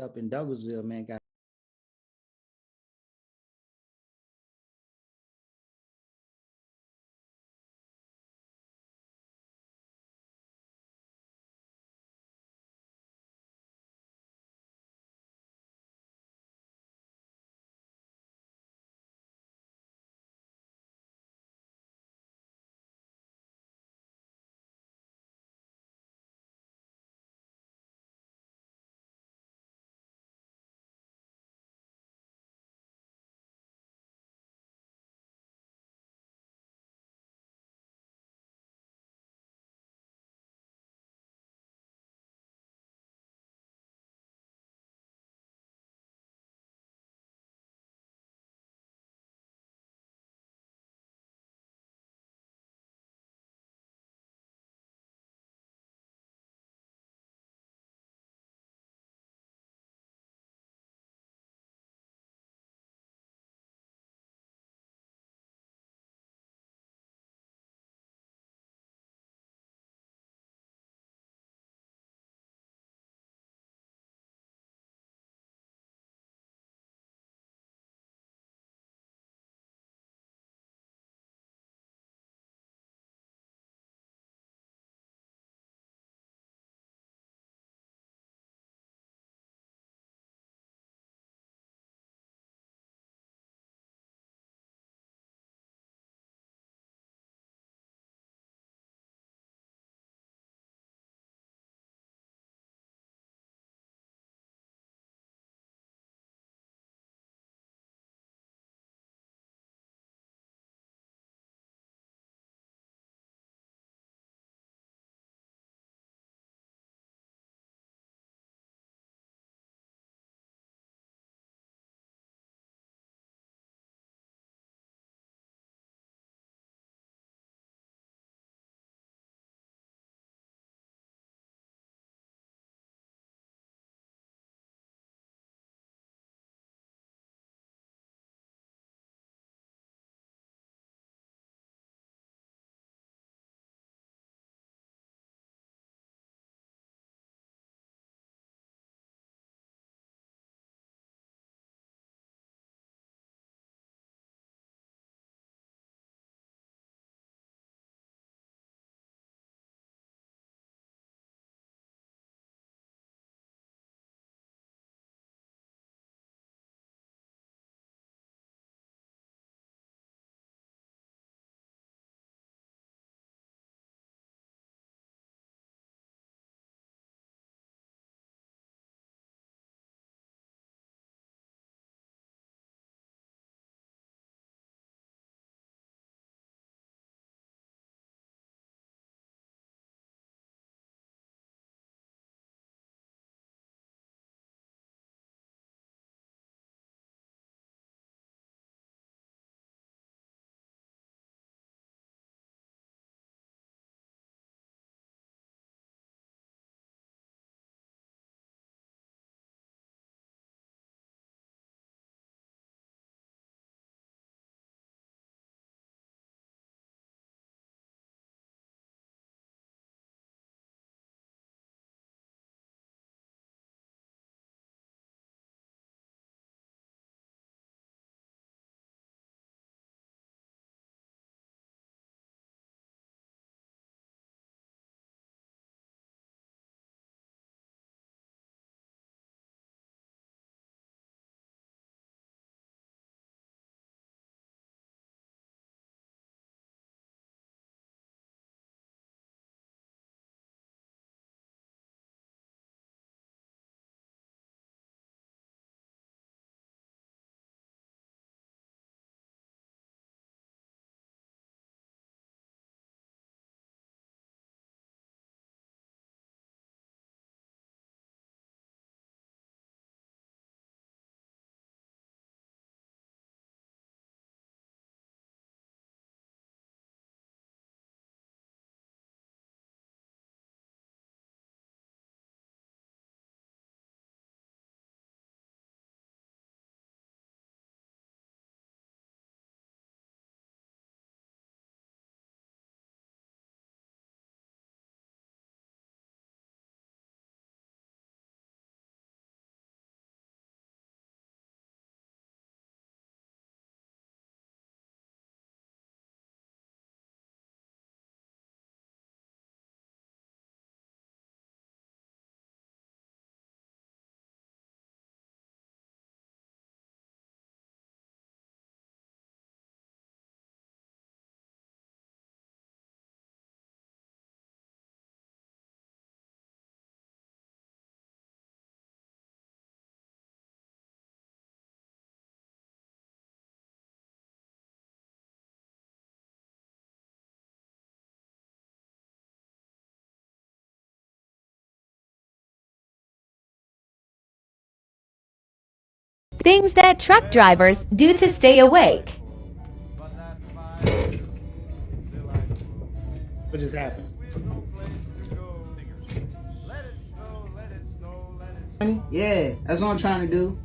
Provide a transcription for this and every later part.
up in Douglasville, man, got Things that truck drivers do to stay awake. What just happened? Yeah, that's what I'm trying to do.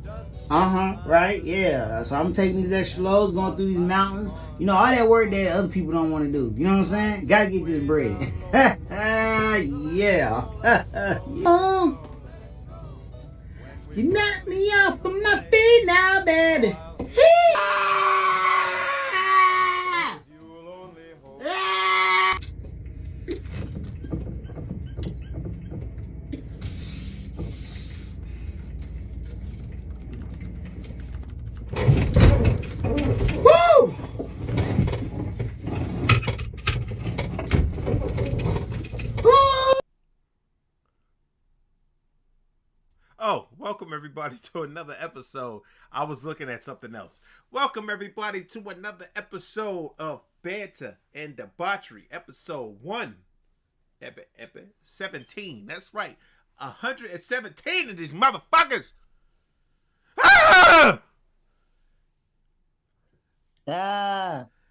Right? Yeah. So I'm taking these extra loads, going through these mountains. You know, all that work that other people don't want to do. You know what I'm saying? Gotta get this bread. Yeah. You knock me off of my feet now, baby. Woo! Oh, welcome everybody to another episode. I was looking at something else. Welcome everybody to another episode of Banter and Debauchery, episode 1. 17. That's right. 117 of these motherfuckers. Ah!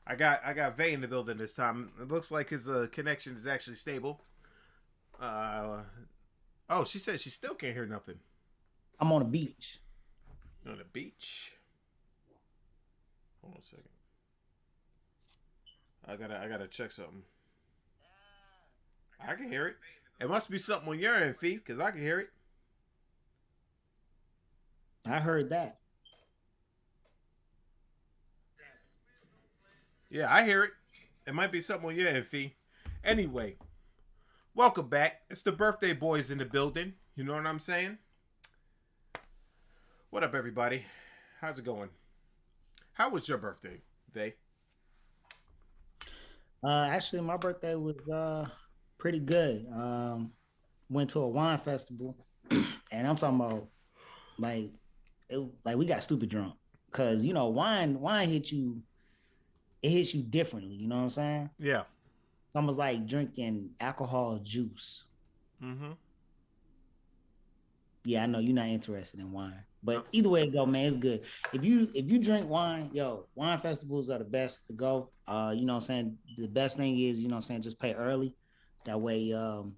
I got Vay in the building this time. It looks like his connection is actually stable. Oh, she said she still can't hear nothing. I'm on the beach. On the beach. Hold on a second. I gotta check something. I can hear it. It must be something on your end, Fee, because I can hear it. I heard that. Yeah, I hear it. It might be something on your end, Fee. Anyway, welcome back. It's the birthday boys in the building. You know what I'm saying? What up, everybody? How's it going? How was your birthday, Vay? Actually, my birthday was pretty good. Went to a wine festival, and I'm talking about like we got stupid drunk because you know wine hits you. It hits you differently. You know what I'm saying? Yeah. It's almost like drinking alcohol juice. Mm-hmm. Yeah, I know you're not interested in wine. But either way it go, man, it's good. If you drink wine, wine festivals are the best to go. You know what I'm saying? The best thing is, you know what I'm saying, just pay early. That way you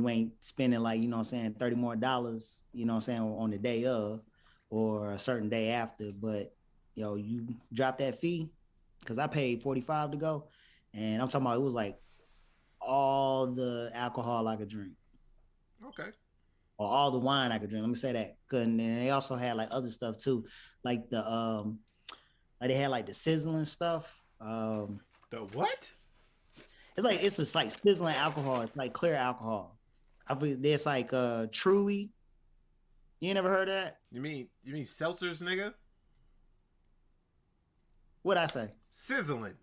ain't spending like, you know what I'm saying, $30 more, you know what I'm saying, on the day of or a certain day after. But you drop that fee, because I paid $45 to go, and I'm talking about it was like all the alcohol I could drink. Okay. Or all the wine I could drink. Let me say that. And then they also had like other stuff too, like the like they had like the sizzling stuff. The what? It's just like sizzling alcohol. It's like clear alcohol. I think there's like Truly. You ain't never heard of that? You mean seltzers, nigga? What'd I say? Sizzling.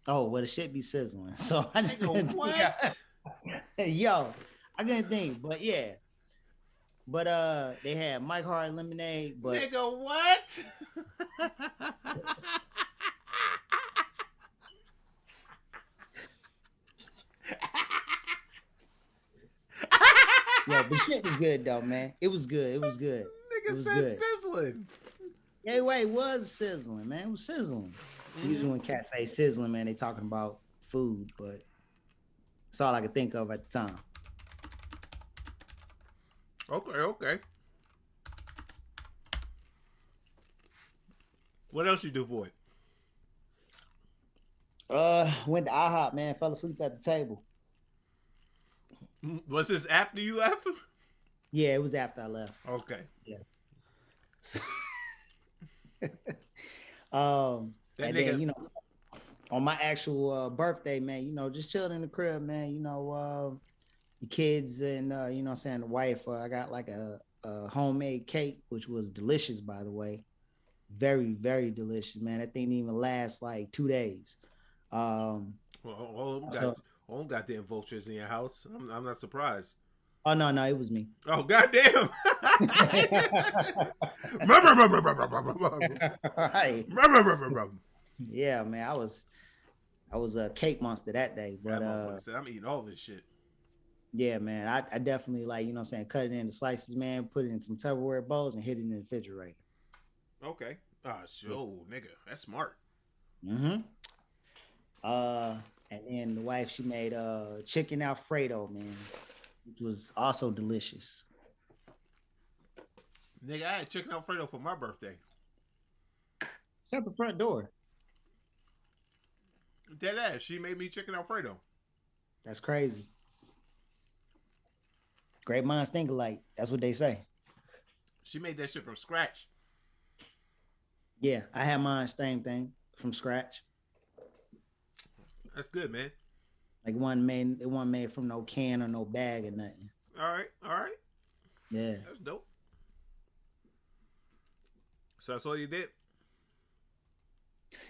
Oh, well, it should be sizzling. So I just Nigga, what? Yo, I couldn't think, but yeah. But they had Mike Hard lemonade, but Nigga, what? yeah, but shit was good though, man. It was good. It was good. Nigga said good. sizzling. Yeah, wait, it was sizzling, man. It was sizzling. Mm-hmm. Usually when cats say sizzling, man, they talking about food, but that's all I could think of at the time. Okay. What else you do for it? Went to IHOP, man. Fell asleep at the table. Was this after you left? Yeah, it was after I left. Okay. Yeah. And then, you know, on my actual birthday, man, you know, just chilling in the crib, man, you know, the kids and, you know what I'm saying, the wife, I got like a homemade cake, which was delicious, by the way. Very, very delicious, man. That thing didn't even last like 2 days. All goddamn vultures in your house. I'm not surprised. Oh, no, it was me. Oh, goddamn. Right. Yeah, man, I was a cake monster that day. But that said, I'm eating all this shit. Yeah, man. I definitely like, you know what I'm saying, cut it into slices, man, put it in some Tupperware bowls and hit it in the refrigerator. Okay. Ah, Yeah. so nigga, that's smart. Mm-hmm. Uh, and then the wife, she made chicken Alfredo, man, which was also delicious. Nigga, I had chicken Alfredo for my birthday. Shut the front door. Dead ass. She made me chicken Alfredo. That's crazy. Great minds think alike. That's what they say. She made that shit from scratch. Yeah, I had mine same thing from scratch. That's good, man. Like it wasn't made from no can or no bag or nothing. All right, all right. Yeah. That's dope. So that's all you did?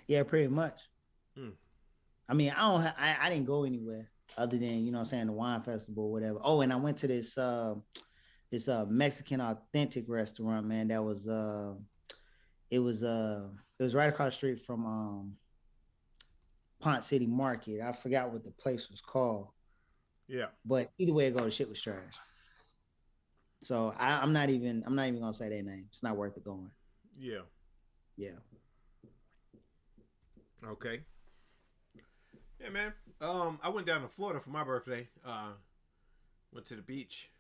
Yeah, pretty much. Hmm. I mean, I didn't go anywhere other than, you know what I'm saying, the wine festival or whatever. Oh, and I went to this Mexican authentic restaurant, man. That was it was right across the street from Pont City Market. I forgot what the place was called. Yeah. But either way it goes, the shit was trash. So I'm not even gonna say their name. It's not worth it going. Yeah. Yeah. Okay. Yeah, man. I went down to Florida for my birthday. Went to the beach.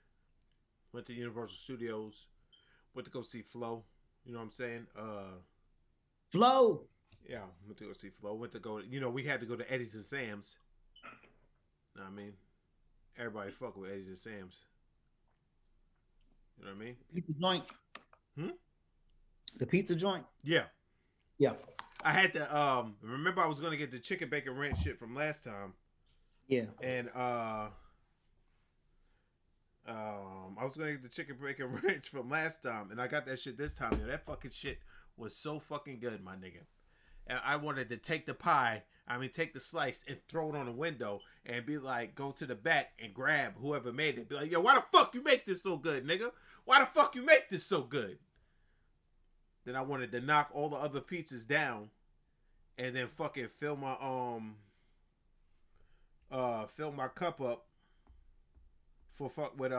Went to Universal Studios. Went to go see Flo. You know what I'm saying? Flo. Yeah, went to go see Flo. Went to go. You know, we had to go to Eddie's and Sam's. Know what I mean, everybody fuck with Eddie's and Sam's. You know what I mean? Pizza joint. Hmm? The pizza joint. Yeah. Yeah. I had to remember I was gonna get the chicken bacon ranch shit from last time. Yeah. And I was gonna get the chicken bacon ranch from last time, and I got that shit this time. Yeah, that fucking shit was so fucking good, my nigga. And I wanted to take the pie, take the slice and throw it on the window and be like, go to the back and grab whoever made it. Be like, yo, why the fuck you make this so good, nigga? Why the fuck you make this so good? Then I wanted to knock all the other pizzas down and then fucking fill my cup up for fuck with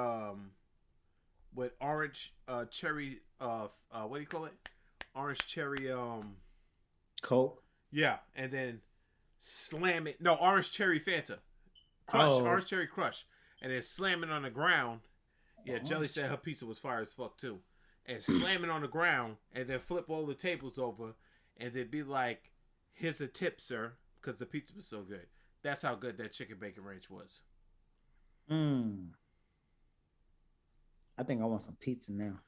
orange cherry what do you call it? Orange cherry Coke. yeah, and then slam it. No, orange cherry Fanta. Crush, orange cherry crush. And then slam it on the ground. Yeah, Jelly said her pizza was fire as fuck too. And slam it on the ground and then flip all the tables over and then be like, here's a tip, sir, because the pizza was so good. That's how good that chicken bacon ranch was. I think I want some pizza now.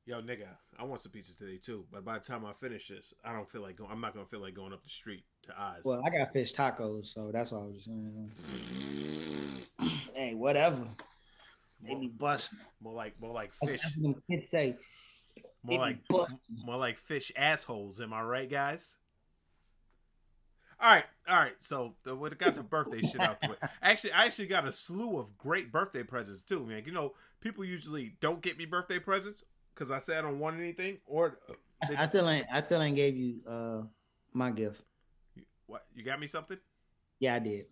Yo, nigga, I want some pizza today too. But by the time I finish this, I don't feel like going. I'm not gonna feel like going up the street to Oz. Well, I got fish tacos, so that's what I was saying. Hey, whatever. They be busting. More like fish. That's what kids say. More like fish assholes. Am I right, guys? All right. So we got the birthday shit out the way. I actually got a slew of great birthday presents too, man. You know, people usually don't get me birthday presents because I say I don't want anything, or I still ain't gave you my gift. What, you got me something? Yeah, I did.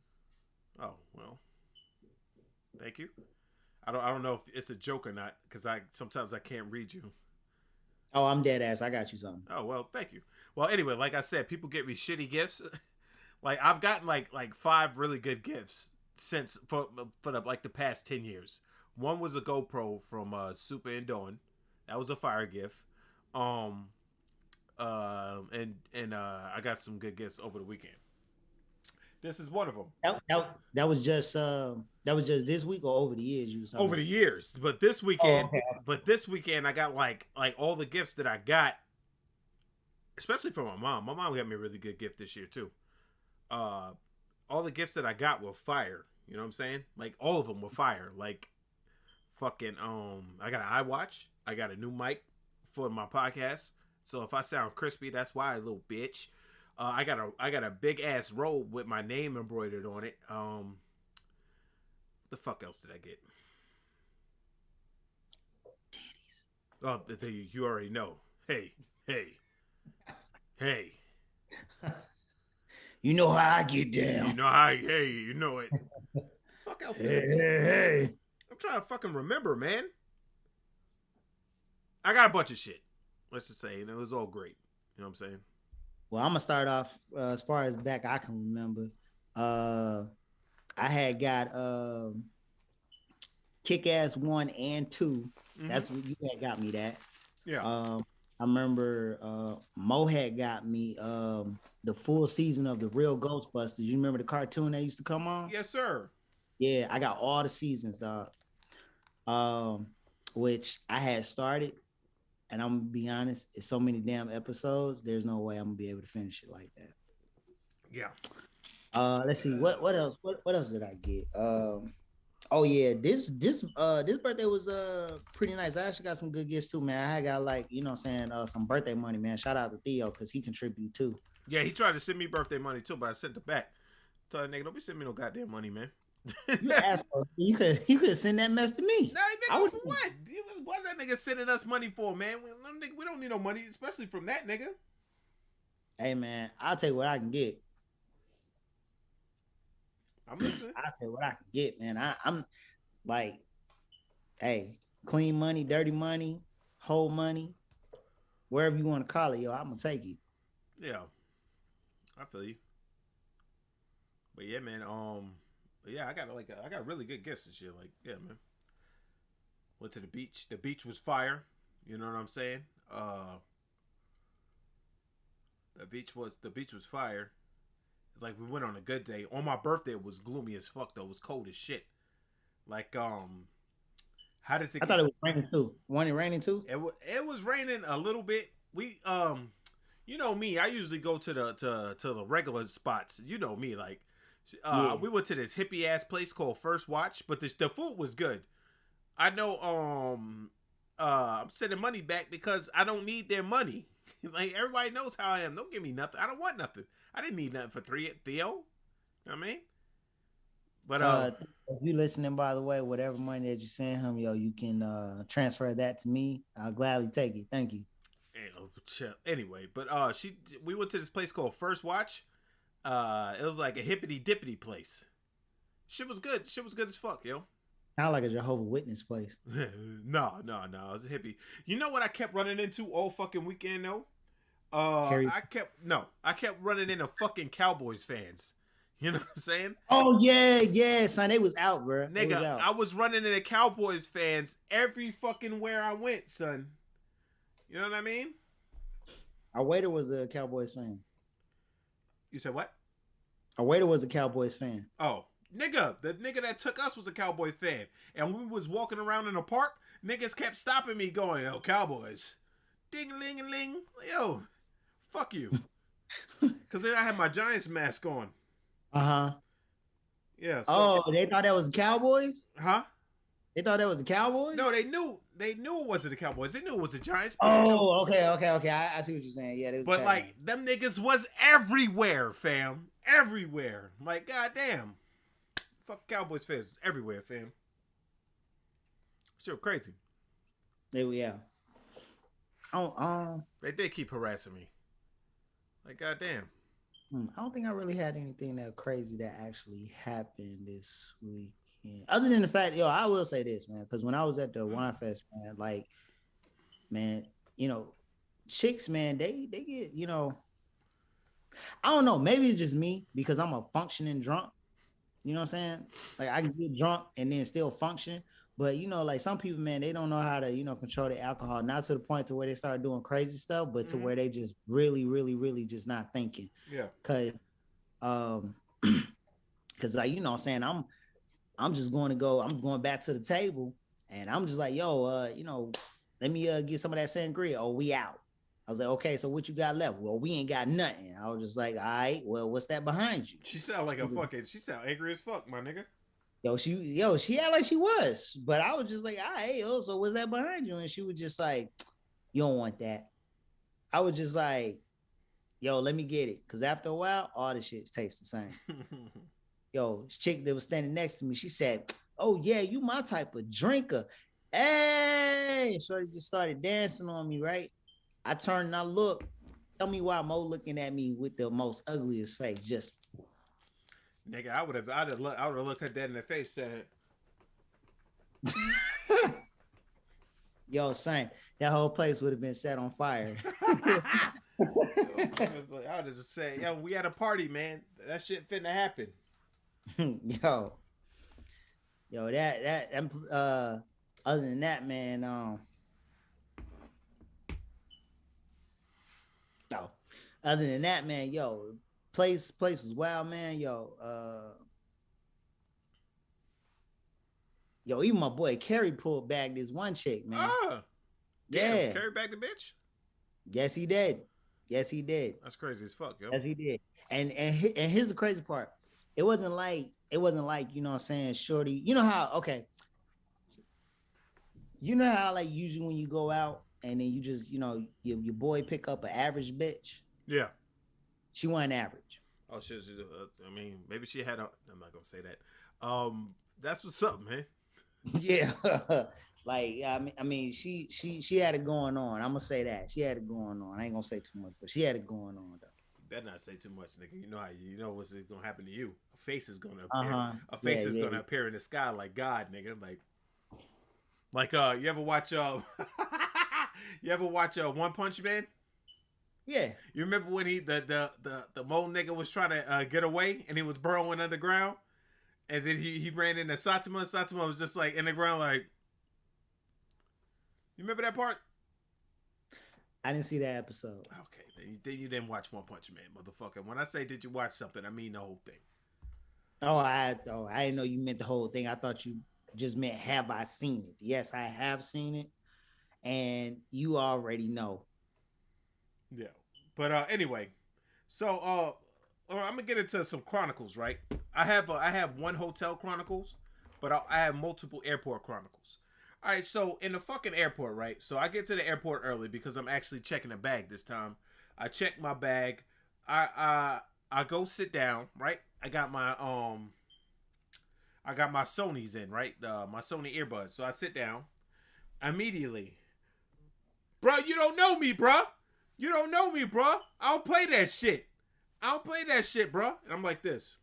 Oh well, thank you. I don't know if it's a joke or not because sometimes I can't read you. Oh, I'm dead ass. I got you something. Oh well, thank you. Well, anyway, like I said, people get me shitty gifts. Like I've gotten like 5 really good gifts since for the past 10 years. One was a GoPro from Super and Dawn. That was a fire gift. I got some good gifts over the weekend. This is one of them. That was just this week or over the years you over the years. But this weekend, I got like all the gifts that I got, especially from my mom. My mom got me a really good gift this year too. All the gifts that I got were fire. You know what I'm saying? Like all of them were fire. Like fucking I got an iWatch. I got a new mic for my podcast. So if I sound crispy, that's why, little bitch. I got a big ass robe with my name embroidered on it. What the fuck else did I get? Titties. Oh, you already know. Hey. You know how I get down. You know how? Hey, you know it. Fuck else. Hey. trying to fucking remember, man. I got a bunch of shit. Let's just say, and it was all great. You know what I'm saying? Well, I'm gonna start off as far as back I can remember. I had got Kick Ass 1 and 2. That's what you had got me that. Yeah. I remember Mo had got me the full season of the Real Ghostbusters. You remember the cartoon that used to come on? Yes, sir. Yeah, I got all the seasons, dog. Which I had started, and I'm gonna be honest, it's so many damn episodes. There's no way I'm gonna be able to finish it like that. Yeah. Let's see what else. What else did I get? Oh yeah, this birthday was pretty nice. I actually got some good gifts too, man. I got like, you know what I'm saying, some birthday money, man. Shout out to Theo because he contributed too. Yeah, he tried to send me birthday money too, but I sent it back. Told that nigga, don't be sending me no goddamn money, man. You asshole. You could send that mess to me. Nah, nigga, for what? What's that nigga sending us money for, man? We don't need no money, especially from that nigga. Hey man, I'll tell you what I can get. I'm listening. I'll tell you what I can get, man. I'm like, hey, clean money, dirty money, whole money, wherever you want to call it, yo, I'm gonna take it. Yeah, I feel you. But yeah, man. Yeah, I got really good gifts this year. Like, yeah, man. Went to the beach. The beach was fire. You know what I'm saying? The beach was fire. Like, we went on a good day. On my birthday, it was gloomy as fuck though. It was cold as shit. Like, how does it? I thought it was raining too. Wasn't it raining too? It was raining a little bit. We you know me. I usually go to the regular spots. You know me, like. Yeah. We went to this hippie ass place called First Watch, but the food was good. I know I'm sending money back because I don't need their money. Like, everybody knows how I am. Don't give me nothing. I don't want nothing. I didn't need nothing for Theo. You know what I mean? But if you listening, by the way, whatever money that you send him, yo, you can transfer that to me. I'll gladly take it. Thank you. Anyway, but we went to this place called First Watch. It was like a hippity dippity place. Shit was good. Shit was good as fuck, yo. Sound like a Jehovah's Witness place. No. It was a hippie. You know what I kept running into all fucking weekend though? I kept running into fucking Cowboys fans. You know what I'm saying? Oh yeah, son. They was out, bro. Nigga, I was running into Cowboys fans every fucking where I went, son. You know what I mean? Our waiter was a Cowboys fan. You said what? Our waiter was a Cowboys fan. Oh, nigga, the nigga that took us was a Cowboys fan. And we was walking around in the park, niggas kept stopping me going, yo, Cowboys. Ding-a-ling-a-ling. Yo, fuck you. Because then I had my Giants mask on. Uh-huh. Yeah. So, they thought that was Cowboys? Huh? They thought that was the Cowboys? No, they knew it wasn't the Cowboys. They knew it was the Giants. Oh, okay. I see what you're saying. Yeah, but like, them niggas was everywhere, fam. Everywhere. Like, goddamn. Fuck Cowboys fans everywhere, fam. Still crazy. Yeah. They did keep harassing me. Like, goddamn. I don't think I really had anything that crazy that actually happened this weekend. Other than the fact, yo, I will say this, man, because when I was at the Wine Fest, man, like, man, you know, chicks, man, they get, you know, I don't know, maybe it's just me because I'm a functioning drunk. You know what I'm saying? Like, I can get drunk and then still function. But, you know, like, some people, man, they don't know how to, you know, control their alcohol. Not to the point to where they start doing crazy stuff, but to where they just really, really, really just not thinking. Yeah. Because, like, you know what I'm saying? I'm just going back to the table and I'm just like, yo, you know, let me get some of that sangria. Oh, we out. I was like, okay, so what you got left? Well, we ain't got nothing. I was just like, all right, well, what's that behind you? She sound angry as fuck, my nigga. She act like she was, but I was just like, all right, so what's that behind you? And she was just like, you don't want that. I was just like, yo, let me get it. Cause after a while, all the shit tastes the same. Yo, this chick that was standing next to me, she said, oh yeah, you my type of drinker. Hey, shorty just started dancing on me, right? I turned and I looked. Tell me why Mo looking at me with the most ugliest face. Just nigga, I would have looked her dead in the face, said, Yo, son, that whole place would have been set on fire. I was just say, yo, we had a party, man. That shit finna happen. yo, yo, other than that, man, no. Other than that, man, yo, place was wild, man. Yo, even my boy Kerry pulled back this one chick, man. Yeah. Carry back the bitch? Yes, he did. Yes, he did. That's crazy as fuck, yo. Yes, he did. And here's the crazy part. It wasn't like, you know what I'm saying, shorty. You know how like usually when you go out and then you just, your boy pick up an average bitch. Yeah. She wasn't average. Oh shit. I mean, maybe she had I'm not gonna say that. That's what's up, man. Yeah. Like, I mean, she had it going on. I'm gonna say that she had it going on. I ain't gonna say too much, but she had it going on though. You better not say too much, nigga. You know what's gonna happen to you. A face is gonna appear. A face is gonna appear in the sky like God, nigga. Like you ever watch One Punch Man? Yeah. You remember when the mole nigga was trying to get away and he was burrowing underground, and then he ran into Saitama. Saitama was just like in the ground, like. You remember that part? I didn't see that episode. Okay, then you didn't watch One Punch Man, motherfucker. When I say did you watch something, I mean the whole thing. I didn't know you meant the whole thing. I thought you just meant have I seen it. Yes, I have seen it, and you already know. Yeah, but anyway, so I'm gonna get into some chronicles, right? I have one hotel chronicles, but I have multiple airport chronicles. All right, so in the fucking airport, right? So I get to the airport early because I'm actually checking a bag this time. I check my bag. I go sit down, right? I got my Sony's in, right? My Sony earbuds. So I sit down immediately. Bro, you don't know me, bro. You don't know me, bro. I don't play that shit. Bro. And I'm like this.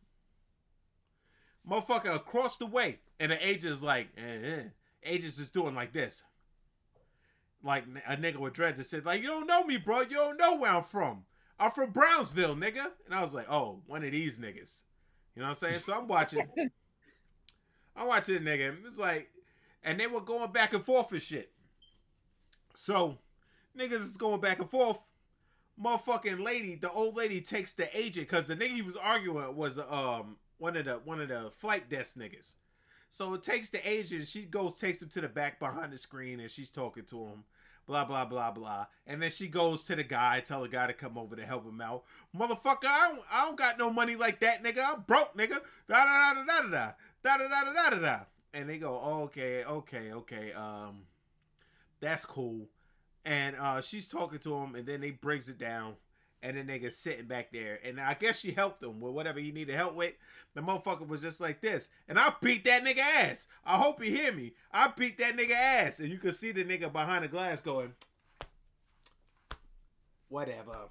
Motherfucker across the way. And the agent is like, Agents is doing like this. Like a nigga with dreads that said, like, you don't know me, bro. You don't know where I'm from. I'm from Brownsville, nigga. And I was like, oh, one of these niggas. You know what I'm saying? So I'm watching the nigga. It's like, and they were going back and forth and shit. So niggas is going back and forth. Motherfucking lady, the old lady takes the agent because the nigga he was arguing was one of the flight desk niggas. So it takes the agent, she takes him to the back behind the screen, and she's talking to him, blah, blah, blah, blah. And then she goes to the guy, tell the guy to come over to help him out. Motherfucker, I don't got no money like that, nigga. I'm broke, nigga. Da-da-da-da-da-da-da. Da-da-da-da-da-da. And they go, oh, okay. That's cool. And she's talking to him, and then they breaks it down. And the nigga's sitting back there. And I guess she helped him with whatever he needed help with. The motherfucker was just like this. And I beat that nigga ass. I hope you hear me. I beat that nigga ass. And you could see the nigga behind the glass going, whatever.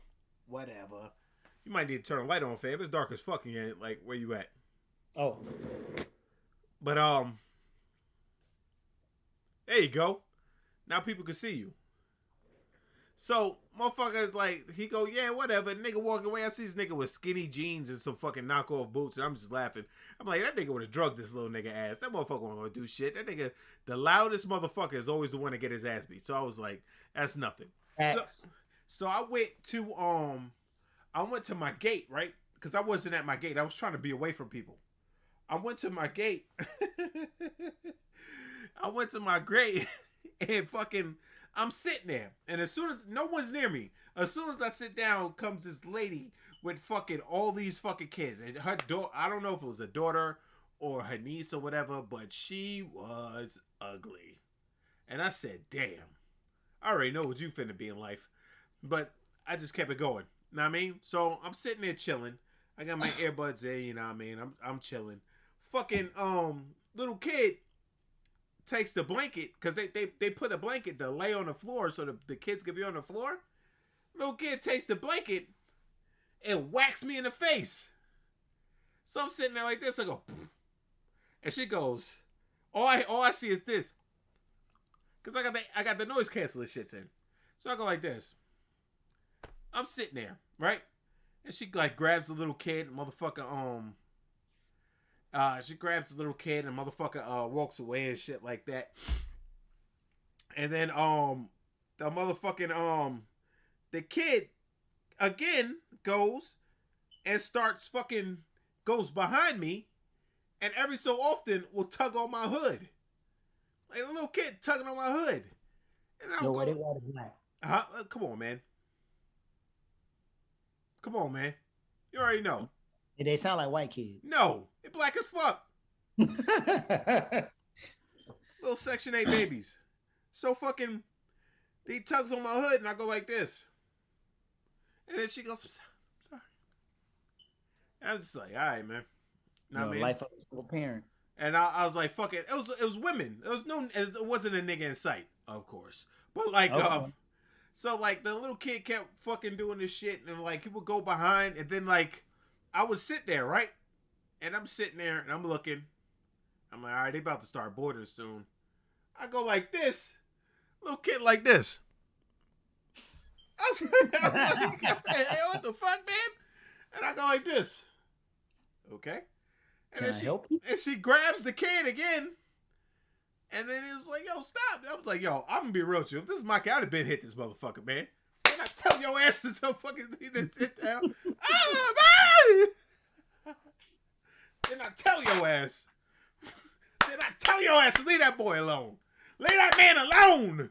You might need to turn a light on, fam. It's dark as fuck in here. Like, where you at? Oh. But, there you go. Now people can see you. So, motherfucker is like, he go, yeah, whatever. Nigga walking away. I see this nigga with skinny jeans and some fucking knockoff boots, and I'm just laughing. I'm like, that nigga would have drugged this little nigga ass. That motherfucker wasn't gonna do shit. That nigga, the loudest motherfucker is always the one to get his ass beat. So I was like, that's nothing. So I went to my gate, right? Because I wasn't at my gate. I was trying to be away from people. I went to my gate. And fucking, I'm sitting there, and as soon as no one's near me, as soon as I sit down, comes this lady with fucking all these fucking kids, and her daughter. I don't know if it was a daughter or her niece or whatever, but she was ugly, and I said, "Damn, I already know what you finna be in life," but I just kept it going. Know what I mean? So I'm sitting there chilling. I got my earbuds in. You know what I mean? I'm chilling. Fucking little kid takes the blanket, because they put a blanket to lay on the floor so the kids could be on the floor. Little kid takes the blanket and whacks me in the face. So I'm sitting there like this. I go, and she goes, All I see is this. Cause I got the noise canceling shits in. So I go like this. I'm sitting there, right? And she like grabs the little kid, and motherfucker, she grabs the little kid and motherfucker walks away and shit like that. And then the motherfucking the kid again goes and starts fucking goes behind me and every so often will tug on my hood. Like a little kid tugging on my hood. And I'm Yo, they white or black? Come on, man. Come on, man. You already know. They sound like white kids. No, they're black as fuck. Little Section 8 babies. So fucking, he tugs on my hood and I go like this. And then she goes, I'm sorry. I was just like, all right, man. Nah, man. Life of a single parent. And I was like, fuck it. It was women. It wasn't a nigga in sight, of course. But like, Okay. so like the little kid kept fucking doing this shit and like he would go behind and then like I would sit there, right? And I'm sitting there and I'm looking. I'm like, all right, they about to start boarding soon. I go like this. Little kid like this. I was like, hey, what the fuck, man? And I go like this. Okay. And Can then I help you? And she grabs the kid again. And then it was like, yo, stop. I was like, yo, I'm gonna be real with you. If this is my kid, I'd have been hit this motherfucker, man. And I tell your ass to tell fucking sit down. Oh, man! Then I tell your ass. To leave that boy alone. Leave that man alone.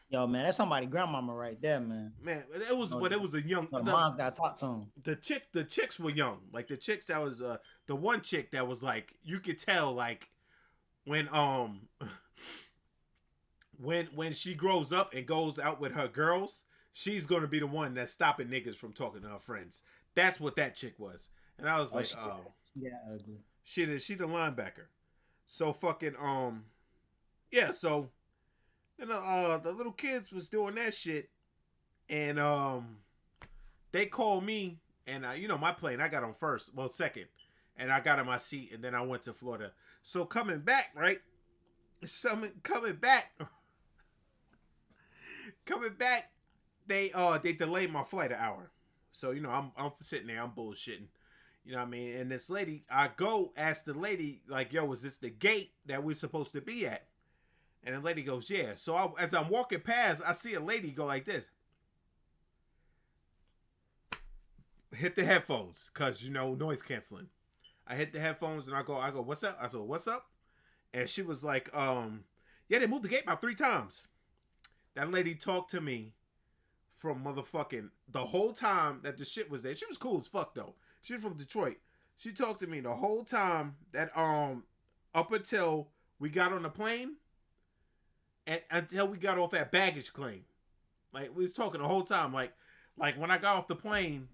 Yo, man, that's somebody grandmama right there, man. Man, it was a young. The mom's got to talk to him. The chicks were young. Like the chicks that was the one chick that was like you could tell like when when she grows up and goes out with her girls, she's gonna be the one that's stopping niggas from talking to her friends. That's what that chick was. And I was like, yeah, ugly. She the linebacker. So fucking yeah, so you know the little kids was doing that shit and they called me and you know my plane I got on first, well second, and I got in my seat and then I went to Florida. So coming back, right? Coming back, they delayed my flight an hour. So you know I'm sitting there, I'm bullshitting. You know what I mean? And this lady, I go ask the lady, like, yo, is this the gate that we're supposed to be at? And the lady goes, yeah. So as I'm walking past, I see a lady go like this. Hit the headphones, because, you know, noise canceling. I hit the headphones and I go, what's up? I said, what's up? And she was like, yeah, they moved the gate about 3 times. That lady talked to me from motherfucking the whole time that the shit was there. She was cool as fuck, though. She was from Detroit. She talked to me the whole time that up until we got on the plane and until we got off that baggage claim. Like we was talking the whole time. Like when I got off the plane,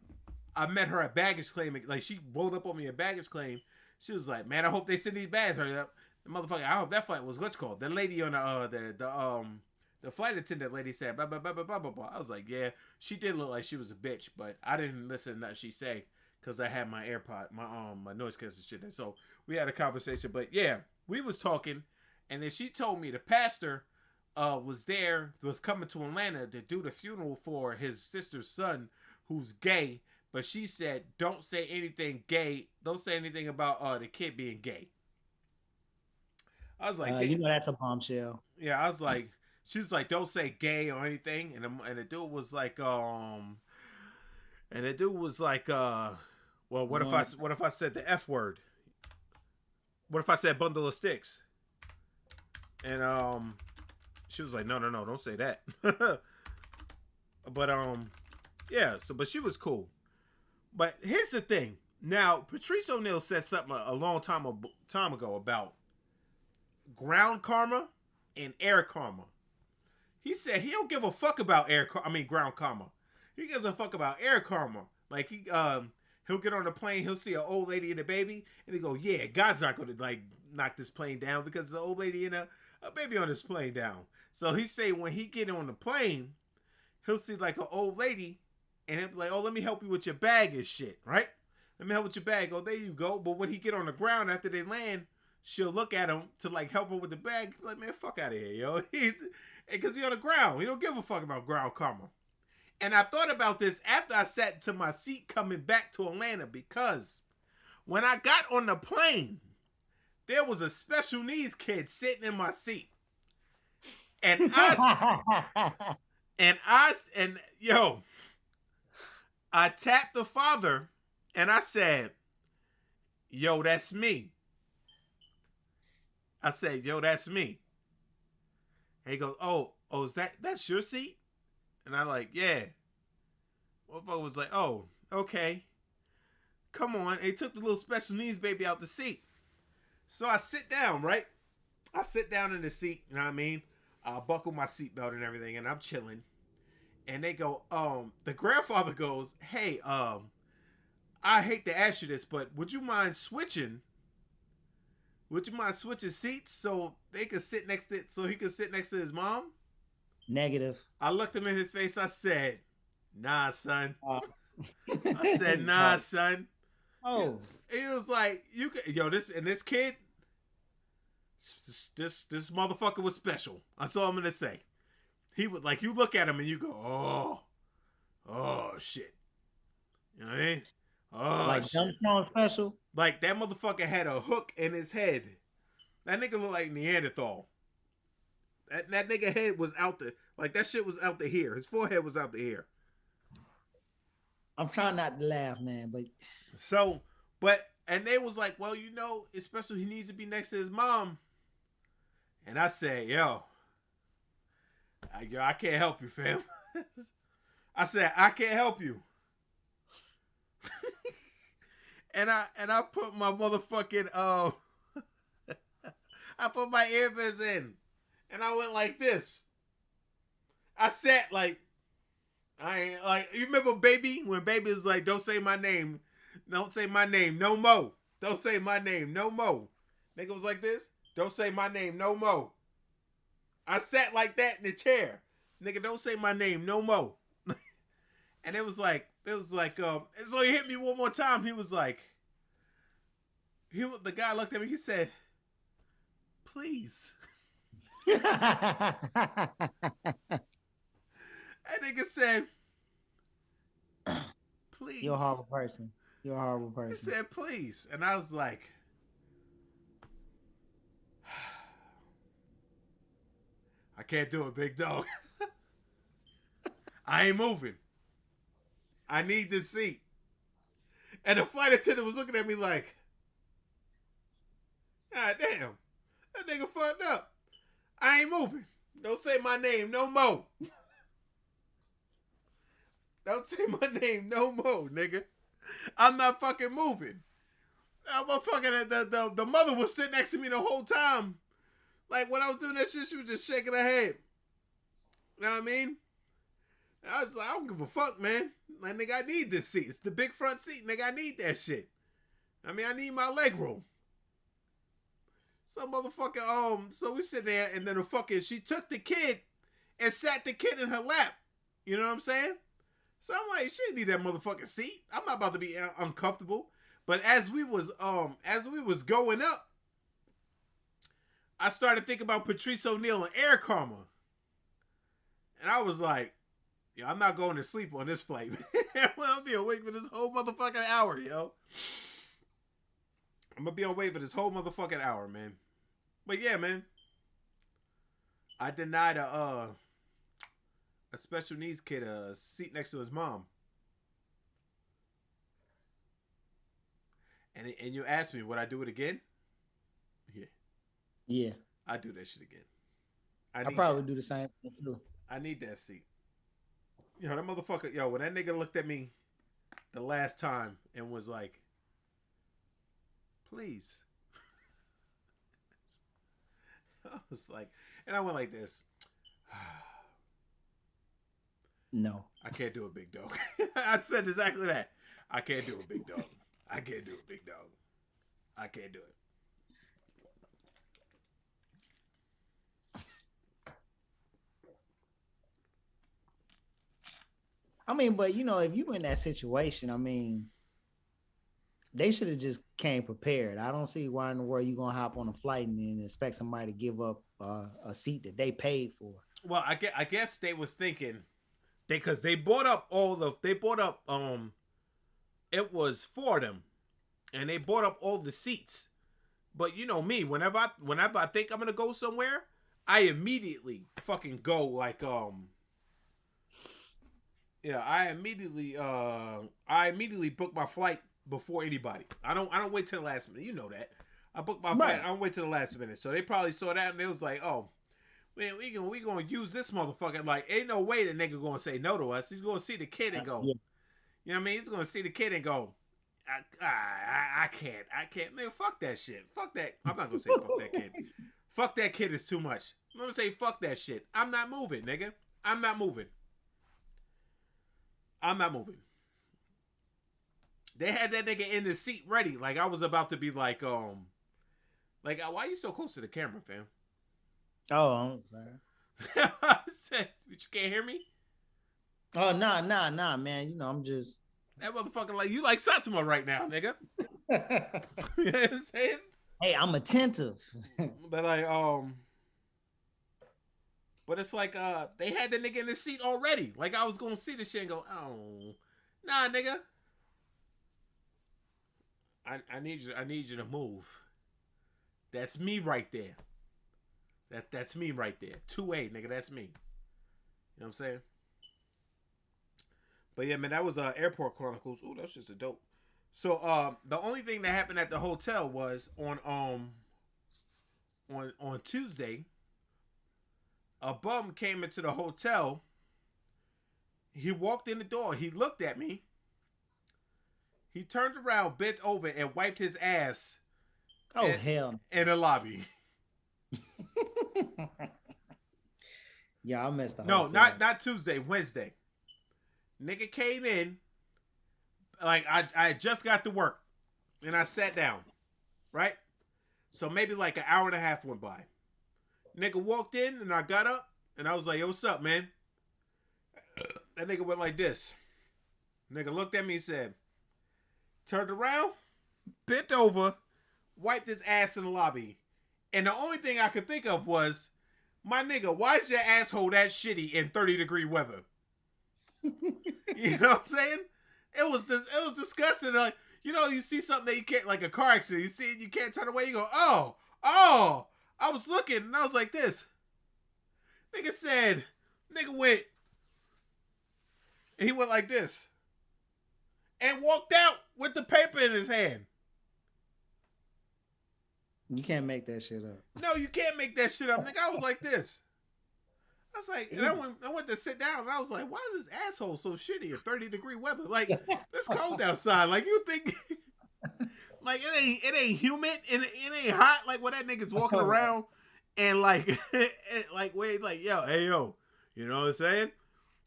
I met her at baggage claim. Like she rolled up on me at baggage claim. She was like, "Man, I hope they send these bags." Hurry up, the motherfucker. I hope that flight was what's called. The lady on the flight attendant lady said blah blah blah blah blah blah. I was like, yeah, she did look like she was a bitch, but I didn't listen to that she say. Because I had my AirPod, my noise cancellation shit. And so we had a conversation. But yeah, we was talking. And then she told me the pastor was coming to Atlanta to do the funeral for his sister's son who's gay. But she said, don't say anything gay. Don't say anything about the kid being gay. I was like, you know that's a bombshell. Yeah, I was like, she was like, don't say gay or anything. And the dude was like, well, what if I said the F word? What if I said bundle of sticks? And she was like, no, don't say that. But yeah, but she was cool. But here's the thing. Now, Patrice O'Neal said something a long time ago about ground karma and air karma. He said he don't give a fuck about ground karma. He gives a fuck about air karma. Like he'll get on the plane, he'll see an old lady and a baby, and he go, yeah, God's not going to like knock this plane down because the old lady and a baby on this plane down. So he say when he get on the plane, he'll see like an old lady, and he'll be like, oh, let me help you with your bag and shit, right? Let me help with your bag. Oh, there you go. But when he get on the ground after they land, she'll look at him to like help her with the bag. Like, man, fuck out of here, yo. Because he's on the ground. He don't give a fuck about ground karma. And I thought about this after I sat to my seat coming back to Atlanta, because when I got on the plane, there was a special needs kid sitting in my seat. And I tapped the father and I said, yo, that's me. I said, yo, that's me. And he goes, oh, that's your seat? And I'm like, yeah. Motherfucker was like, oh, okay. Come on. And he took the little special needs baby out the seat. So I sit down, right? I sit down in the seat, you know what I mean? I buckle my seatbelt and everything, and I'm chilling. And they go, the grandfather goes, hey, I hate to ask you this, but would you mind switching? Would you mind switching seats so they could sit next to, so he could sit next to his mom? Negative. I looked him in his face. I said, nah, son. I said, nah, son. Oh, He was like, you could, yo, this kid, this motherfucker was special. That's all I'm gonna say. He would, like, you look at him and you go, oh shit. You know what I mean? Oh, like Dumbstone special. Like, that motherfucker had a hook in his head. That nigga looked like Neanderthal. That nigga head was out there. Like, that shit was out to here. His forehead was out to here. I'm trying not to laugh, man, but so, and they was like, well, you know, especially he needs to be next to his mom. And I said, yo, I can't help you, fam. I said, I can't help you. and I put my motherfucking I put my earbuds in, and I went like this. I sat like, I ain't like, you remember Baby, when Baby was like, don't say my name no more, don't say my name no more. Nigga was like this, don't say my name no more. I sat like that in the chair. Nigga, don't say my name no more. And it was like, and so he hit me one more time. He was like, the guy looked at me, he said, please. That nigga said, please. You're a horrible person. You're a horrible person. He said, please. And I was like, I can't do it, big dog. I ain't moving. I need this seat. And the flight attendant was looking at me like, God damn, that nigga fucked up. I ain't moving. Don't say my name no more. Don't say my name no more, nigga. I'm not fucking moving. The mother was sitting next to me the whole time. Like, when I was doing that shit, she was just shaking her head. You know what I mean? I was like, I don't give a fuck, man. Like, nigga, I need this seat. It's the big front seat, nigga. I need that shit. I mean, I need my leg room. Some motherfucker, so we sit there, and then she took the kid and sat the kid in her lap. You know what I'm saying? So I'm like, she didn't need that motherfucking seat. I'm not about to be uncomfortable. But as we was going up, I started thinking about Patrice O'Neal and Air Karma. And I was like, yo, I'm not going to sleep on this flight, man. I'll be awake for this whole motherfucking hour, yo. I'm going to be awake for this whole motherfucking hour, man. But yeah, man. I denied a special needs kid a seat next to his mom. And you asked me, would I do it again? Yeah. Yeah. I do that shit again. I probably do the same thing too. I need that seat. You know, that motherfucker, yo, when that nigga looked at me the last time and was like, please. I was like, and I went like this. No. I can't do it, big dog. I said exactly that. I can't do it, big dog. I can't do it, big dog. I can't do it. I mean, but you know, if you in that situation, I mean, they should have just came prepared. I don't see why in the world you gonna hop on a flight and then expect somebody to give up a seat that they paid for. Well, I guess they was thinking because they bought up it was for them, and they bought up all the seats. But you know me, whenever I think I'm gonna go somewhere, I immediately fucking go like yeah, I immediately book my flight before anybody. I don't wait till the last minute. You know that. I book my flight. I don't wait till the last minute. So they probably saw that and they was like, oh, man, we gonna use this motherfucker. Like, ain't no way the nigga gonna say no to us. He's gonna see the kid and go, you know what I mean? He's gonna see the kid and go, I can't. Man, fuck that shit. Fuck that. I'm not gonna say fuck that kid. Fuck that kid is too much. I'm gonna say fuck that shit. I'm not moving, nigga. I'm not moving. They had that nigga in the seat ready. Like I was about to be like why are you so close to the camera, fam? Oh, I'm sorry. You can't hear me? Oh, nah, man. You know, I'm just that motherfucker like you like Saitama right now, nigga. You know what I'm saying? Hey, I'm attentive. But like but it's like they had the nigga in the seat already. Like I was gonna see the shit and go, oh nah, nigga. I need you to move. That's me right there. That's me right there. 2A, nigga, that's me. You know what I'm saying? But yeah, man, that was Airport Chronicles. Ooh, that's just a dope. So the only thing that happened at the hotel was on Tuesday, a bum came into the hotel. He walked in the door. He looked at me. He turned around, bent over, and wiped his ass. Oh, hell. In the lobby. Yeah, I missed the No, hotel. not Tuesday, Wednesday. Nigga came in. Like, I just got to work. And I sat down. Right? So maybe like an hour and a half went by. Nigga walked in, and I got up, and I was like, yo, what's up, man? That nigga went like this. Nigga looked at me and said, turned around, bent over, wiped his ass in the lobby. And the only thing I could think of was, my nigga, why is your asshole that shitty in 30-degree weather? You know what I'm saying? It was disgusting. Like, you know, you see something that you can't, like a car accident, you see it, you can't turn away, you go, oh, I was looking, and I was like this. Nigga went, and he went like this. And walked out with the paper in his hand. You can't make that shit up. No, you can't make that shit up, nigga. I was like this. I was like, and I went to sit down, and I was like, why is this asshole so shitty in 30-degree weather? Like, it's cold outside. Like, you think, like, it ain't humid, and it ain't hot. Like, when that nigga's walking around, and like, wait, like, yo, hey, yo, you know what I'm saying?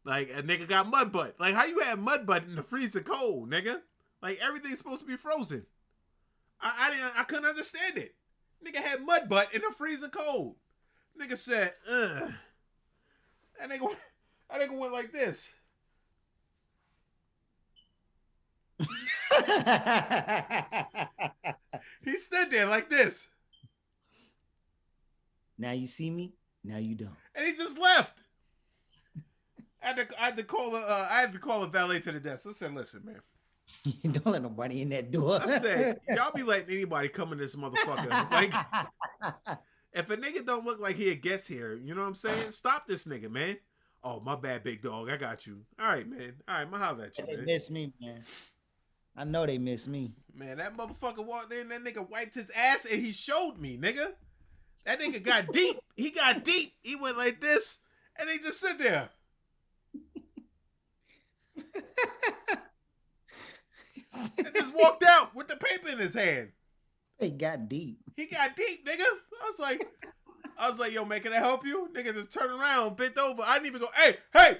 Like, a nigga got mud butt. Like, how you have mud butt in the freezing cold, nigga? Like, everything's supposed to be frozen. I couldn't understand it. Nigga had mud butt in the freezing cold. Nigga said, ugh. That nigga went like this. He stood there like this. Now you see me, now you don't. And he just left. I had to call a valet to the desk. I said, listen, man. Don't let nobody in that door. I said, y'all be letting anybody come in this motherfucker. Like, if a nigga don't look like he a guest here, you know what I'm saying? Stop this nigga, man. Oh, my bad, big dog. I got you. All right, man. All right, I'ma holler at you, man. They miss me, man. I know they miss me. Man, that motherfucker walked in, that nigga wiped his ass, and he showed me, nigga. That nigga got deep. He got deep. He went like this, and he just sit there. And just walked out with the paper in his hand. He got deep. He got deep, nigga. I was like, yo, man, can I help you? Nigga just turned around, bent over. I didn't even go, hey. I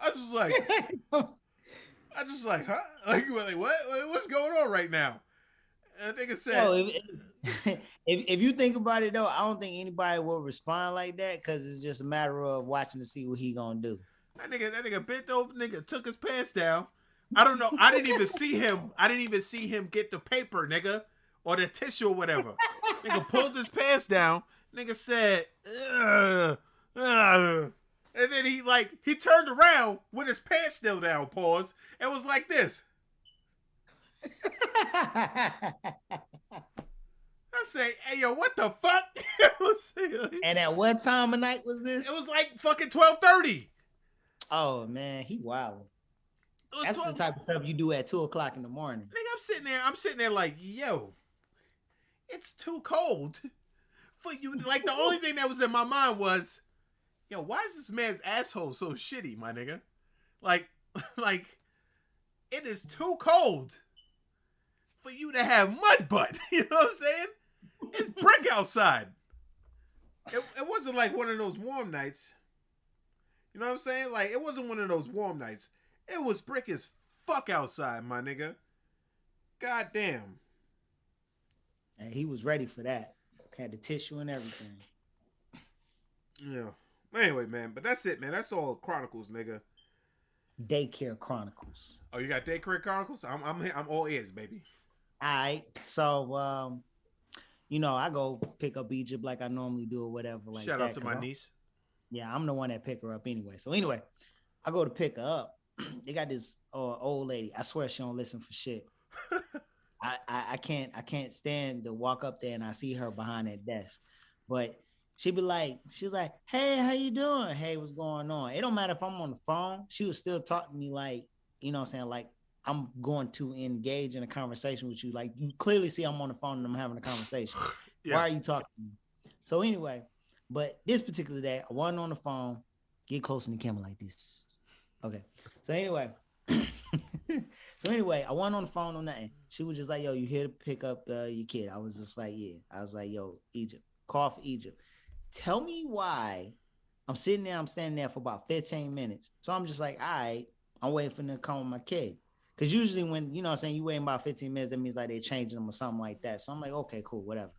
was just like, huh? Like, what's going on right now? And the nigga said, if you think about it though, I don't think anybody will respond like that because it's just a matter of watching to see what he gonna do. That nigga bent over, nigga took his pants down, I don't know. I didn't even see him. I didn't even see him get the paper, nigga, or the tissue or whatever. Nigga pulled his pants down. Nigga said, ugh, ugh. And then he turned around with his pants still down, pause, and was like this. I say, hey, yo, what the fuck? And at what time of night was this? It was like fucking 12:30. Oh, man, he wild. That's 12. The type of stuff you do at 2:00 in the morning. Nigga, I'm sitting there like, yo, it's too cold for you. Like, the only thing that was in my mind was, yo, why is this man's asshole so shitty, my nigga? Like, it is too cold for you to have mud butt. You know what I'm saying? It's brick outside. It wasn't like one of those warm nights. You know what I'm saying? Like, it wasn't one of those warm nights. It was brick as fuck outside, my nigga. God damn. And he was ready for that. Had the tissue and everything. Yeah. Anyway, man. But that's it, man. That's all Chronicles, nigga. Daycare Chronicles. Oh, you got Daycare Chronicles? I'm all ears, baby. All right. So, you know, I go pick up Egypt like I normally do or whatever. Like Shout out to my niece. Yeah, I'm the one that pick her up anyway. So anyway, I go to pick her up. They got this old lady. I swear she don't listen for shit. I can't stand to walk up there and I see her behind that desk. But she's like, hey, how you doing? Hey, what's going on? It don't matter if I'm on the phone. She was still talking to me like, you know what I'm saying? Like, I'm going to engage in a conversation with you. Like, you clearly see I'm on the phone and I'm having a conversation. Yeah. Why are you talking to me? So anyway, but this particular day, I wasn't on the phone. Get close in the camera like this. Okay. So anyway, I wasn't on the phone or nothing. She was just like, yo, you here to pick up your kid? I was just like, yeah. I was like, yo, Egypt. Call for Egypt. Tell me why I'm sitting there, I'm standing there for about 15 minutes. So I'm just like, all right, I'm waiting for them to come with my kid. Because usually when, you know what I'm saying, you waiting about 15 minutes, that means like they're changing them or something like that. So I'm like, okay, cool, whatever.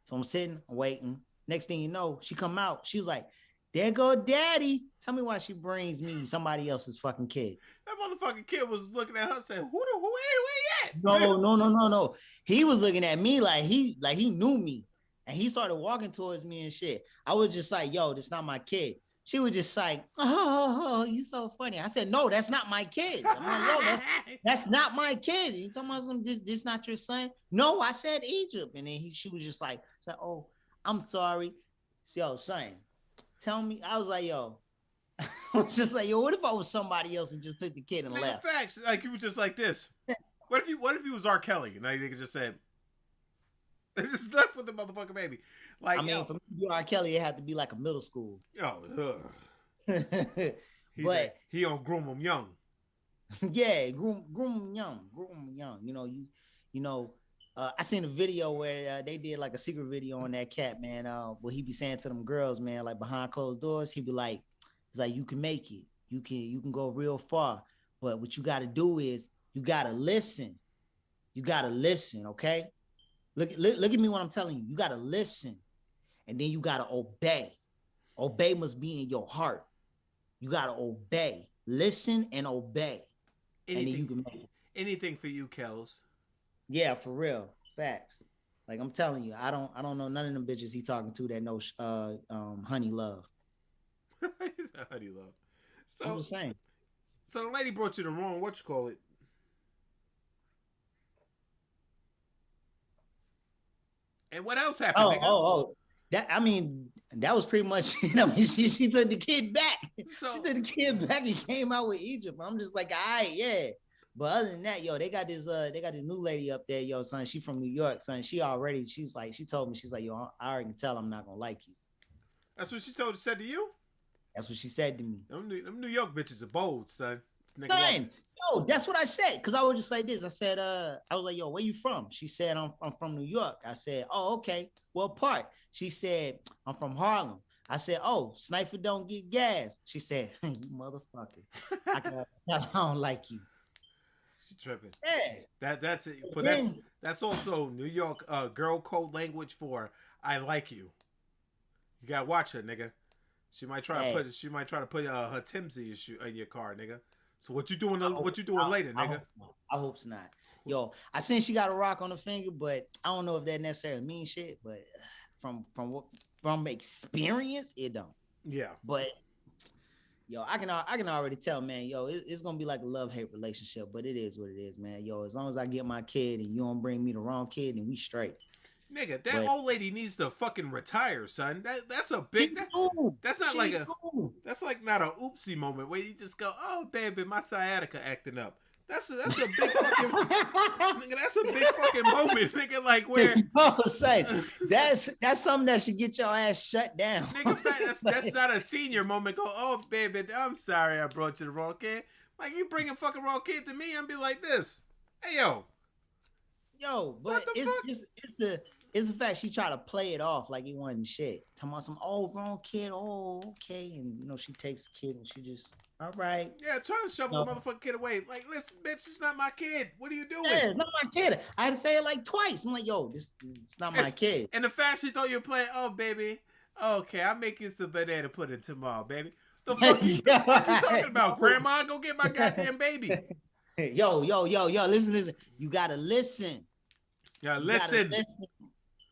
So I'm sitting, I'm waiting. Next thing you know, she come out. She's like, there go daddy. Tell me why she brings me somebody else's fucking kid. That motherfucking kid was looking at her saying, who where at? No. He was looking at me like he knew me. And he started walking towards me and shit. I was just like, yo, this not my kid. She was just like, oh, you so funny. I said, no, that's not my kid. I'm like, yo, that's not my kid. You talking about some, this not your son? No, I said Egypt. And then she was just like, oh, I'm sorry. Yo, son, tell me. I was like, yo. I was just like, yo, what if I was somebody else and just took the kid and left? Facts. Like, you were just like this. What if he was R. Kelly? And they just said, they just left with the motherfucking baby. Like, I mean, for me to be R. Kelly, it had to be like a middle school. But he on Groom 'em Young. Yeah, groom 'em young. You know. I seen a video where they did like a secret video on that cat, man. What he be saying to them girls, man, like behind closed doors, he be like, "It's like you can make it, you can go real far, but what you got to do is you got to listen. You got to listen, okay? Look at me when I'm telling you. You got to listen, and then you got to obey. Obey must be in your heart. You got to obey, listen, and obey, and then you can make it. Anything for you, Kels. Yeah, for real. Facts. Like I'm telling you, I don't know none of them bitches he talking to that know honey love. Honey love. So I'm just saying. So the lady brought you the wrong it. And what else happened? That was pretty much, she took the kid back. So, she took the kid back and came out with Egypt. I'm just like, all right, yeah. But other than that, yo, they got this new lady up there, yo, son. She from New York, son. She told me, she's like, yo, I already can tell I'm not gonna like you. That's what she said to you? That's what she said to me. Them New York bitches are bold, son. Yo, that's what I said. Cause I was just like this. I said, I was like, yo, where you from? She said, I'm from New York. I said, oh, okay. What part? She said, I'm from Harlem. I said, oh, Sniper don't get gas. She said, you motherfucker. I don't like you. She's tripping. Yeah. That's it. But that's also New York girl code language for I like you. You gotta watch her, nigga. She might try to put her Timsy in your car, nigga. So what you doing? What you doing later, nigga? I hope not. Yo, I seen she got a rock on the finger, but I don't know if that necessarily means shit. But from experience, it don't. Yeah. But yo, I can already tell, man. Yo, it's gonna be like a love-hate relationship, but it is what it is, man. Yo, as long as I get my kid and you don't bring me the wrong kid, and we straight. Nigga, that old lady needs to fucking retire, son. That's a big. That's not like a. That's like not a oopsie moment where you just go, "Oh, baby, my sciatica acting up." That's a big fucking. Nigga, that's a big fucking moment, nigga. Like where. That's something that should get your ass shut down. Nigga, that's not a senior moment. Go, "Oh, baby, I'm sorry, I brought you the wrong kid." Like you bring a fucking wrong kid to me, and be like this. Hey, yo, but it's the fact she tried to play it off like it wasn't shit. Talking about some wrong kid, okay, and she takes the kid and she just all right. Yeah, trying to shovel the motherfucking kid away. Like, listen, bitch, it's not my kid. What are you doing? Yeah, it's not my kid. I had to say it like twice. I'm like, yo, it's not my kid. And the fact she thought you were playing, oh baby, okay, I'll make you some banana pudding tomorrow, baby. The fuck you talking about, Grandma? Go get my goddamn baby. Yo, listen. You gotta listen. Listen.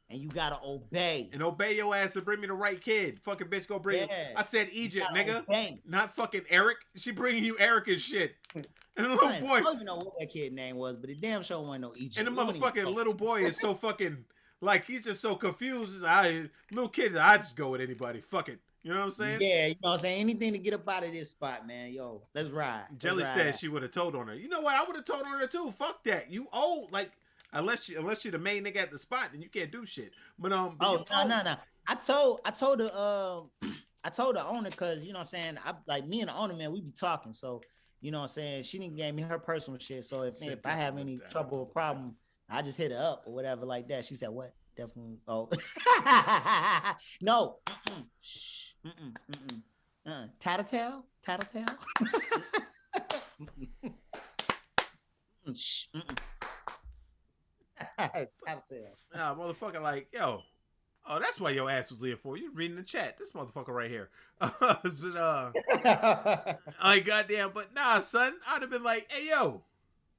And you gotta obey. And obey your ass and bring me the right kid. Fucking bitch, go bring it. I said Egypt, nigga. Obey. Not fucking Eric. She bringing you Eric and shit. And the little boy. I don't even know what that kid's name was, but the damn show wasn't no Egypt. And the motherfucking little boy is so fucking, like, he's just so confused. Little kid, I just go with anybody. Fuck it. You know what I'm saying? Yeah, you know what I'm saying? Anything to get up out of this spot, man. Yo, let's ride. Jelly said she would have told on her. You know what? I would have told on her too. Fuck that. You old. Like, unless you're the main nigga at the spot, then you can't do shit. But no. I told the owner, because you know what I'm saying, me and the owner, man, we be talking. So you know what I'm saying, she didn't give me her personal shit. So if I have any trouble or problem, I just hit her up or whatever like that. She said, what? Definitely. Oh no. Tattletale. Nah, motherfucker, like, yo, oh, that's why your ass was here for. You reading the chat. This motherfucker right here. Like, goddamn, but nah, son, I'd have been like, hey, yo,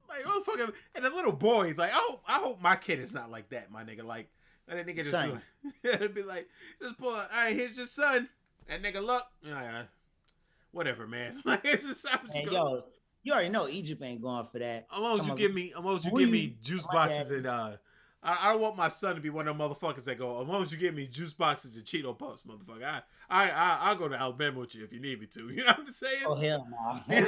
like, motherfucker, and a little boy, like, I hope my kid is not like that, my nigga. Like, that nigga just be like, it'd be like, just pull out, all right, here's your son. That nigga look, whatever, man. Like, it's just, yo, you already know Egypt ain't going for that. As long as you give me juice boxes and I want my son to be one of them motherfuckers that go, as long as you give me juice boxes and Cheeto Puffs, motherfucker. I'll go to Alabama with you if you need me to. You know what I'm saying? Oh hell no.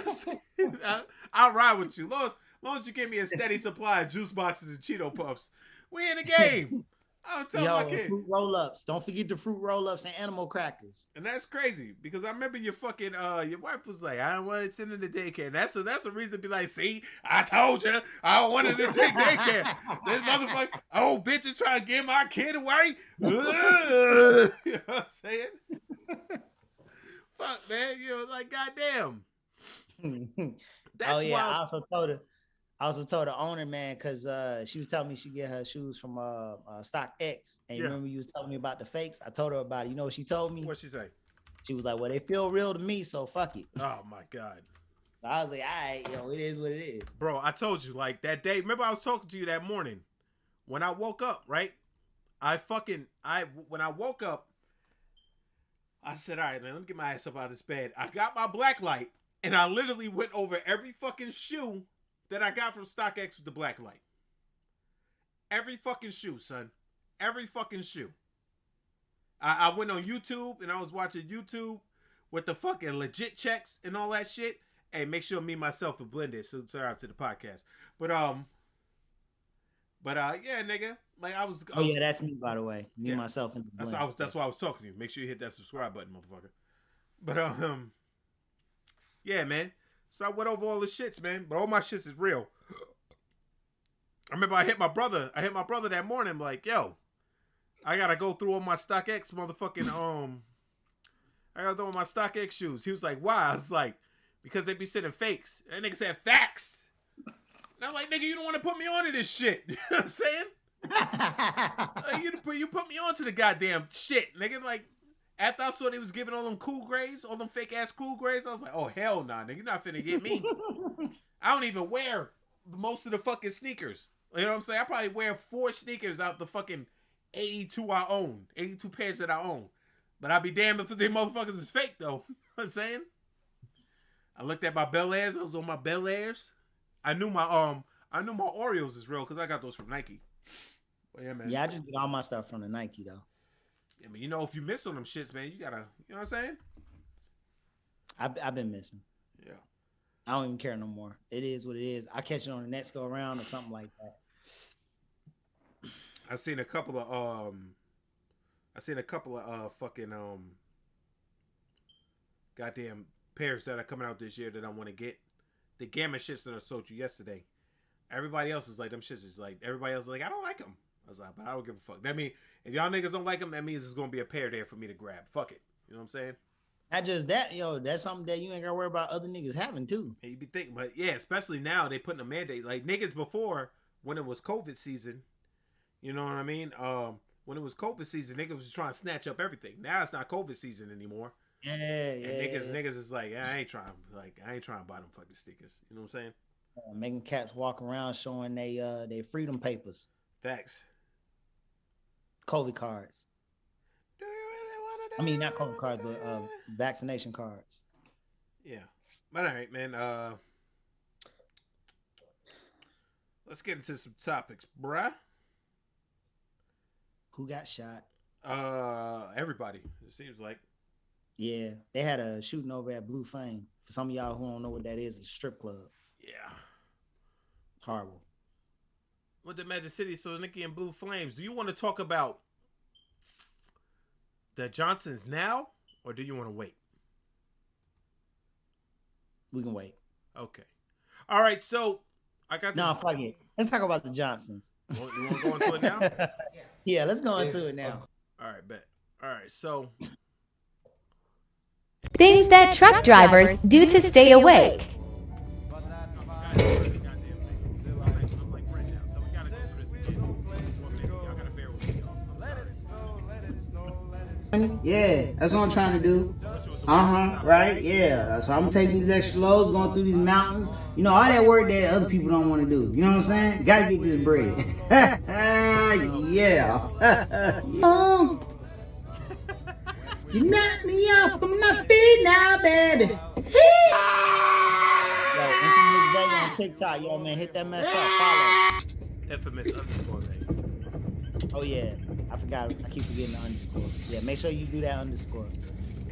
I'll ride with you. As long as you give me a steady supply of juice boxes and Cheeto Puffs, we in the game. I'll tell my kid. Fruit roll-ups. Don't forget the fruit roll-ups and animal crackers. And that's crazy because I remember your fucking your wife was like, I don't want to send her to daycare. That's a reason to be like, see, I told you I don't want her to take daycare. This motherfucker, bitch is trying to get my kid away. You know what I'm saying? Fuck, man. You know, like, goddamn. That's why. I also told the owner, man, because she was telling me she get her shoes from Stock X. And you remember you was telling me about the fakes? I told her about it. You know what she told me? What'd she say? She was like, well, they feel real to me, so fuck it. Oh, my God. So I was like, all right, yo, it is what it is. Bro, I told you, like, that day. Remember I was talking to you that morning? When I woke up, right? When I woke up, I said, all right, man, let me get my ass up out of this bed. I got my black light, and I literally went over every fucking shoe that I got from StockX with the black light. Every fucking shoe, son. Every fucking shoe. I went on YouTube and I was watching YouTube with the fucking legit checks and all that shit. Hey, make sure me myself are blended. So sorry out to the podcast. But yeah, nigga. Like I was. Yeah, that's me, by the way. Me myself and that's why I was talking to you. Make sure you hit that subscribe button, motherfucker. But yeah, man. So I went over all the shits, man. But all my shits is real. I remember I hit my brother that morning, like, yo, I gotta go through all my StockX motherfucking I gotta do all my StockX shoes. He was like, why? I was like, because they be sending fakes. That nigga said facts. And I'm like, nigga, you don't want to put me onto this shit. You know what I'm saying? You put me onto the goddamn shit, nigga. Like, After I saw they was giving all them cool grades, all them fake ass cool grades, I was like, oh hell nah, nigga, you're not finna get me. I don't even wear most of the fucking sneakers. You know what I'm saying? I probably wear 4 sneakers out the fucking 82 I own, 82 pairs that I own. But I'd be damned if they motherfuckers is fake though. You know what I'm saying? I looked at my Bel Airs. I was on my Bel Airs. I knew my Oreos is real because I got those from Nike. But yeah, man. Yeah, I just get all my stuff from the Nike though. I mean, you know, if you miss on them shits, man, you gotta, you know what I'm saying? I've been missing. Yeah. I don't even care no more. It is what it is. I catch it on the next go around or something like that. I seen a couple of fucking goddamn pairs that are coming out this year that I want to get. The Gamma shits that I sold you yesterday. Everybody else is like, them shits is like, everybody else is like, I don't like them. I was like, but I don't give a fuck. That mean, if y'all niggas don't like them, that means there's gonna be a pair there for me to grab. Fuck it. You know what I'm saying? Not just that, yo, that's something that you ain't gotta worry about other niggas having too. And you be thinking, but yeah, especially now they putting a mandate. Like niggas before, when it was COVID season, you know what I mean? When it was COVID season, niggas was trying to snatch up everything. Now it's not COVID season anymore. Yeah, and niggas is like, I ain't trying to buy them fucking stickers. You know what I'm saying? Making cats walk around showing they freedom papers. Facts. COVID cards. Do you really want to? I mean, not COVID cards, but vaccination cards. Yeah, but all right, man. Let's get into some topics, bruh. Who got shot? Everybody. It seems like. Yeah, they had a shooting over at Blue Flame. For some of y'all who don't know what that is, it's a strip club. Yeah. Horrible. With the Magic City, so Nikki and Blue Flames. Do you want to talk about the Johnsons now, or do you want to wait? We can wait. Okay. All right, so I got. No, fuck it. Let's talk about the Johnsons. You want to go into it now? Yeah, let's go into it now. All right, bet. All right, so. Things that truck drivers do to stay awake. Yeah, that's what I'm trying to do. Right? Yeah. So I'm taking these extra loads, going through these mountains. You know, all that work that other people don't want to do. You know what I'm saying? Gotta get this bread. Yeah. You knocked me off of my feet now, baby. Yo, Infamous Bay on TikTok, yo, man, hit that mess up. Follow. Infamous _ Bay. Oh yeah, I forgot. I keep forgetting the underscore. Yeah, make sure you do that underscore.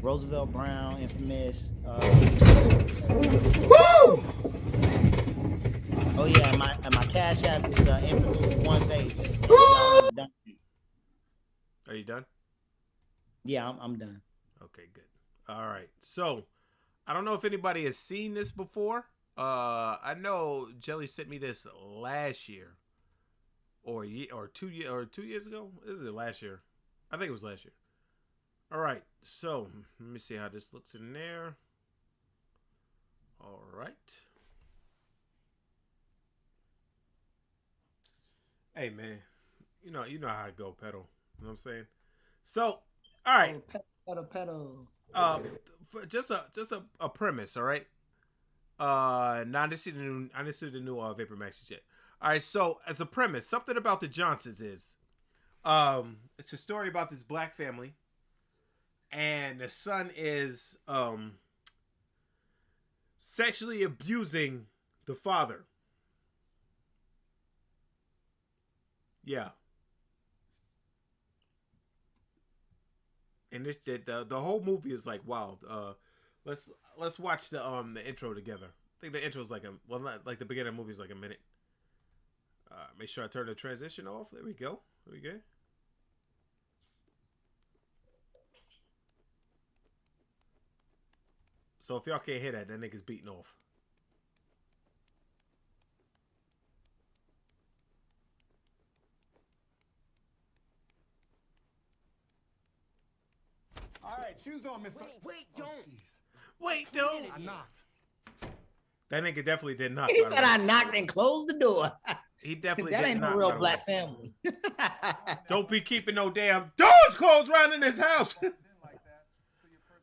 Roosevelt Brown, Infamous. Woo! Oh yeah, and my cash app is Infamous One Bay. Are you done? Yeah, I'm done. Okay, good. All right. So, I don't know if anybody has seen this before. I know Jelly sent me this last year, or 2 years ago. Is it last year? I think it was last year. All right. So let me see how this looks in there. All right. Hey man, you know how I go, pedal. You know what I'm saying? So, all right. Pedal. Just a premise, all right. I didn't see the new Vapor Maxes yet. All right, so as a premise, something about the Johnsons is, it's a story about this black family, and the son is sexually abusing the father. Yeah. And the whole movie is like wild. Let's watch the intro together. I think the intro is like the beginning of the movie is like a minute. Make sure I turn the transition off. There we go. So if y'all can't hear that nigga's beating off. All right, shoes on, mister. Wait, don't. Wait, don't. I knocked. That nigga definitely did knock. He said I knocked and closed the door. He definitely that did ain't knock, no real black family. Don't be keeping no damn doors closed around in this house.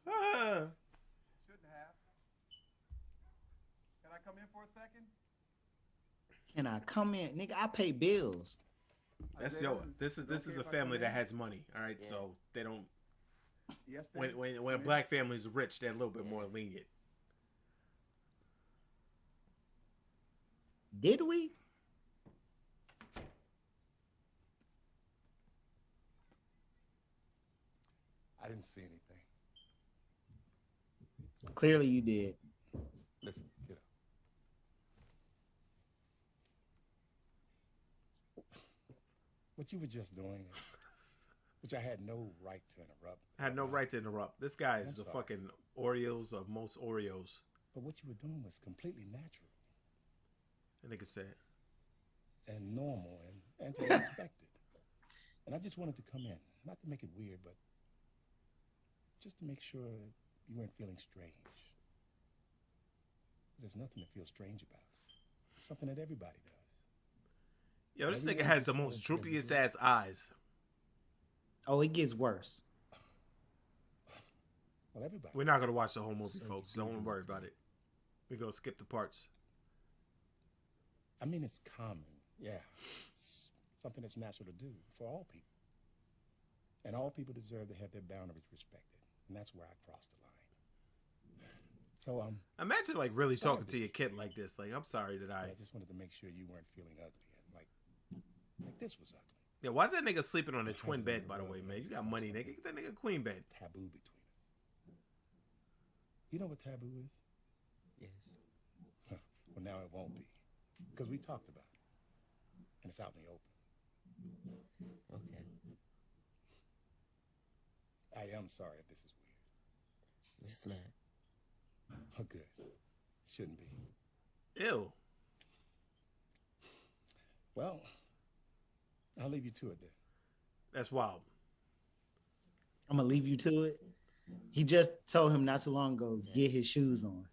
Shouldn't have. Can I come in for a second? Can I come in, nigga? I pay bills. That's Isaiah, this is okay a if I family come that in? has money. All right, so they don't. Yes, When Dad. when black families are rich, they're a little bit more lenient. Did we? I didn't see anything. Clearly you did. Listen, get up. What you were just doing, which I had no right to interrupt. I had no right to interrupt. This guy is I'm the sorry. fucking Oreos of most Oreos. But what you were doing was completely natural That nigga said. and normal and to be expected. And I just wanted to come in, not to make it weird, but just to make sure you weren't feeling strange. There's nothing to feel strange about. It's something that everybody does. Yo, this Everyone nigga has the just most wanted to droopiest be- ass eyes. Oh, it gets worse. Well, everybody. We're not gonna watch the whole movie, So folks. you do Don't worry that. about it. We're gonna skip the parts. I mean, it's common. Yeah. It's something that's natural to do for all people. And all people deserve to have their boundaries respected. And that's where I crossed the line. So, Imagine like really Sorry, talking to your kid like this. Like, I'm sorry that I I. just wanted to make sure you weren't feeling ugly and like this was ugly. Yeah, why's that nigga sleeping on a twin bed? By the way, man, you got money, nigga. Get that nigga a queen bed. Taboo between us. You know what taboo is? Yes. Well, now it won't be. Because we talked about it. And it's out in the open. Okay. I am sorry if this is weird. It's not. Oh, good. Shouldn't be. Ew. Well, I'll leave you to it then. That's wild. I'm gonna leave you to it. He just told him not too long ago, get his shoes on.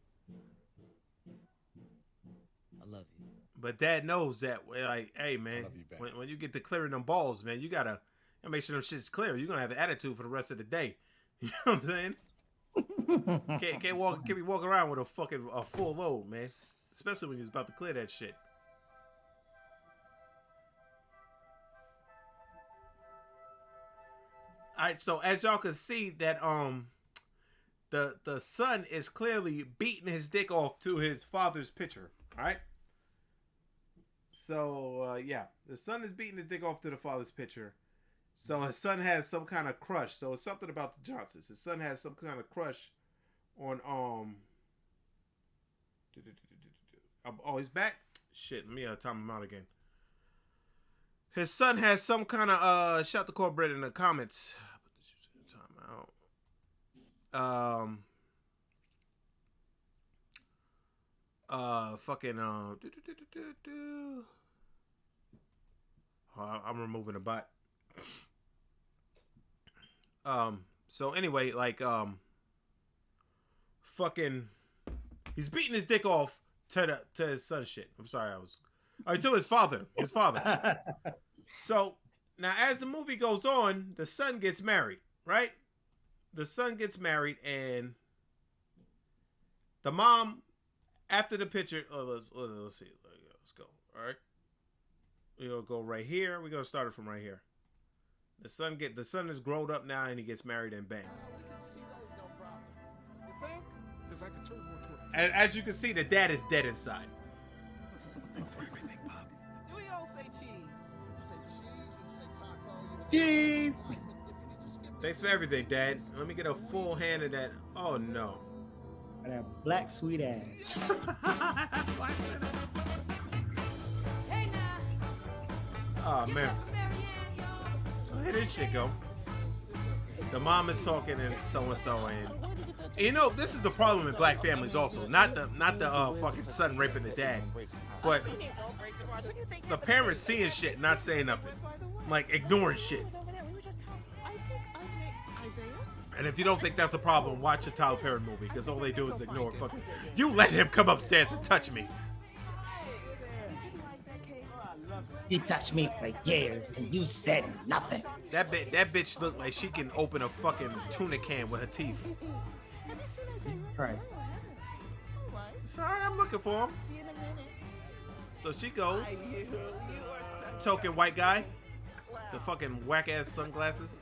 I love you. But dad knows that. Like, hey, man, love you back. when you get to clearing them balls, man, you gotta make sure them shit's clear. You're gonna have an attitude for the rest of the day. You know what I'm saying? Can't be walking around with a full load, man. Especially when you're about to clear that shit. All right, so as y'all can see that the son is clearly beating his dick off to his father's picture. All right. So yeah, the son is beating his dick off to the father's picture. So his son has some kind of crush. So it's something about the Johnsons. His son has some kind of crush on Oh, he's back. Shit, let me time him out again. His son has some kind of shout the cornbread in the comments. Time out. I'm removing a bot. So anyway, like he's beating his dick off to his son shit. I'm sorry, to his father. So now as the movie goes on, the son gets married, right? The son gets married and the mom after the picture, let's see. Let's go. All right. We're gonna go right here. We're gonna start it from right here. The son is grown up now and he gets married and bang. We can see those, no problem. You think? Because I could turn more to it. And as you can see, the dad is dead inside. Thanks for everything, Bob. Do we all say cheese? You say cheese, you say taco, Jeez. Thanks for everything, Dad. Let me get a full hand of that. Oh no. That black sweet ass. Oh man. So here this shit go. The mom is talking and so and you know this is a problem in black families also. Not the fucking son raping the dad, but the parents seeing shit, not saying nothing, like ignoring shit. And if you don't think that's a problem, watch a Tyler Perry movie because all they do is ignore fucking. You let him come upstairs and touch me. He touched me for years and you said nothing. That bitch looked like she can open a fucking tuna can with her teeth. Right. Sorry, I'm looking for him. See you in a minute. So she goes. You are such Token white guy. The fucking whack ass sunglasses.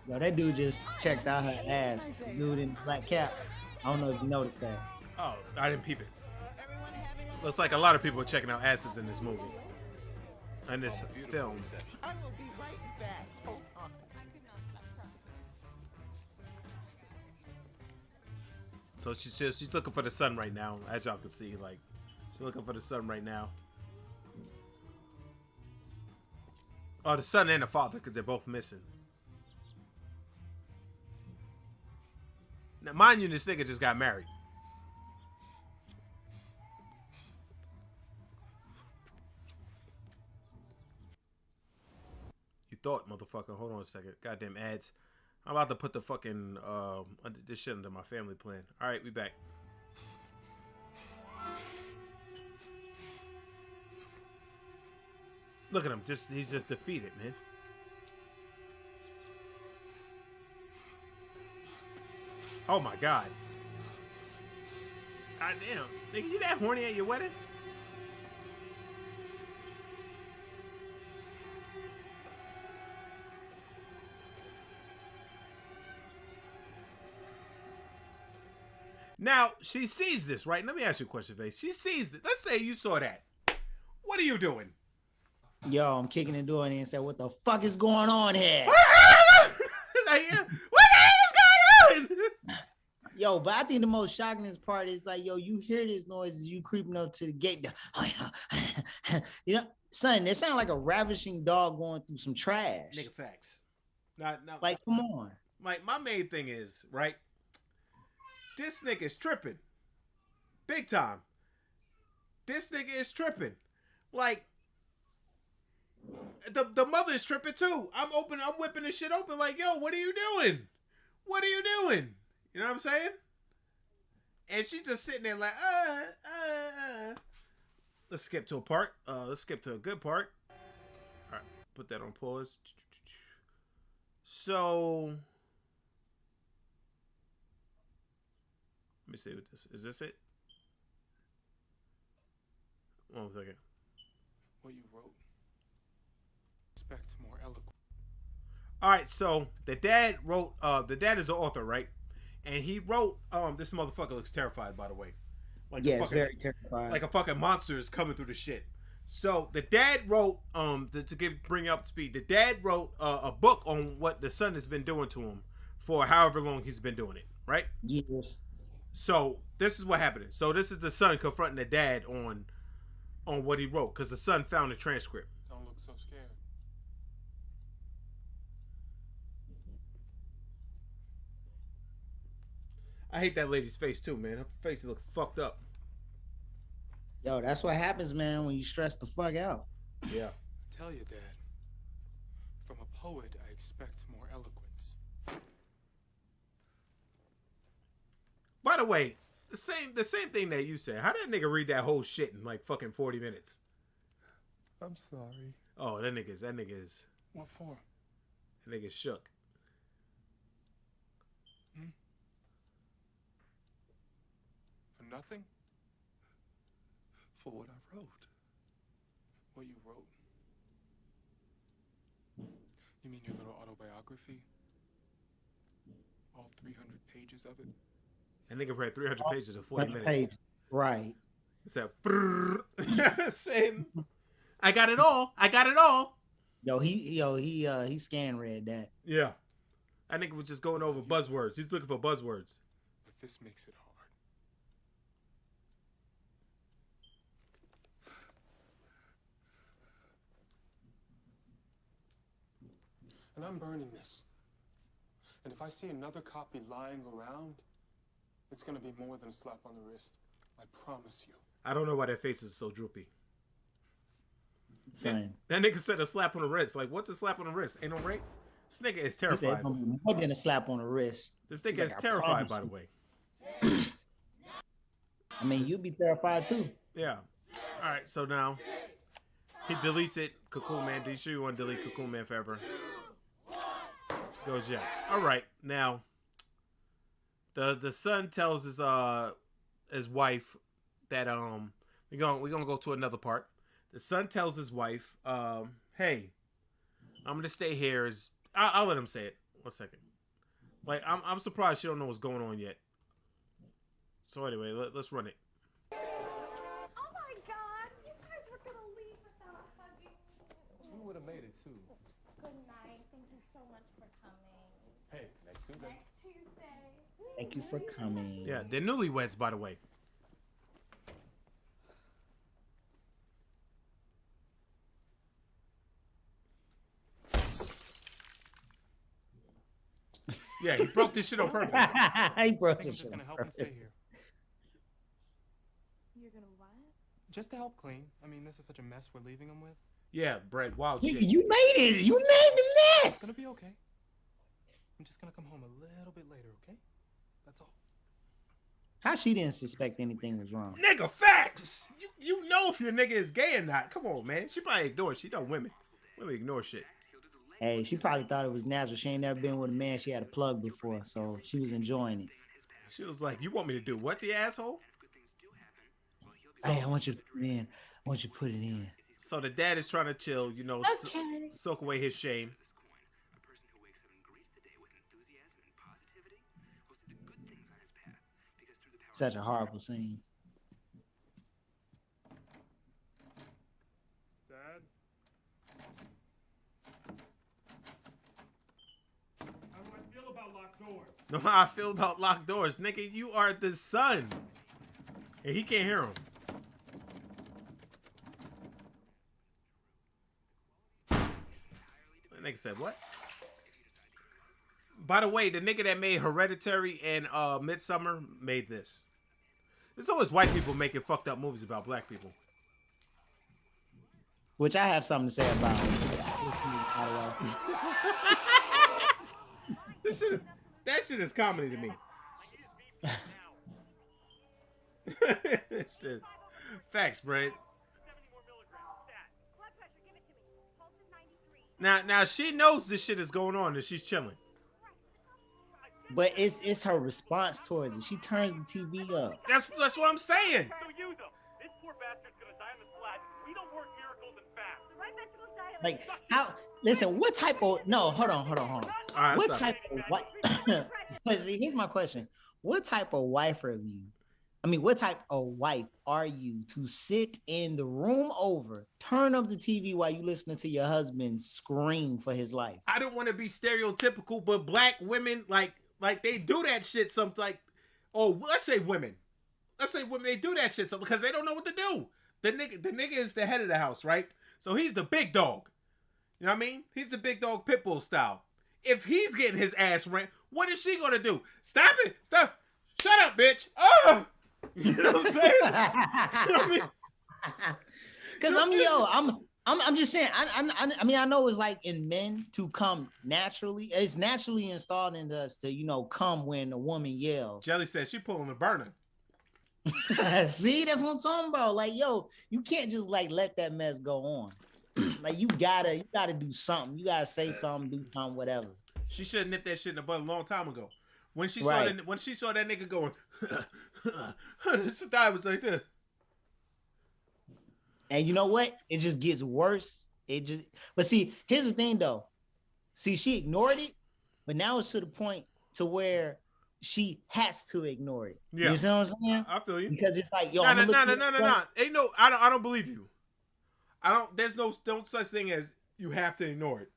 Yo, that dude just checked out her ass. The dude in the black cap. I don't know if you noticed that. Oh, I didn't peep it. everyone having a Looks like a lot of people are checking out asses in this movie. In this film. I will be right back. Hold on. So she's looking for the sun right now, as y'all can see. Like, she's looking for the sun right now. Oh, the son and the father, because they're both missing. Now, mind you, this nigga just got married. You thought, motherfucker. Hold on a second. Goddamn ads. I'm about to put the fucking this shit under my family plan. All right, we back. Look at him. He's just defeated, man. Oh my god. God damn. Nigga, you that horny at your wedding? Now, she sees this, right? Let me ask you a question, Faye. She sees it. Let's say you saw that. What are you doing? Yo, I'm kicking the door in and say, what the fuck is going on here? Like, yeah, what the hell is going on? Yo, but I think the most shockingest part is like, yo, you hear this noise as you creeping up to the gate. You know, son, it sounds like a ravishing dog going through some trash. Nigga, facts. Not Like, come on. my main thing is, right? This nigga is tripping. Big time. This nigga is tripping. Like, the mother is tripping too. I'm whipping this shit open like, yo, what are you doing? What are you doing? You know what I'm saying? And she just sitting there like, Let's skip to a part. Let's skip to a good part. All right, put that on pause. So, let me see what this is. This it? 1 second. What you wrote. Expect more eloquent. All right, so the dad wrote. The dad is the author, right? And he wrote. This motherfucker looks terrified, by the way. Like Yeah, it's very terrifying. like a fucking monster is coming through the shit. So the dad wrote. Bring you up to speed. The dad wrote a book on what the son has been doing to him for however long he's been doing it, right? Years. So this is what happened. So this is the son confronting the dad on what he wrote because the son found the transcript. Don't look so scared. I hate that lady's face too, man. Her face looks fucked up. Yo, that's what happens, man, when you stress the fuck out. Yeah. Tell you, Dad. From a poet, I expect more eloquence. By the way, the same thing that you said. How did that nigga read that whole shit in like fucking 40 minutes? I'm sorry. Oh, that nigga's What for? shook. For nothing? For what I wrote. What you wrote? You mean your little autobiography? All 300 pages of it? That nigga read 300 pages in 40 minutes. Page. Right. He said, saying, I got it all. I got it all. He scan read that. Yeah. That nigga was just going over buzzwords. He's looking for buzzwords. But this makes it hard. And I'm burning this. And if I see another copy lying around, it's gonna be more than a slap on the wrist. I promise you. I don't know why that face is so droopy. Son. That nigga said a slap on the wrist. Like, what's a slap on the wrist? Ain't no rape? This nigga is He said it's terrified. gonna be more than a slap on the wrist. This nigga He's is like, I terrified, promise by the you. way. I mean, you'd be terrified too. Yeah. All right, so now he deletes it. Cocoon Man. Do you sure you want to delete Cocoon Man forever? goes yes. All right, now the son tells his wife that we're gonna go to another part. The son tells his wife, hey, I'm gonna stay here. I'll let him say it. 1 second. Like I'm surprised she don't know what's going on yet. So anyway, let's run it. Oh my God! You guys were gonna leave without hugging me. We would have made it too. Good night. Thank you so much for coming. Hey, next Tuesday. Next Tuesday. Thank you for coming. Yeah, they're newlyweds, by the way. Yeah, he broke this shit on purpose. He I broke think I'm this just shit gonna on help him stay purpose. here. You're gonna what? Just to help clean. I mean, this is such a mess we're leaving him with. Yeah, Brett, wild You, shit. you made it. You made the It's gonna mess. be okay. I'm just gonna come home a little bit later, okay? That's all. How she didn't suspect anything was wrong? Nigga, facts. You know if your nigga is gay or not. Come on, man. She probably ignores. She know women. Women ignore shit. Hey, she probably thought it was natural. She ain't never been with a man she had a plug before, so she was enjoying it. She was like, "You want me to do what, the asshole?" Hey, I want you to put it in. I want you to put it in. So the dad is trying to chill, you know, Okay. soak away his shame. Such a horrible scene. Dad? How do I feel about locked doors? Know how I feel about locked doors, nigga. You are the son, and he can't hear him. The nigga said what? By the way, the nigga that made Hereditary and Midsummer made this. There's always white people making fucked up movies about black people. Which I have something to say about. That shit is comedy to me. Shit. Facts, Brett. Now she knows this shit is going on and she's chilling. But it's her response towards it. She turns the TV up. That's what I'm saying. So use them. This poor bastard's gonna die on the slab. We don't work miracles and fast. The right vegetables die of Like how? Listen, what type of? No, hold on. All right, What stop. type of wife? But see, here's my question: what type of wife are you? I mean, what type of wife are you to sit in the room over, turn up the TV while you listening to your husband scream for his life? I don't want to be stereotypical, but black women like they do that shit. Let's say women, they do that shit because they don't know what to do. The nigga is the head of the house, right? So he's the big dog. You know what I mean? He's the big dog pit bull style. If he's getting his ass rent, what is she gonna do? Stop it! Stop! Shut up, bitch! Oh! You know what I'm saying? You know what I mean? Because I'm just saying. I mean, I know it's like in men to come naturally. It's naturally installed in us to come when a woman yells. Jelly said she pulling the burner. See, that's what I'm talking about. Like, yo, you can't just like let that mess go on. Like, you gotta do something. You gotta say something, do something, whatever. She should have nipped that shit in the bud a long time ago. When she Right. saw that nigga going, it's a diamond right there. And you know what? It just gets worse. But see, here's the thing though. See, she ignored it, but now it's to the point to where she has to ignore it. Yeah. You see what I'm saying? I feel you. Because it's like, yo, No. I'ma look you up. Ain't no. I don't believe you. There's no such thing as you have to ignore it.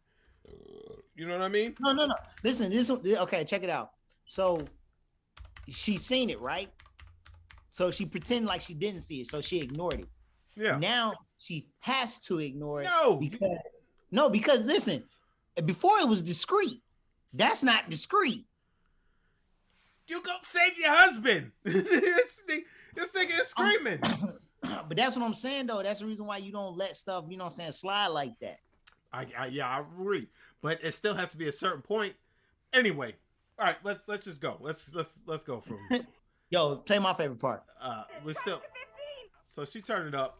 You know what I mean? No. Listen, okay, check it out. So she seen it, right? So she pretended like she didn't see it, so she ignored it. Yeah. Now she has to ignore it. No. Because listen, before it was discreet. That's not discreet. You go save your husband. This nigga is screaming. But that's what I'm saying though. That's the reason why you don't let stuff, slide like that. I agree, but it still has to be a certain point. Anyway, all right, let's just go. Let's go from. Yo, play my favorite part. We're still. So she turned it up.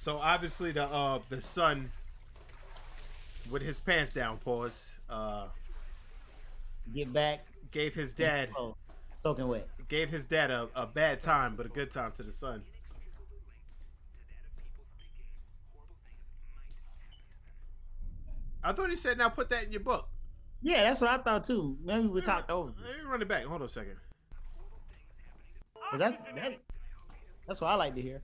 So obviously the son with his pants down, pause. Get back. Gave his dad Soaking wet. A bad time, but a good time to the son. I thought he said, "Now put that in your book." Yeah, that's what I thought too. Maybe we talked over. Let me run it back. Hold on a second. 'Cause that's what I like to hear.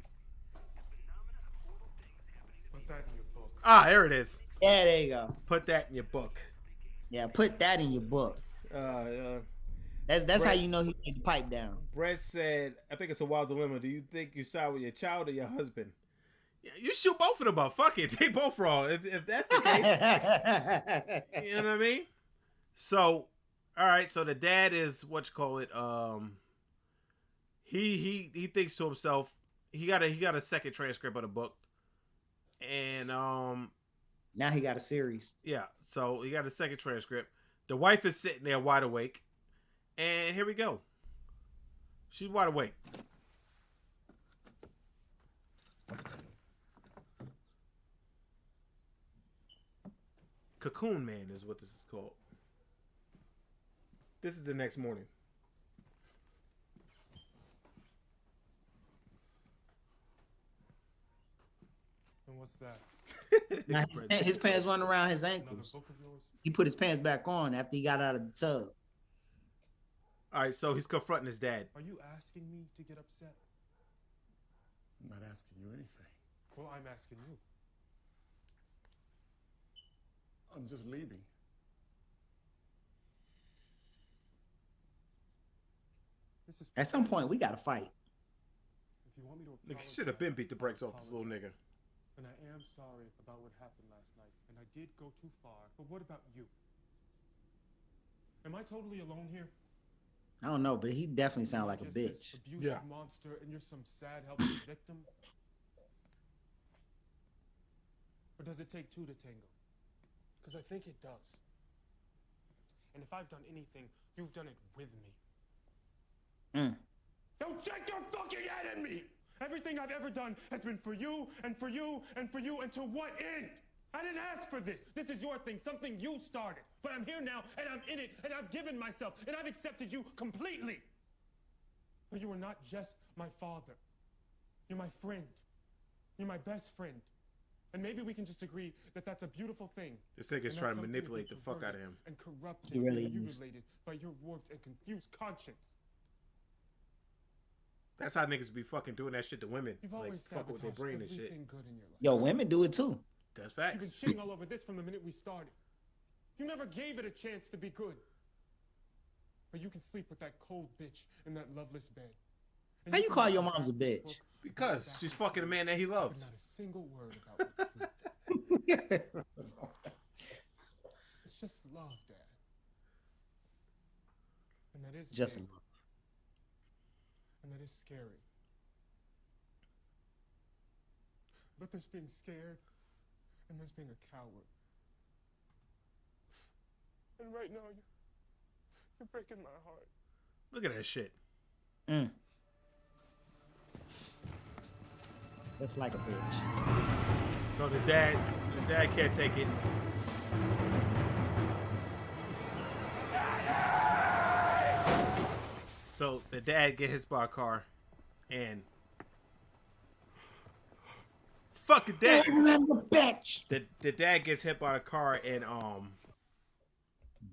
Put that in your book. Ah, there it is. Yeah, there you go. Put that in your book. Yeah, put that in your book. That's Brett, how you know he laid the pipe down. Brett said, "I think it's a wild dilemma. Do you think you side with your child or your husband?" Yeah, you shoot both of them up. Fuck it, they both wrong. If that's the case, you know what I mean. So, all right. So the dad is what you call it. He thinks to himself. He got a second transcript of the book, and now he got a series. Yeah. So he got a second transcript. The wife is sitting there wide awake, and here we go. She's wide awake. Cocoon Man is what this is called. This is the next morning. And what's that? Now his pants went around his ankles. He put his pants back on after he got out of the tub. All right, so he's confronting his dad. Are you asking me to get upset? I'm not asking you anything. Well, I'm asking you. I'm just leaving. At some point, we gotta fight. If you want me to Look, he should have been beat the brakes off this little nigga. And I am sorry about what happened last night. And I did go too far. But what about you? Am I totally alone here? I don't know, but he definitely sounds like a Just bitch. this abusive monster, and you're some sad, helpless victim? Or does it take two to tango? Because I think it does. And if I've done anything, you've done it with me. Don't shake your fucking head at me! Everything I've ever done has been for you, and for you, and for you, and to what end? I didn't ask for this. This is your thing, something you started. But I'm here now, and I'm in it, and I've given myself, and I've accepted you completely. But you are not just my father. You're my friend. You're my best friend. And maybe we can just agree that that's a beautiful thing. This nigga's trying to manipulate the fuck out of him. And corrupted, He really and is. manipulated by your warped and confused conscience. That's how niggas be fucking doing that shit to women. You've Like, always fuck with their sabotaged brain and everything shit. good in your life. Yo, women do it too. That's You've been facts. shitting all over this from the minute we started. You never gave it a chance to be good. But you can sleep with that cold bitch in that loveless bed. And How you can call read your the mom's a back of this bitch? book Because without she's back fucking a man that he but loves. not a single word about what you did. It's just love, Dad. And that is Just big. And that is scary. But there's being scared, and there's being a coward. And right now, you're breaking my heart. Look at that shit. Looks like a bitch. So the dad can't take it. So the dad get hit by a car, and fucking dad. Remember, bitch. The dad gets hit by a car and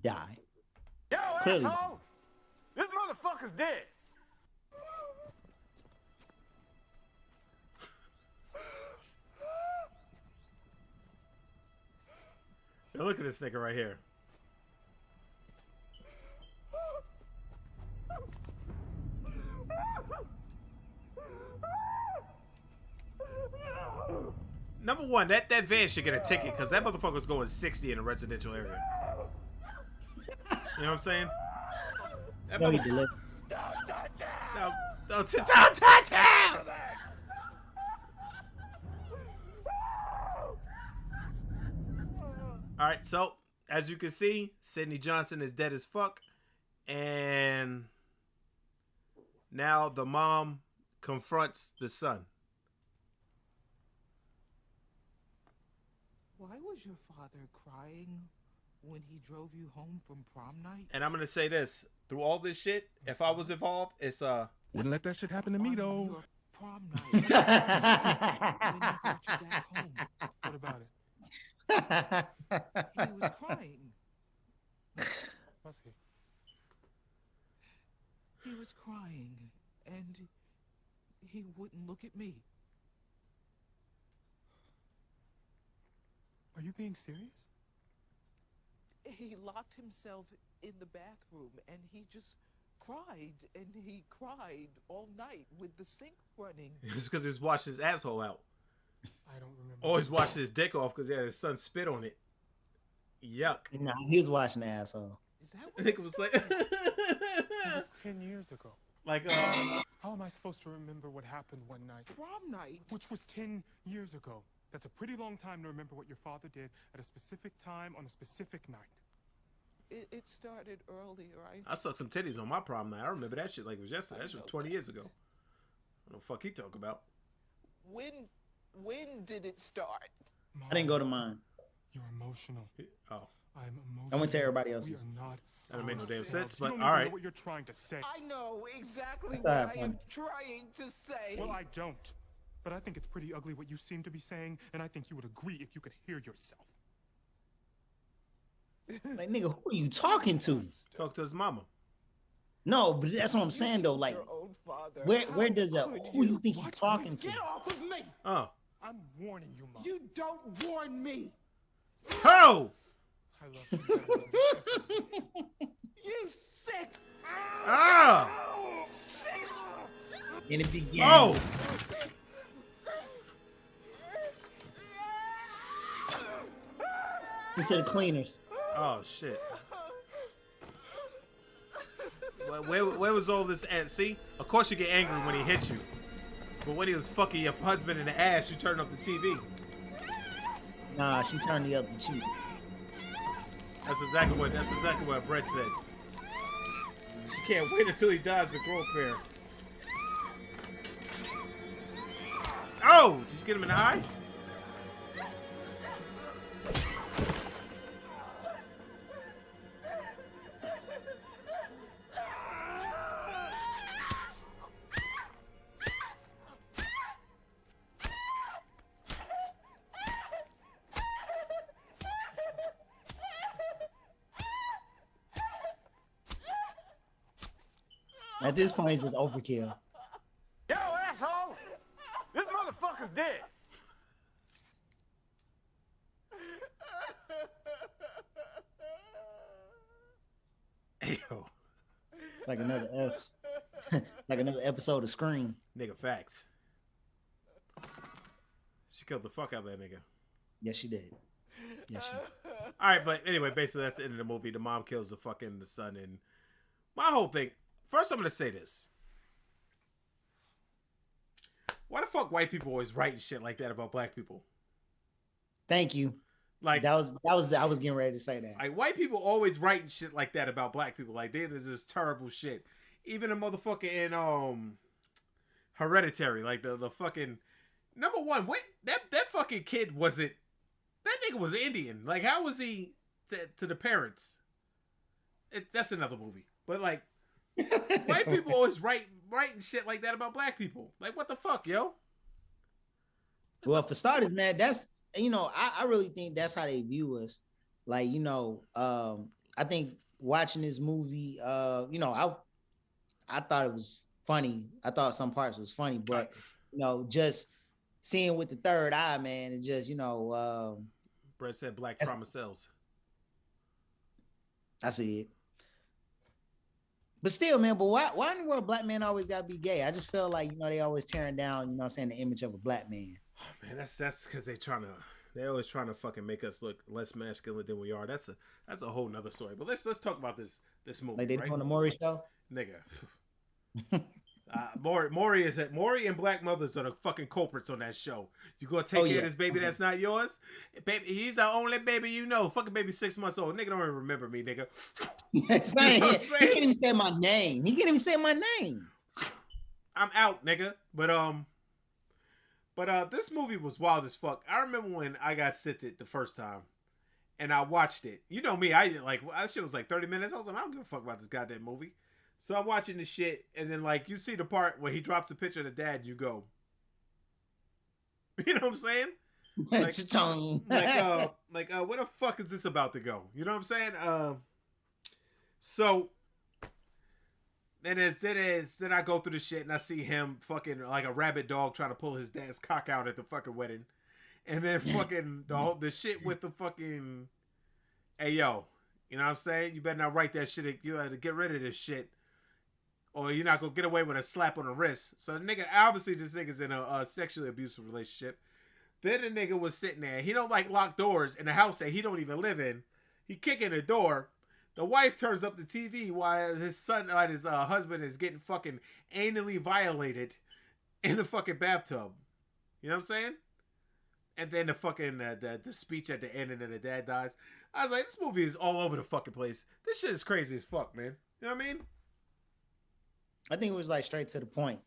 Die. Yo, Clearly. asshole! This motherfucker's dead. Yo, look at this nigga right here. Number one, that van should get a ticket because that motherfucker's going 60 in a residential area. You know what I'm saying? That No, he motherfucker. delivered. Don't touch him! All right, so as you can see, Sidney Johnson is dead as fuck, and now the mom confronts the son. Why was your father crying when he drove you home from prom night? And I'm gonna say this: through all this shit, if I was involved, it's Wouldn't let that shit happen to me, though. Your prom night. When he brought you back home. What about it? He was crying. Was he? He was crying, and he wouldn't look at me. Are you being serious? He locked himself in the bathroom, and he just cried, and he cried all night with the sink running. it's because he was washing his asshole out. I don't remember. Or he's washing his dick off because he had his son spit on it. Yuck. Nah, he was washing the asshole. Is that The what nigga was like, That was 10 years ago. like, How am I supposed to remember what happened one night? prom night? Which was 10 years ago. That's a pretty long time to remember what your father did at a specific time on a specific night. It started earlier. I sucked some titties on my prom night. I remember that shit like it was yesterday. That shit was 20 years ago. What the fuck he talk about? When did it start? Mom, I didn't go to mine. You're emotional. Oh, I'm emotional. I went to everybody We else's. are not. that don't make no damn ourselves. sense, You but don't even all know right. what you're trying to say. I know exactly That's what not I am fun. trying to say. Well, I don't. But I think it's pretty ugly what you seem to be saying, and I think you would agree if you could hear yourself. Like, nigga, who are you talking to? Talk to his mama. No, but that's what I'm saying though. Like, Your own father. where does that? could Who you think you What? talking to? Get off of me! Oh. I'm warning you, Mom. You don't warn me! Ho! I love you better than this. You sick! Ah! And it began. Oh! Into the cleaners. Oh, shit. Where was all this at? See? Of course you get angry when he hits you. But when he was fucking your husband in the ass, you turn up the TV. Nah, she turned me up the cheek. That's exactly what Brett said. She can't wait until he dies to grow a pair. Oh! Did you get him in the eye? At this point, it's just overkill. Yo, asshole! This motherfucker's dead. Ayo. Like another like another episode of Scream. Nigga, facts. She killed the fuck out of that nigga. Yes, she did. Yes, she did. All right, but anyway, basically that's the end of the movie. The mom kills the son, and my whole thing. First, I'm gonna say this: why the fuck white people always writing shit like that about black people? Thank you. Like I was getting ready to say that. Like white people always writing shit like that about black people. Like there's this terrible shit. Even a motherfucker in Hereditary, like the fucking number one. What that fucking kid wasn't. That nigga was Indian. Like how was he to the parents? That's another movie. But like white people always writing shit like that about black people. Like what the fuck, yo? Well, for starters, man, that's I really think that's how they view us. Like, I think watching this movie, I thought it was funny. I thought some parts was funny, but just seeing with the third eye, man, it's just Brett said black trauma cells. I see it. But still, man, why in the world black men always gotta be gay? I just feel like, they always tearing down, the image of a black man. Oh, man, that's because they're always trying to fucking make us look less masculine than we are. That's a whole nother story. But let's talk about this movie. Like they right? on the Maury show? Nigga. Maury and Black Mothers are the fucking culprits on that show. You gonna take care of this baby that's not yours? Baby, he's the only baby you know. Fucking baby 6 months old. Nigga don't even remember me, nigga. He can't even say my name. He can't even say my name. I'm out, nigga. But But this movie was wild as fuck. I remember when I got sent the first time, and I watched it. You know me, that shit was like 30 minutes. I was like, I don't give a fuck about this goddamn movie. So I'm watching this shit, and then like you see the part where he drops a picture of the dad, you go, you know what I'm saying? Where the fuck is this about to go? You know what I'm saying? So then I go through the shit and I see him fucking like a rabid dog trying to pull his dad's cock out at the fucking wedding, and then fucking the shit with the fucking, hey yo, you know what I'm saying? You better not write that shit. You got to get rid of this shit, or you're not gonna get away with a slap on the wrist. So the nigga, obviously this nigga's in a sexually abusive relationship. Then the nigga was sitting there. He don't like lock doors in the house that he don't even live in. He kicking the door. The wife turns up the TV while his husband is getting fucking anally violated in the fucking bathtub. You know what I'm saying? And then the fucking the speech at the end, and then the dad dies. I was like, this movie is all over the fucking place. This shit is crazy as fuck, man. You know what I mean? I think it was like straight to the point.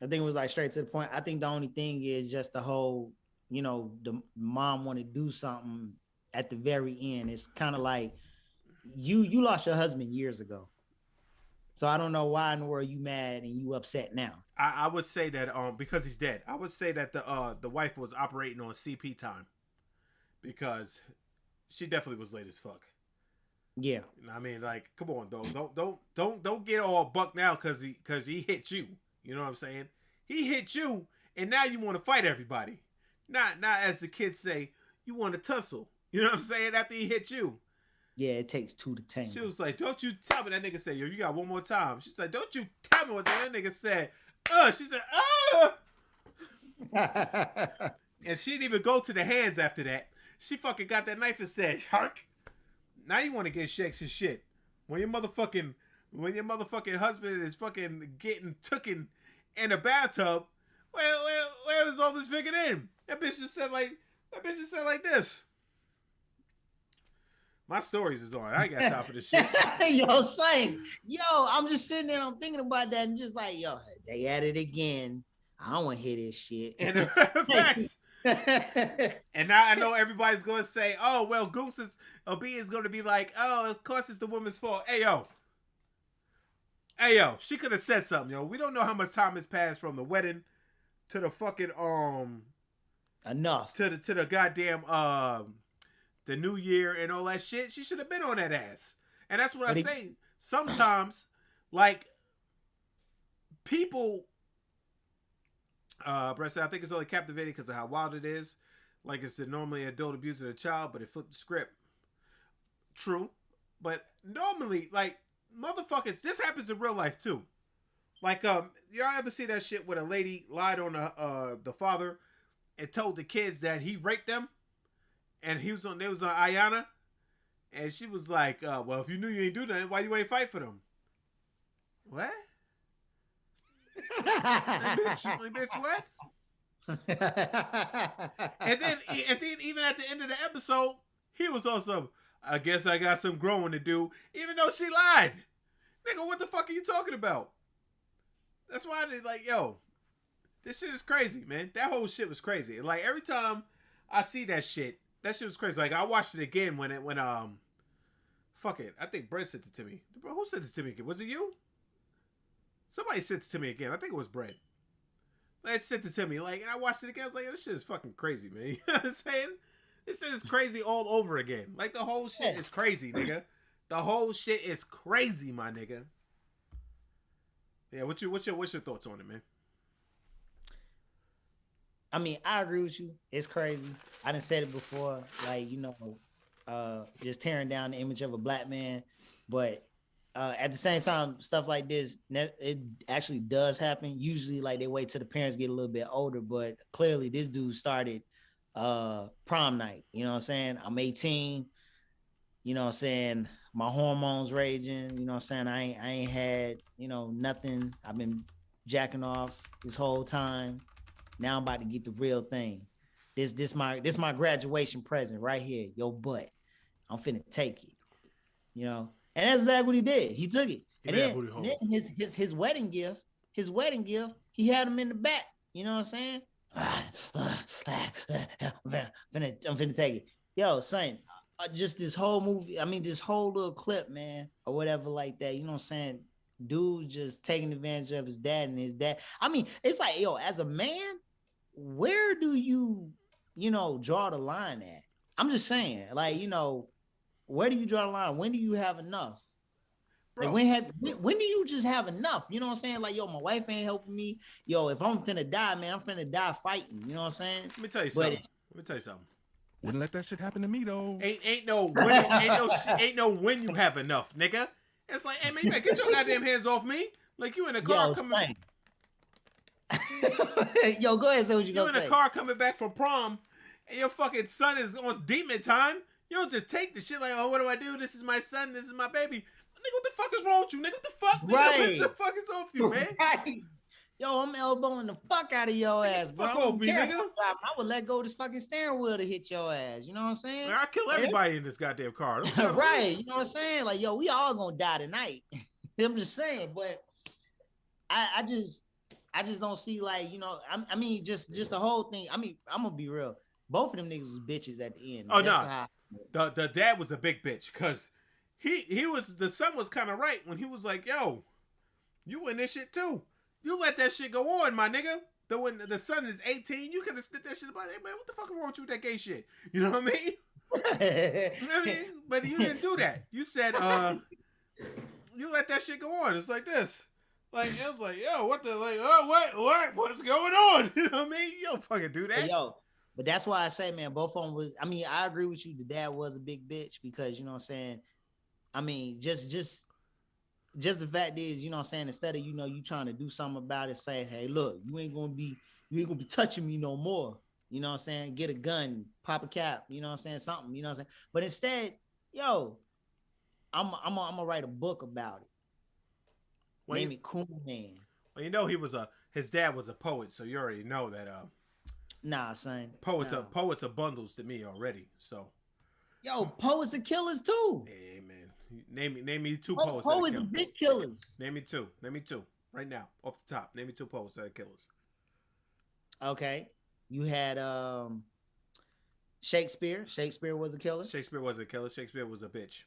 I think the only thing is just the whole, you know, the mom want to do something at the very end. It's kind of like you lost your husband years ago. So I don't know why in the world you mad and you upset now. I would say that because he's dead. I would say that the wife was operating on CP time, because she definitely was late as fuck. Yeah. I mean, like, come on, though. Don't get all buck now because he hit you. You know what I'm saying? He hit you, and now you want to fight everybody. Not as the kids say, you want to tussle. You know what I'm saying? After he hit you. Yeah, it takes two to tango. She was like, don't you tell me. That nigga said, yo, you got one more time. She's like, don't you tell me what that nigga said. She said, And she didn't even go to the hands after that. She fucking got that knife and said, hark. Now you want to get shakes and shit. When your motherfucking husband is fucking getting tooken in a bathtub, where was all this figured in? That bitch just said like this. My stories is on. I ain't got time for this shit. Yo, same. Yo, I'm just sitting there, I'm thinking about that, and just like, yo, they at it again. I don't want to hear this shit. And facts. And now I know everybody's going to say, oh, well, Goose B is going to be like, oh, of course it's the woman's fault. Hey, yo, she could have said something, yo. We don't know how much time has passed from the wedding to the fucking, enough. To the goddamn, the new year and all that shit. She should have been on that ass. And that's what I say. Sometimes, like, people, Brett said, I think it's only captivating because of how wild it is. Like it's normally adult abuse of a child, but it flipped the script. True. But normally, like, motherfuckers, this happens in real life too. Like, y'all ever see that shit where a lady lied on the father and told the kids that he raped them? And they was on Ayana, and she was like, well, if you knew you ain't do nothing, why you ain't fight for them? What? bitch, what? and then even at the end of the episode, he was also, I guess I got some growing to do, even though she lied. Nigga, what the fuck are you talking about? That's why they like, yo, this shit is crazy, man. That whole shit was crazy. And like every time I see that shit was crazy. Like I watched it again when fuck it. I think Brett sent it to me. Who sent it to me again? Was it you? Somebody sent it to me again. I think it was Brett. Like, sent it to me. Like, and I watched it again. I was like, this shit is fucking crazy, man. You know what I'm saying? This shit is crazy all over again. Like, the whole shit is crazy, nigga. The whole shit is crazy, my nigga. Yeah, what's your thoughts on it, man? I mean, I agree with you. It's crazy. I done said it before. Like, you know, just tearing down the image of a black man. But at the same time, stuff like this, it actually does happen. Usually, like, they wait till the parents get a little bit older. But clearly, this dude started prom night. You know what I'm saying? I'm 18. You know what I'm saying? My hormones raging. You know what I'm saying? I ain't had, you know, nothing. I've been jacking off this whole time. Now I'm about to get the real thing. This my graduation present right here. Your butt. I'm finna take it. You know? And that's exactly what he did. He took it. And then his wedding gift, his wedding gift, he had him in the back. You know what I'm saying? I'm finna take it. Yo, son, just this whole movie. I mean, this whole little clip, man, or whatever like that. You know what I'm saying? Dude just taking advantage of his dad and his dad. I mean, it's like, yo, as a man, where do you draw the line at? I'm just saying, like, where do you draw the line? When do you have enough? Like, when do you just have enough? You know what I'm saying? Like, yo, my wife ain't helping me. Yo, if I'm finna die, man, I'm finna die fighting. You know what I'm saying? Let me tell you something. Wouldn't let that shit happen to me though. Ain't no when you have enough, nigga. It's like, hey man, you better get your goddamn hands off me. Like you in a car coming. Yo, go ahead and say what you gonna say. You in a car coming back from prom, and your fucking son is on demon time. You don't just take the shit like, oh, what do I do? This is my son. This is my baby. Nigga, what the fuck is wrong with you? Nigga, what the fuck? Right. Nigga, what the fuck is off you, man? Right. Yo, I'm elbowing the fuck out of your ass, bro. Fuck off me, nigga. I would let go of this fucking steering wheel to hit your ass. You know what I'm saying? Man, I kill everybody in this goddamn car. Right. You know what I'm saying? Like, yo, we all gonna die tonight. I'm just saying, but I just don't see, like, I mean, just the whole thing. I mean, I'm gonna be real. Both of them niggas was bitches at the end. Oh no, the dad was a big bitch because the son was kind of right when he was like, yo, you in this shit too. You let that shit go on, my nigga. When the son is 18, you could have slipped that shit about, hey man, what the fuck is wrong with you with that gay shit? You know what I mean? I mean, but you didn't do that. You said, you let that shit go on. It's like this. Like, it was like, yo, what the, like, oh, what's going on? You know what I mean? You don't fucking do that. But that's why I say, man, both of them was, I mean, I agree with you. The dad was a big bitch because, you know what I'm saying? I mean, just the fact is, you know what I'm saying, instead of, you trying to do something about it, say, hey, look, you ain't gonna be touching me no more. You know what I'm saying? Get a gun, pop a cap, you know what I'm saying? Something, you know what I'm saying? But instead, yo, I'm gonna write a book about it. Name it Cool Man. Well, you know his dad was a poet, so you already know that nah, son. Poets are bundles to me already. So yo, poets are killers too. Hey man. Name me two poets. Poets are big killers. Name me two. Right now, off the top. Name me two poets that are killers. Okay. You had Shakespeare. Shakespeare was a killer. Shakespeare was a killer. Shakespeare was a bitch.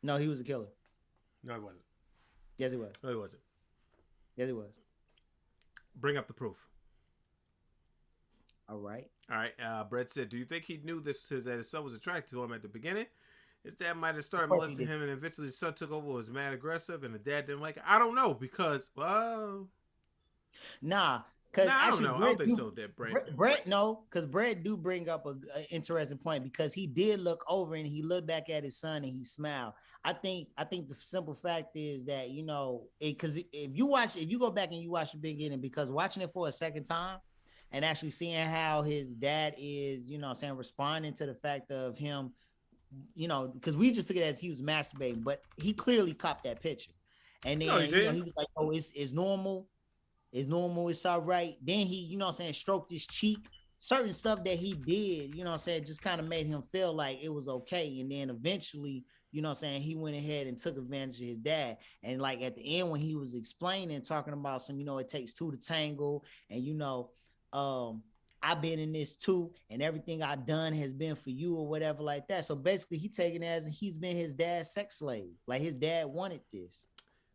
No, he was a killer. No, he wasn't. Yes, he was. No, he wasn't. Yes, he was. Bring up the proof. All right. Brett said, do you think he knew that his son was attracted to him at the beginning? His dad might have started molesting him, and eventually his son took over, was mad aggressive, and the dad didn't like it. I don't know, because, well... Nah, I don't know. I don't think so, Brett, no, because Brett do bring up an interesting point, because he did look over, and he looked back at his son, and he smiled. I think the simple fact is that, because if you go back and you watch the beginning, because watching it for a second time, and actually seeing how his dad is, responding to the fact of him, because we just took it as he was masturbating, but he clearly copped that picture. And then he was like, oh, it's normal. It's normal. It's all right. Then he, stroked his cheek. Certain stuff that he did, just kind of made him feel like it was okay. And then eventually, he went ahead and took advantage of his dad. And like at the end, when he was explaining, talking about some, it takes two to tangle. And, I've been in this too, and everything I've done has been for you or whatever like that. So basically, he taking it as he's been his dad's sex slave. Like his dad wanted this.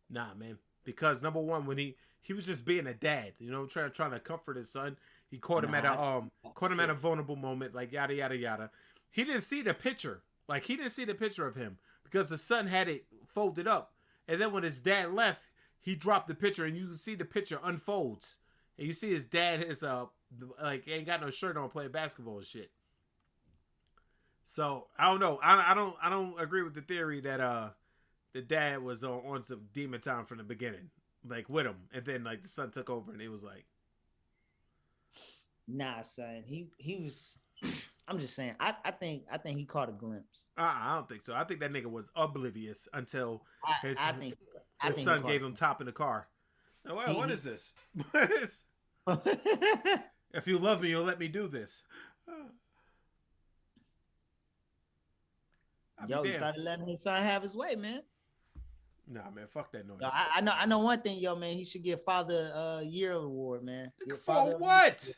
Nah, man. Because number one, when he was just being a dad, trying to comfort his son. He caught him at a vulnerable moment, like yada yada yada. He didn't see the picture. Like he didn't see the picture of him because the son had it folded up, and then when his dad left, he dropped the picture, and you can see the picture unfolds, and you see his dad is ain't got no shirt on playing basketball and shit. So I don't know. I don't agree with the theory that the dad was on some demon time from the beginning, like with him, and then like the son took over and it was like, nah, son. He was. I'm just saying. I think he caught a glimpse. I don't think so. I think that nigga was oblivious until his son gave him top in the car. Now, what is this? What is? If you love me, you'll let me do this. Yo, he started letting his son have his way, man. Nah, man, fuck that noise. Yo, I know one thing, yo, man. He should get Father Year Award, man. Get For Father what?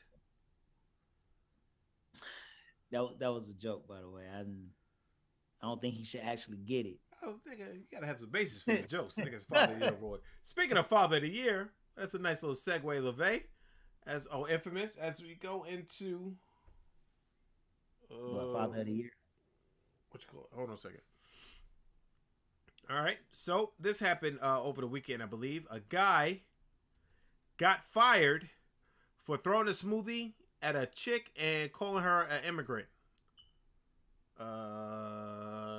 That was a joke, by the way. I don't think he should actually get it. I was thinking you gotta have some basis for your jokes. Nigga's Father of the Year award. Speaking of Father of the Year, that's a nice little segue, LeVay. Infamous. As we go into What, Father of the Year? What you call it? Hold on a second. All right. So this happened over the weekend, I believe. A guy got fired for throwing a smoothie at a chick and calling her an immigrant.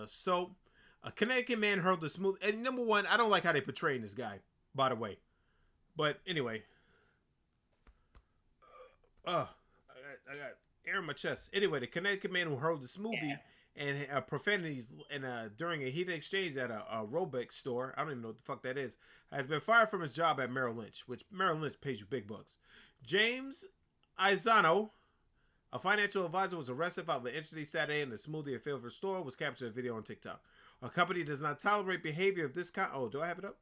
So a Connecticut man hurled the smoothie. And number one, I don't like how they portraying this guy, by the way. But anyway, I got air in my chest. Anyway, the Connecticut man who hurled the smoothie and profanities and during a heated exchange at a Robex store, I don't even know what the fuck that is, has been fired from his job at Merrill Lynch, which Merrill Lynch pays you big bucks. James Izano, a financial advisor, was arrested about the incident Saturday in the smoothie at Fairfield store, was captured in a video on TikTok. A company does not tolerate behavior of this kind. Oh, do I have it up?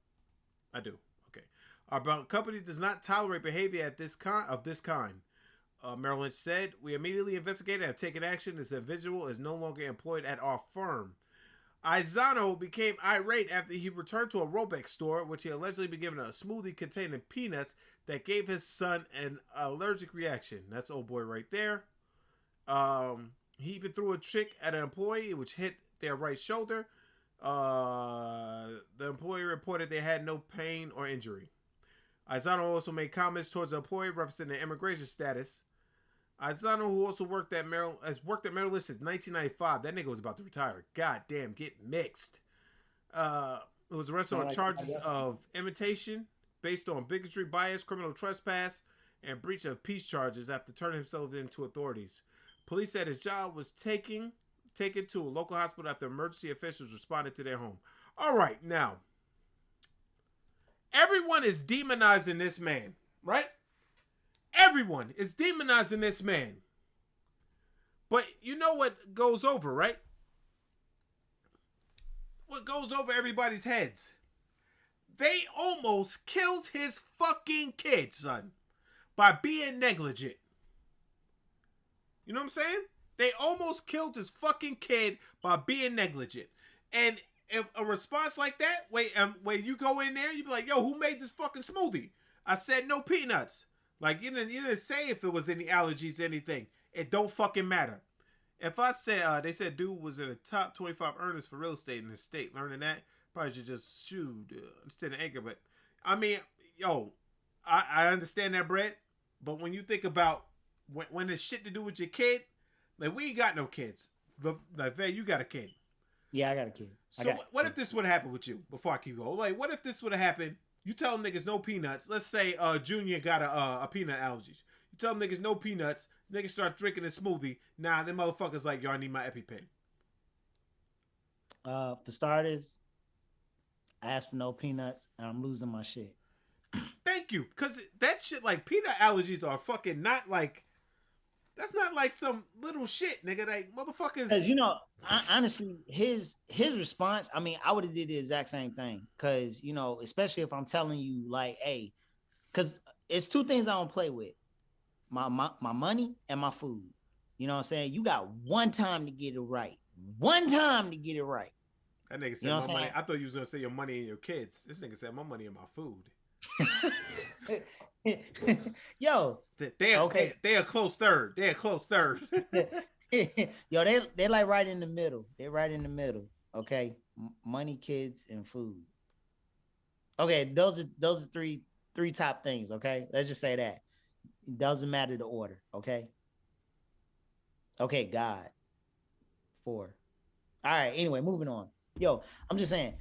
I do. Okay. Our company does not tolerate behavior of this kind. Merrill Lynch said, "We immediately investigated and have taken action. This individual is no longer employed at our firm." Izano became irate after he returned to a Robex store, which he allegedly been given a smoothie containing peanuts that gave his son an allergic reaction. That's old boy right there. He even threw a trick at an employee, which hit their right shoulder. The employee reported they had no pain or injury. Izano also made comments towards the employee referencing their immigration status. Izano, who also worked at Merrill Lynch since 1995. That nigga was about to retire. God damn, get mixed. Was arrested on charges of imitation based on bigotry, bias, criminal trespass, and breach of peace charges after turning himself in to authorities. Police said his job was taken to a local hospital after emergency officials responded to their home. All right, now, everyone is demonizing this man, right? Everyone is demonizing this man. But you know what goes over, right? What goes over everybody's heads? They almost killed his fucking kid, son, by being negligent. You know what I'm saying? They almost killed his fucking kid by being negligent. And if a response like that, when you go in there, you be like, yo, who made this fucking smoothie? I said no peanuts. Like, you didn't say if it was any allergies or anything. It don't fucking matter. If I said, they said dude was in the top 25 earners for real estate in his state, learning that, probably should just understand the anchor. But, I mean, yo, I understand that, Brett. But when you think about when it's shit to do with your kid, like, we ain't got no kids. Like, Vay, you got a kid. Yeah, I got a kid. So what if this would have happened with you? Before I keep going, like, what if this would have happened? You tell them niggas no peanuts. Let's say Junior got a peanut allergies. You tell them niggas no peanuts. Niggas start drinking a smoothie. Nah, them motherfuckers like, yo, I need my EpiPen. For starters, I asked for no peanuts, and I'm losing my shit. Thank you, because that shit, like, peanut allergies are fucking not like. That's not like some little shit, nigga. Like, motherfuckers. Because, you know, honestly, his response, I mean, I would have did the exact same thing. Because, you know, especially if I'm telling you, like, hey, because it's two things I don't play with. My money and my food. You know what I'm saying? You got one time to get it right. One time to get it right. That nigga said, you know my money. I thought you was going to say your money and your kids. This nigga said, my money and my food. Yo, they a close third. They a close third. Yo, they like right in the middle. They're right in the middle. Okay, money, kids, and food. Okay, those are three top things. Okay, let's just say that. It doesn't matter the order. Okay. Okay, God. 4. All right. Anyway, moving on. Yo, I'm just saying,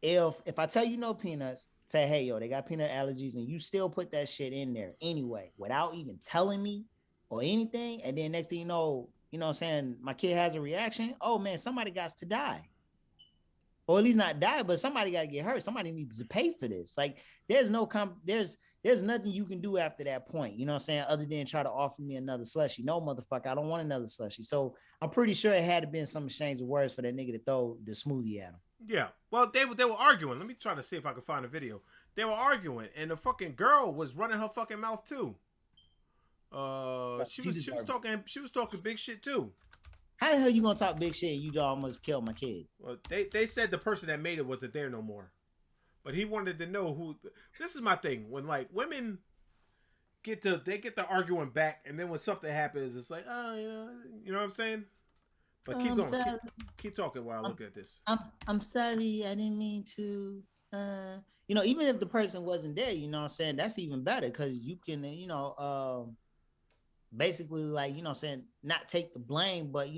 if I tell you no peanuts. Say, hey, yo, they got peanut allergies, and you still put that shit in there anyway, without even telling me or anything. And then next thing you know what I'm saying, my kid has a reaction. Oh, man, somebody got to die. Or at least not die, but somebody got to get hurt. Somebody needs to pay for this. Like, there's nothing you can do after that point, you know what I'm saying, other than try to offer me another slushie. No, motherfucker, I don't want another slushie. So I'm pretty sure it had to been some exchange of words for that nigga to throw the smoothie at him. Yeah. Well, they were arguing. Let me try to see if I can find a video. They were arguing, and the fucking girl was running her fucking mouth too. She was talking big shit too. How the hell you gonna talk big shit and you almost killed my kid? Well, they said the person that made it wasn't there no more, but he wanted to know who. This is my thing when like women get the arguing back, and then when something happens, it's like, oh, you know what I'm saying. But keep going. Keep talking while I look at this. I'm sorry, I didn't mean to. Even if the person wasn't there, you know what I'm saying, that's even better because you can, basically like, saying not take the blame, but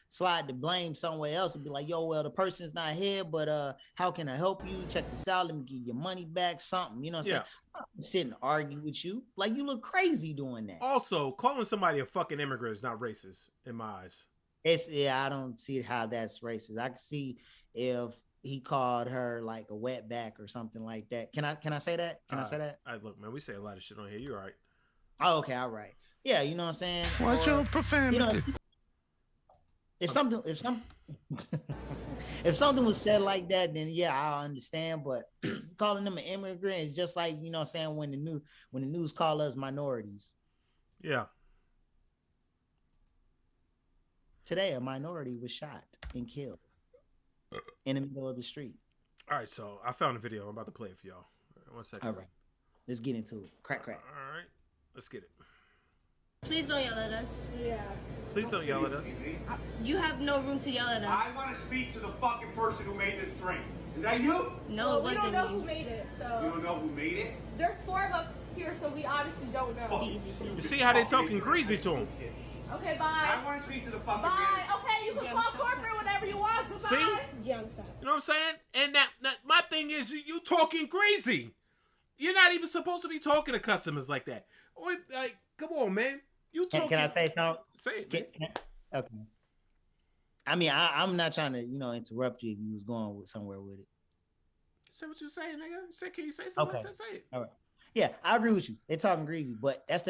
slide the blame somewhere else and be like, yo, well, the person's not here, but how can I help you? Check this out, let me give your money back, something, you know what I'm saying? I'm not sit and argue with you. Like, you look crazy doing that. Also, calling somebody a fucking immigrant is not racist in my eyes. I don't see how that's racist. I can see if he called her like a wetback or something like that. Can I say that? Can I say that? Look, man, we say a lot of shit on here. You're right. Oh, okay, all right. Yeah, you know what I'm saying? Watch your profanity. If something if something was said like that, then yeah, I understand. But calling them an immigrant is just like, you know what I'm saying, when the news call us minorities. Yeah. Today, a minority was shot and killed in the middle of the street. All right, so I found a video. I'm about to play it for y'all. 1 second. All right, let's get into it. Crack. All right, let's get it. Please don't yell at us. Yeah. Please don't yell at us. You have no room to yell at us. I want to speak to the fucking person who made this drink. Is that you? No, it wasn't we don't know me. who made it, You so don't know who made it? there's 4 of us here, so we obviously don't know. You see how they talking greasy to him? Okay, bye. I want to speak to the fucking Bye. manager. Okay, you can call corporate whenever you want. Goodbye. See? John, stop. You know what I'm saying? And that my thing is you talking crazy. You're not even supposed to be talking to customers like that. Like, come on, man. You talking? Can I say something? Say it. Okay. I mean, I'm not trying to, interrupt you if you was going somewhere with it. Say what you saying, nigga. Say, can you say something? Okay. Say it. All right. Yeah, I agree with you. They're talking greasy, but that's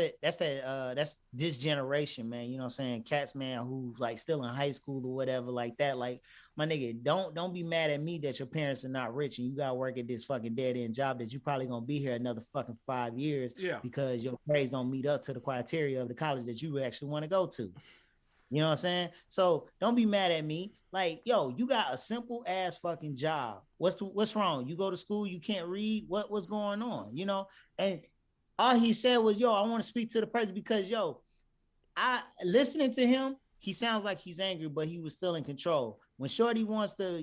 this generation, man. You know what I'm saying? Cats, man, who's like still in high school or whatever like that. Like, my nigga, don't be mad at me that your parents are not rich and you gotta work at this fucking dead end job that you probably gonna be here another fucking 5 years. Yeah. Because your grades don't meet up to the criteria of the college that you actually want to go to. You know what I'm saying? So don't be mad at me. Like, yo, you got a simple ass fucking job. What's wrong? You go to school, you can't read. What's going on? And all he said was, yo, I want to speak to the president because, yo, I listening to him, he sounds like he's angry, but he was still in control. When Shorty wants to,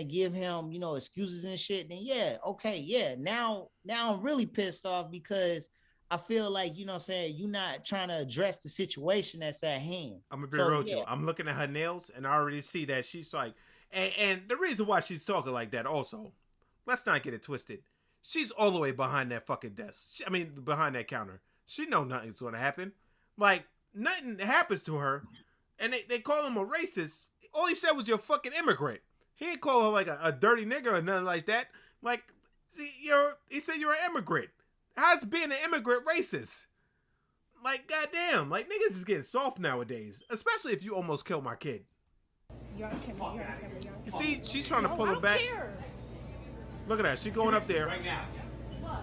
give him, excuses and shit, then yeah, okay, yeah. Now I'm really pissed off because I feel like, you're not trying to address the situation that's at hand. I'm gonna be real with you. I'm looking at her nails and I already see that she's like, and the reason why she's talking like that also, let's not get it twisted. She's all the way behind that fucking desk. Behind that counter. She know nothing's gonna happen. Like, nothing happens to her, and they call him a racist. All he said was you're a fucking immigrant. He didn't call her like a dirty nigger or nothing like that. Like, he said you're an immigrant. How's being an immigrant racist? Like, goddamn, like niggas is getting soft nowadays, especially if you almost killed my kid. You're on camera. You see, she's trying to pull her back. Care. Look at that, she's going up there. Right now. I'm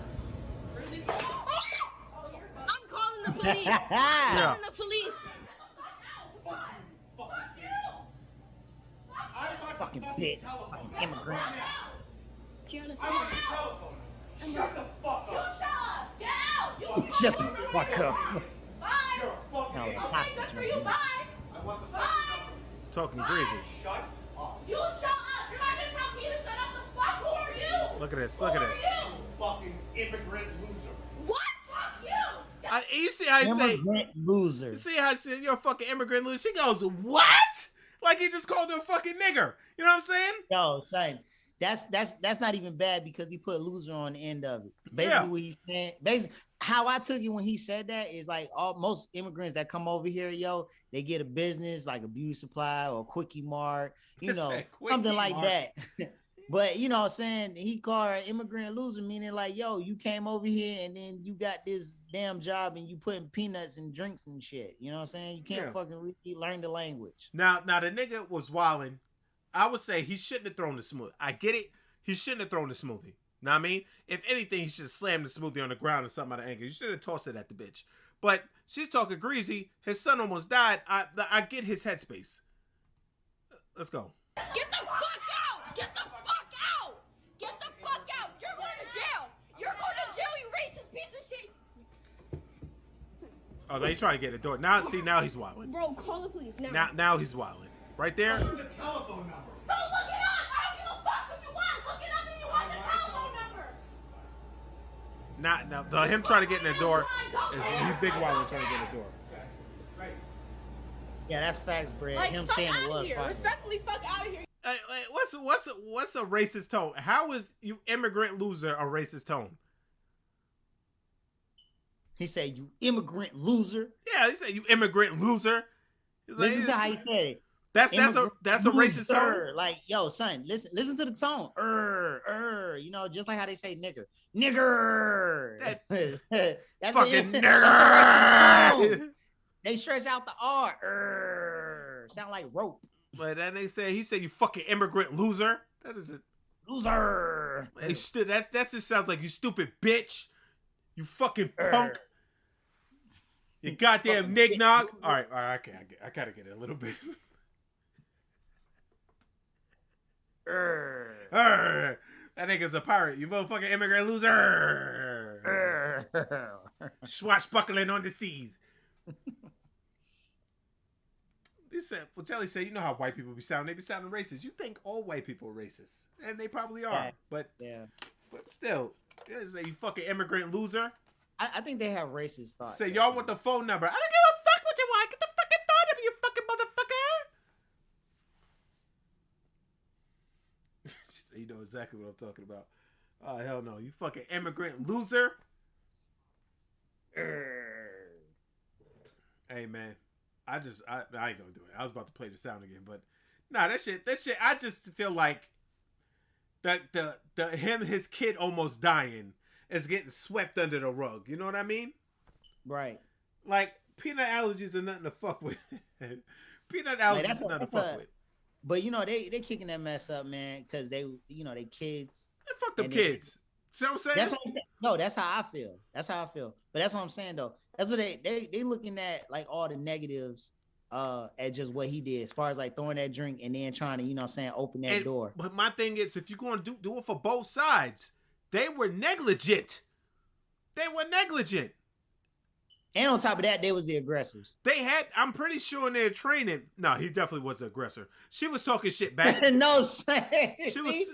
calling the police. Yeah. Calling the police. Fucking bitch, fucking immigrant. Gianna, I want your telephone. Shut the fuck up. Shut the fuck up. Bye. You're a fucking No, idiot. Okay, good for you. Bye. I want the Bye. fucking Talking crazy. Shut up. You shut up. You're not gonna tell me to shut up. The fuck? Who are you? Look at this, Who look at are this. you? Fucking immigrant loser. What? Fuck you. You see how he say, Immigrant loser. you see how he said you're a fucking immigrant loser? She goes, what? Like he just called her a fucking nigger. You know what I'm saying? Yo, son, that's not even bad because he put loser on the end of it. Basically, what he's saying, basically, how I took it when he said that is like most immigrants that come over here, yo, they get a business like a beauty supply or a Quickie Mart, something like that. But you know what I'm saying? He called her an immigrant loser, meaning like, yo, you came over here and then you got this damn job and you putting peanuts and drinks and shit. You know what I'm saying? You can't fucking learn the language. Now the nigga was wilding. I would say he shouldn't have thrown the smoothie. I get it. He shouldn't have thrown the smoothie. Know what I mean? If anything, he should have slammed the smoothie on the ground or something out of anger. You should have tossed it at the bitch. But she's talking greasy. His son almost died. I get his headspace. Let's go. Get the fuck out! Get the fuck out! Get the fuck out! You're going to jail! You're going to jail, you racist piece of shit! Oh, they trying to get the door. Now he's wilding. Bro, call the police now. Now he's wilding. Right there. The telephone number. So look it up! I don't give a fuck what you want! Look it up if you want the telephone number! Him trying to get in the door is he big wilding trying to get in the door. Right. Yeah, that's facts, Brad. Like, Him fuck saying out it of was here. fine. Respectfully, fuck out of here. Hey, what's a racist tone? How is you immigrant loser a racist tone? He said, "You immigrant loser." Yeah, he said you immigrant loser. Listen to how he said it. That's a racist tone. Like, yo, son, listen to the tone. You know, just like how they say nigger. That's Fucking it. nigger. They stretch out the R. Sound like rope. But then he said you fucking immigrant loser. That is a Loser. that just sounds like you stupid bitch. You fucking punk. You goddamn nignog. All right, I gotta get it a little bit. That nigga's a pirate. You motherfucking immigrant loser. Swashbuckling on the seas. Telly said, you know how white people be sounding. They be sounding racist. You think all white people are racist. And they probably are. Yeah. But still, they say you fucking immigrant loser. I think they have racist thoughts. Say, y'all want the phone number. I don't give a fuck what you want. Get the fucking phone number, you fucking motherfucker. She said, you know exactly what I'm talking about. Oh, hell no. You fucking immigrant loser. Hey, man. I ain't gonna do it. I was about to play the sound again, but nah, that shit, I just feel like that his kid almost dying is getting swept under the rug. You know what I mean? Right. Like, peanut allergies are nothing to fuck with. Peanut allergies are nothing to fuck with. But you know, they kicking that mess up, man, because they kids. Fuck them kids. See what I'm saying? That's what I'm saying. No, that's how I feel. But that's what I'm saying though. That's what they looking at, like all the negatives at just what he did, as far as like throwing that drink and then trying to, you know what I'm saying, open that door. But my thing is, if you're going to do it for both sides, they were negligent. And on top of that, they was the aggressors. I'm pretty sure in their training. No, he definitely was the aggressor. She was talking shit back. No, say. She was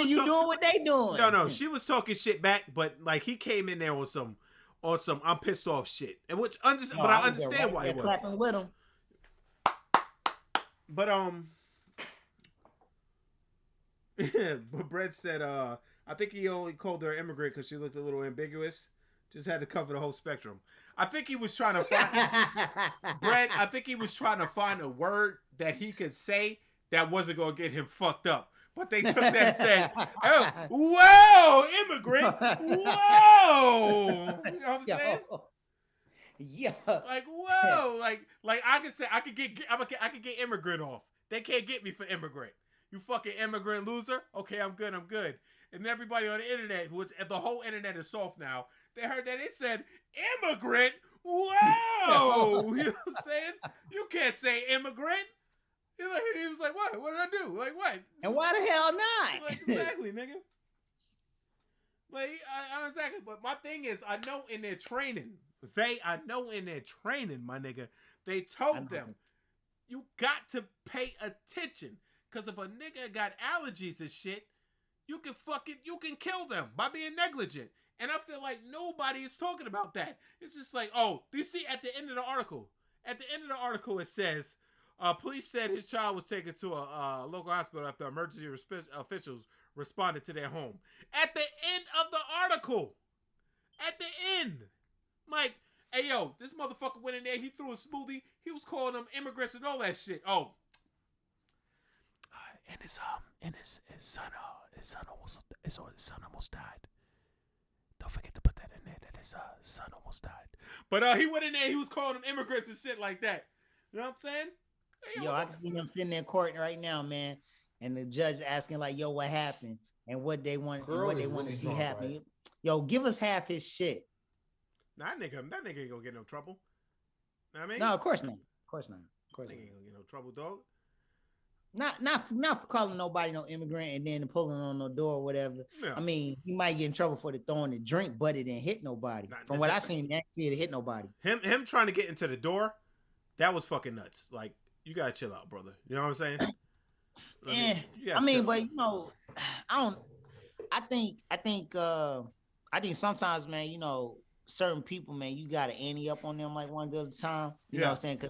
doing what they doing. No, she was talking shit back, but like he came in there on some I'm pissed off shit. And but I understand why he was. Clapping with him. But but Brett said I think he only called her immigrant because she looked a little ambiguous. Just had to cover the whole spectrum. I think he was trying to find Brett. I think he was trying to find a word that he could say that wasn't gonna get him fucked up. But they took that and said, "Oh, whoa, immigrant, whoa." You know what I'm saying? Yeah. Like whoa, like I could say I could get immigrant off. They can't get me for immigrant. You fucking immigrant loser. Okay, I'm good. And everybody on the internet, the whole internet is soft now. They heard that it said immigrant. Whoa, you know what I'm saying? You can't say immigrant. He was like, what? What did I do? Like what? And why the hell not? Like exactly, nigga. Like I exactly. But my thing is, I know in their training, my nigga, they told them you got to pay attention. Cause if a nigga got allergies and shit, you can kill them by being negligent. And I feel like nobody is talking about that. It's just like, oh, you see at the end of the article. At the end of the article, it says, police said his child was taken to a local hospital after emergency officials responded to their home. At the end of the article. At the end. Like, hey, yo, this motherfucker went in there. He threw a smoothie. He was calling them immigrants and all that shit. Oh. And his son almost died. Don't forget to put that in there. That his son almost died. But he went in there. He was calling them immigrants and shit like that. You know what I'm saying? Hey, yo, I can see him sitting in court right now, man. and the judge asking like, "Yo, what happened?" and what they want to see happen. Right? Yo, give us half his shit. Nah, that nigga ain't gonna get no trouble. Know what I mean? No, of course not. Of course not. Of course Nigga not. ain't gonna get no trouble, dog. Not for calling nobody no immigrant and then pulling on the door or whatever. Yeah. I mean, he might get in trouble for the throwing the drink, but it didn't hit nobody. From what I seen, actually it hit nobody. Him trying to get into the door, that was fucking nuts. Like, you gotta chill out, brother. You know what I'm saying? But you know, I think sometimes, man, you know, certain people, man, you gotta ante up on them like one good at a time. You know what I'm saying?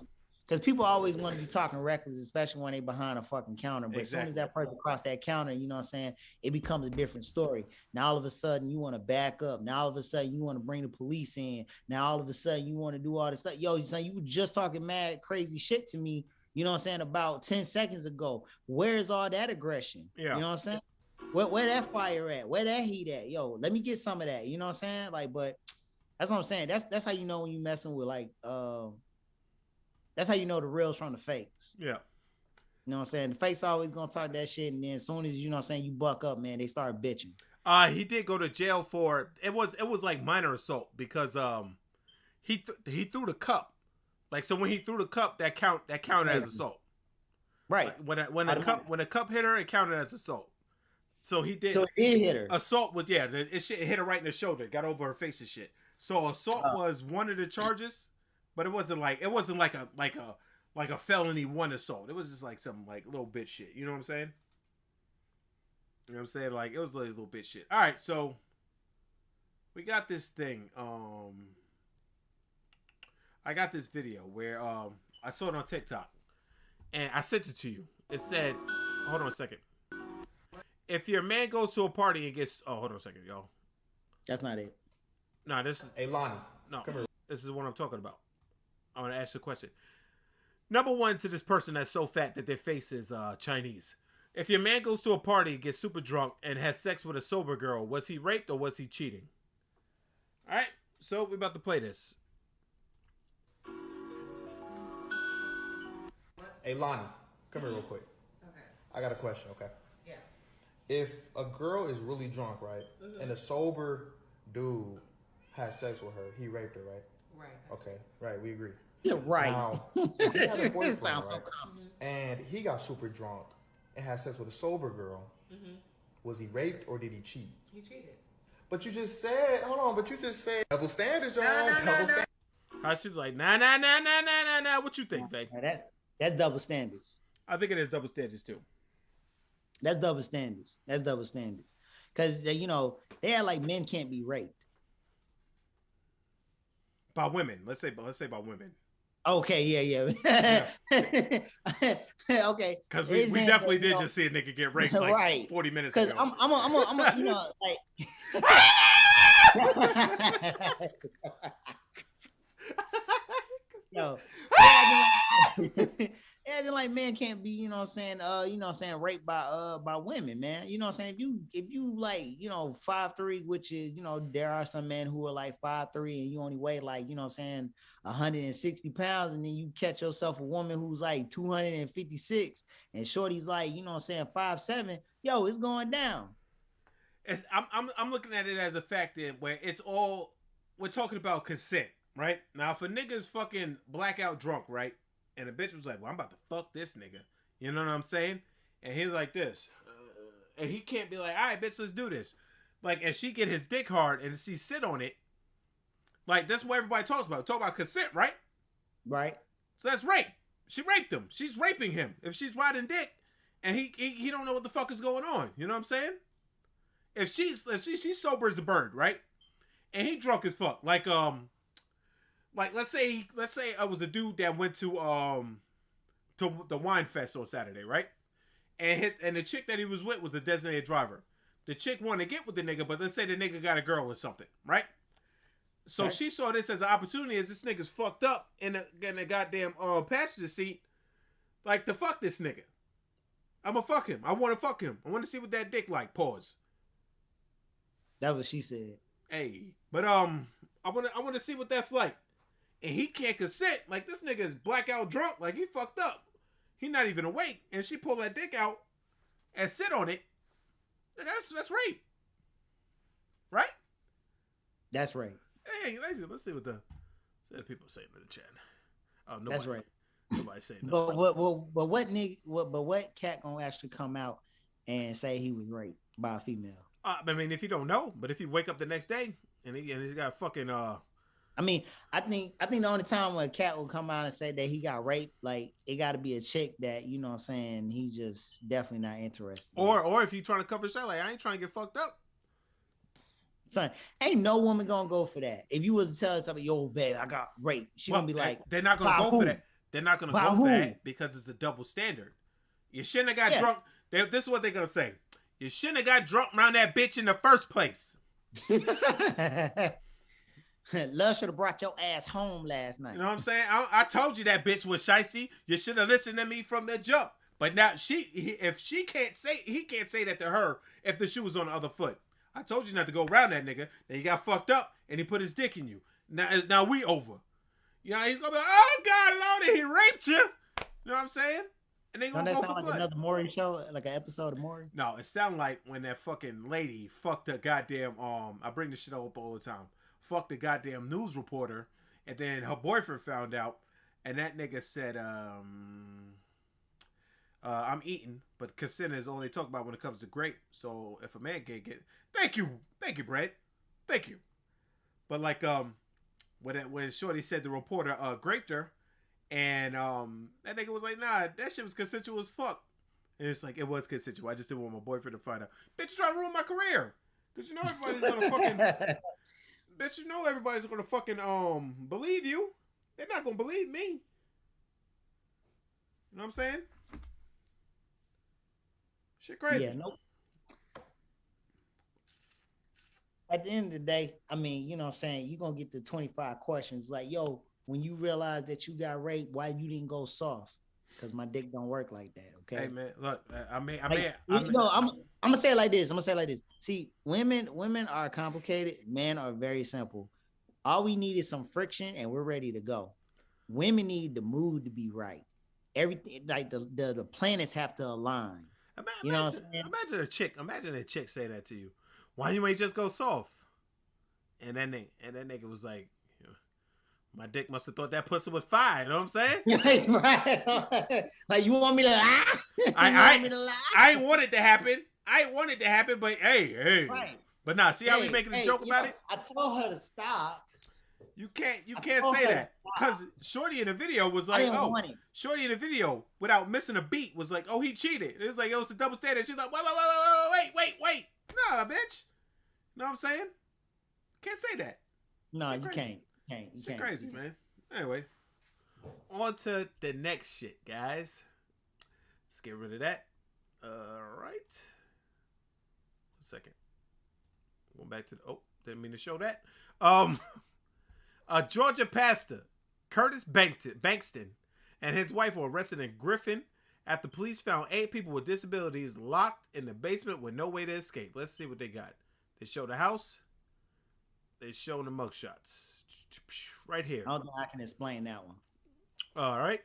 Because people always want to be talking reckless, especially when they behind a fucking counter. But as soon as that person cross that counter, you know what I'm saying, it becomes a different story. Now all of a sudden you want to back up. Now all of a sudden you want to bring the police in. Now all of a sudden you want to do all this stuff. Yo, you were just talking mad crazy shit to me, you know what I'm saying, about 10 seconds ago. Where's all that aggression? Yeah. You know what I'm saying? Where that fire at? Where that heat at? Yo, let me get some of that. You know what I'm saying? Like, but that's what I'm saying. That's how you know when you messing with like that's how you know the reals from the fakes. Yeah. You know what I'm saying? The fakes always gonna talk that shit, and then as soon as you know what I'm saying, you buck up, man, they start bitching. He did go to jail for it was like minor assault because he threw the cup. Like, so when he threw the cup, that counted as assault. Right. Like, when the cup hit her, it counted as assault. So he did. So it did hit her. Assault was it hit her right in the shoulder, got over her face and shit. So assault was one of the charges. But it wasn't like a felony one assault. It was just like some like little bitch shit. You know what I'm saying? You know what I'm saying? Like, it was like little bitch shit. All right, so we got this thing. I got this video where I saw it on TikTok, and I sent it to you. It said, hold on a second. If your man goes to a party and gets, hold on a second, y'all. That's not it. No, this is. Hey, Lonnie. No, this is what I'm talking about. I want to ask you a question. Number one, to this person that's so fat that their face is Chinese. If your man goes to a party, gets super drunk, and has sex with a sober girl, was he raped or was he cheating? All right, so we're about to play this. Hey, Lonnie, come here real quick. Okay. I got a question, okay? Yeah. If a girl is really drunk, right, and a sober dude has sex with her, he raped her, right? Right. Okay, right, we agree. Yeah, right. Now, if he had a boyfriend, sounds so right, and he got super drunk and had sex with a sober girl, was he raped or did he cheat? He cheated. But you just said, hold on, double standards, y'all. She's like, nah. What you think, Faye? That's double standards. I think it is double standards too. That's double standards. Because you know, they are like men can't be raped. By women. Let's say by women. Okay, yeah. Okay. Because we definitely did just see a nigga get raped like right. 40 minutes ago. Because I'm you know, like yo, acting like men can't be, you know what I'm saying, raped by women, man. You know what I'm saying? If you like, you know, 5'3", which is, you know, there are some men who are like 5'3", and you only weigh like, you know what I'm saying, 160 pounds, and then you catch yourself a woman who's like 256, and shorty's like, you know what I'm saying, 5'7", yo, it's going down. I'm looking at it as a factor where it's all, we're talking about consent, right? Now, if a nigga's fucking blackout drunk, right? And the bitch was like, well, I'm about to fuck this nigga. You know what I'm saying? And he's like this. And he can't be like, all right, bitch, let's do this. Like, and she get his dick hard and she sit on it. Like, that's what everybody talks about. Talk about consent, right? Right. So that's rape. She raped him. She's raping him. If she's riding dick and he don't know what the fuck is going on. You know what I'm saying? If she's sober as a bird, right? And he drunk as fuck. Like let's say I was a dude that went to the wine fest on Saturday, right? And the chick that he was with was a designated driver. The chick wanted to get with the nigga, but let's say the nigga got a girl or something, right? So right. She saw this as an opportunity as this nigga's fucked up in the goddamn passenger seat, like to fuck this nigga. I'ma fuck him. I want to fuck him. I want to see what that dick like. Pause. That's what she said. Hey, but I want to see what that's like. And he can't consent. Like, this nigga is blackout drunk. Like, he fucked up. He not even awake. And she pulled that dick out. and sit on it, that's rape, right? That's right. Hey, let's see what the people saying in the chat. Oh, nobody, That's right. Nobody saying But nothing. what cat gonna actually come out and say he was raped by a female? I mean, if you don't know, but if you wake up the next day and he got fucking I mean, I think the only time when a cat will come out and say that he got raped, like it got to be a chick that, you know what I'm saying, he just definitely not interested. Or if you trying to cover shit, like I ain't trying to get fucked up. Son, ain't no woman gonna go for that. If you was to tell her something, yo, babe, I got raped, she gonna be like, they're not gonna go for that. They're not gonna go for that because it's a double standard. You shouldn't have got drunk. This is what they're gonna say. You shouldn't have got drunk around that bitch in the first place. Love should have brought your ass home last night. You know what I'm saying? I told you that bitch was shicey. You should have listened to me from the jump. But now if he can't say that to her if the shoe was on the other foot. I told you not to go around that nigga. Then he got fucked up and he put his dick in you. Now we over. You know, he's gonna be like, oh God, Lord, he raped you. You know what I'm saying? And they gonna go for like blood. Another Maury show, like an episode of Maury. No, it sound like when that fucking lady fucked the goddamn I bring this shit up all the time. Fucked the goddamn news reporter, and then her boyfriend found out, and that nigga said, I'm eating, but consent is all they talk about when it comes to grape. So if a man can't get, thank you, Brett, thank you. But like when Shorty said the reporter graped her, and that nigga was like, nah, that shit was consensual as fuck. And it's like, it was consensual. I just didn't want my boyfriend to find out. Bitch, trying to ruin my career, cause you know everybody's gonna fucking. Bitch, you know everybody's gonna fucking believe you. They're not gonna believe me. You know what I'm saying? Shit crazy. Yeah, nope. At the end of the day, I mean, you know what I'm saying, you're gonna get the 25 questions like, yo, when you realize that you got raped, why you didn't go soft? Because my dick don't work like that. Okay. Hey man, look, I'm gonna say it like this. See, women are complicated. Men are very simple. All we need is some friction, and we're ready to go. Women need the mood to be right. Everything, like the planets have to align. You know what I'm saying? Imagine a chick say that to you. Why you ain't just go soft? And that nigga was like, my dick must have thought that pussy was fine. You know what I'm saying? Right. Like, you want me to lie? I ain't want it to happen. But hey. Right. But nah, see how we making a joke about it? I told her to stop. You can't say that. Because Shorty in the video was like, Shorty in the video, without missing a beat, was like, oh, he cheated. It was like, it was a double standard. She's like, wait. Nah, bitch. You know what I'm saying? Can't say that. No, you can't. You can't. Crazy, man. Anyway, on to the next shit, guys. Let's get rid of that. All right. 1 second. Going back to didn't mean to show that. A Georgia pastor, Curtis Bankston, and his wife were arrested in Griffin after police found 8 people with disabilities locked in the basement with no way to escape. Let's see what they got. They show the house. They show the mugshots. Right here. I don't think I can explain that one. All right.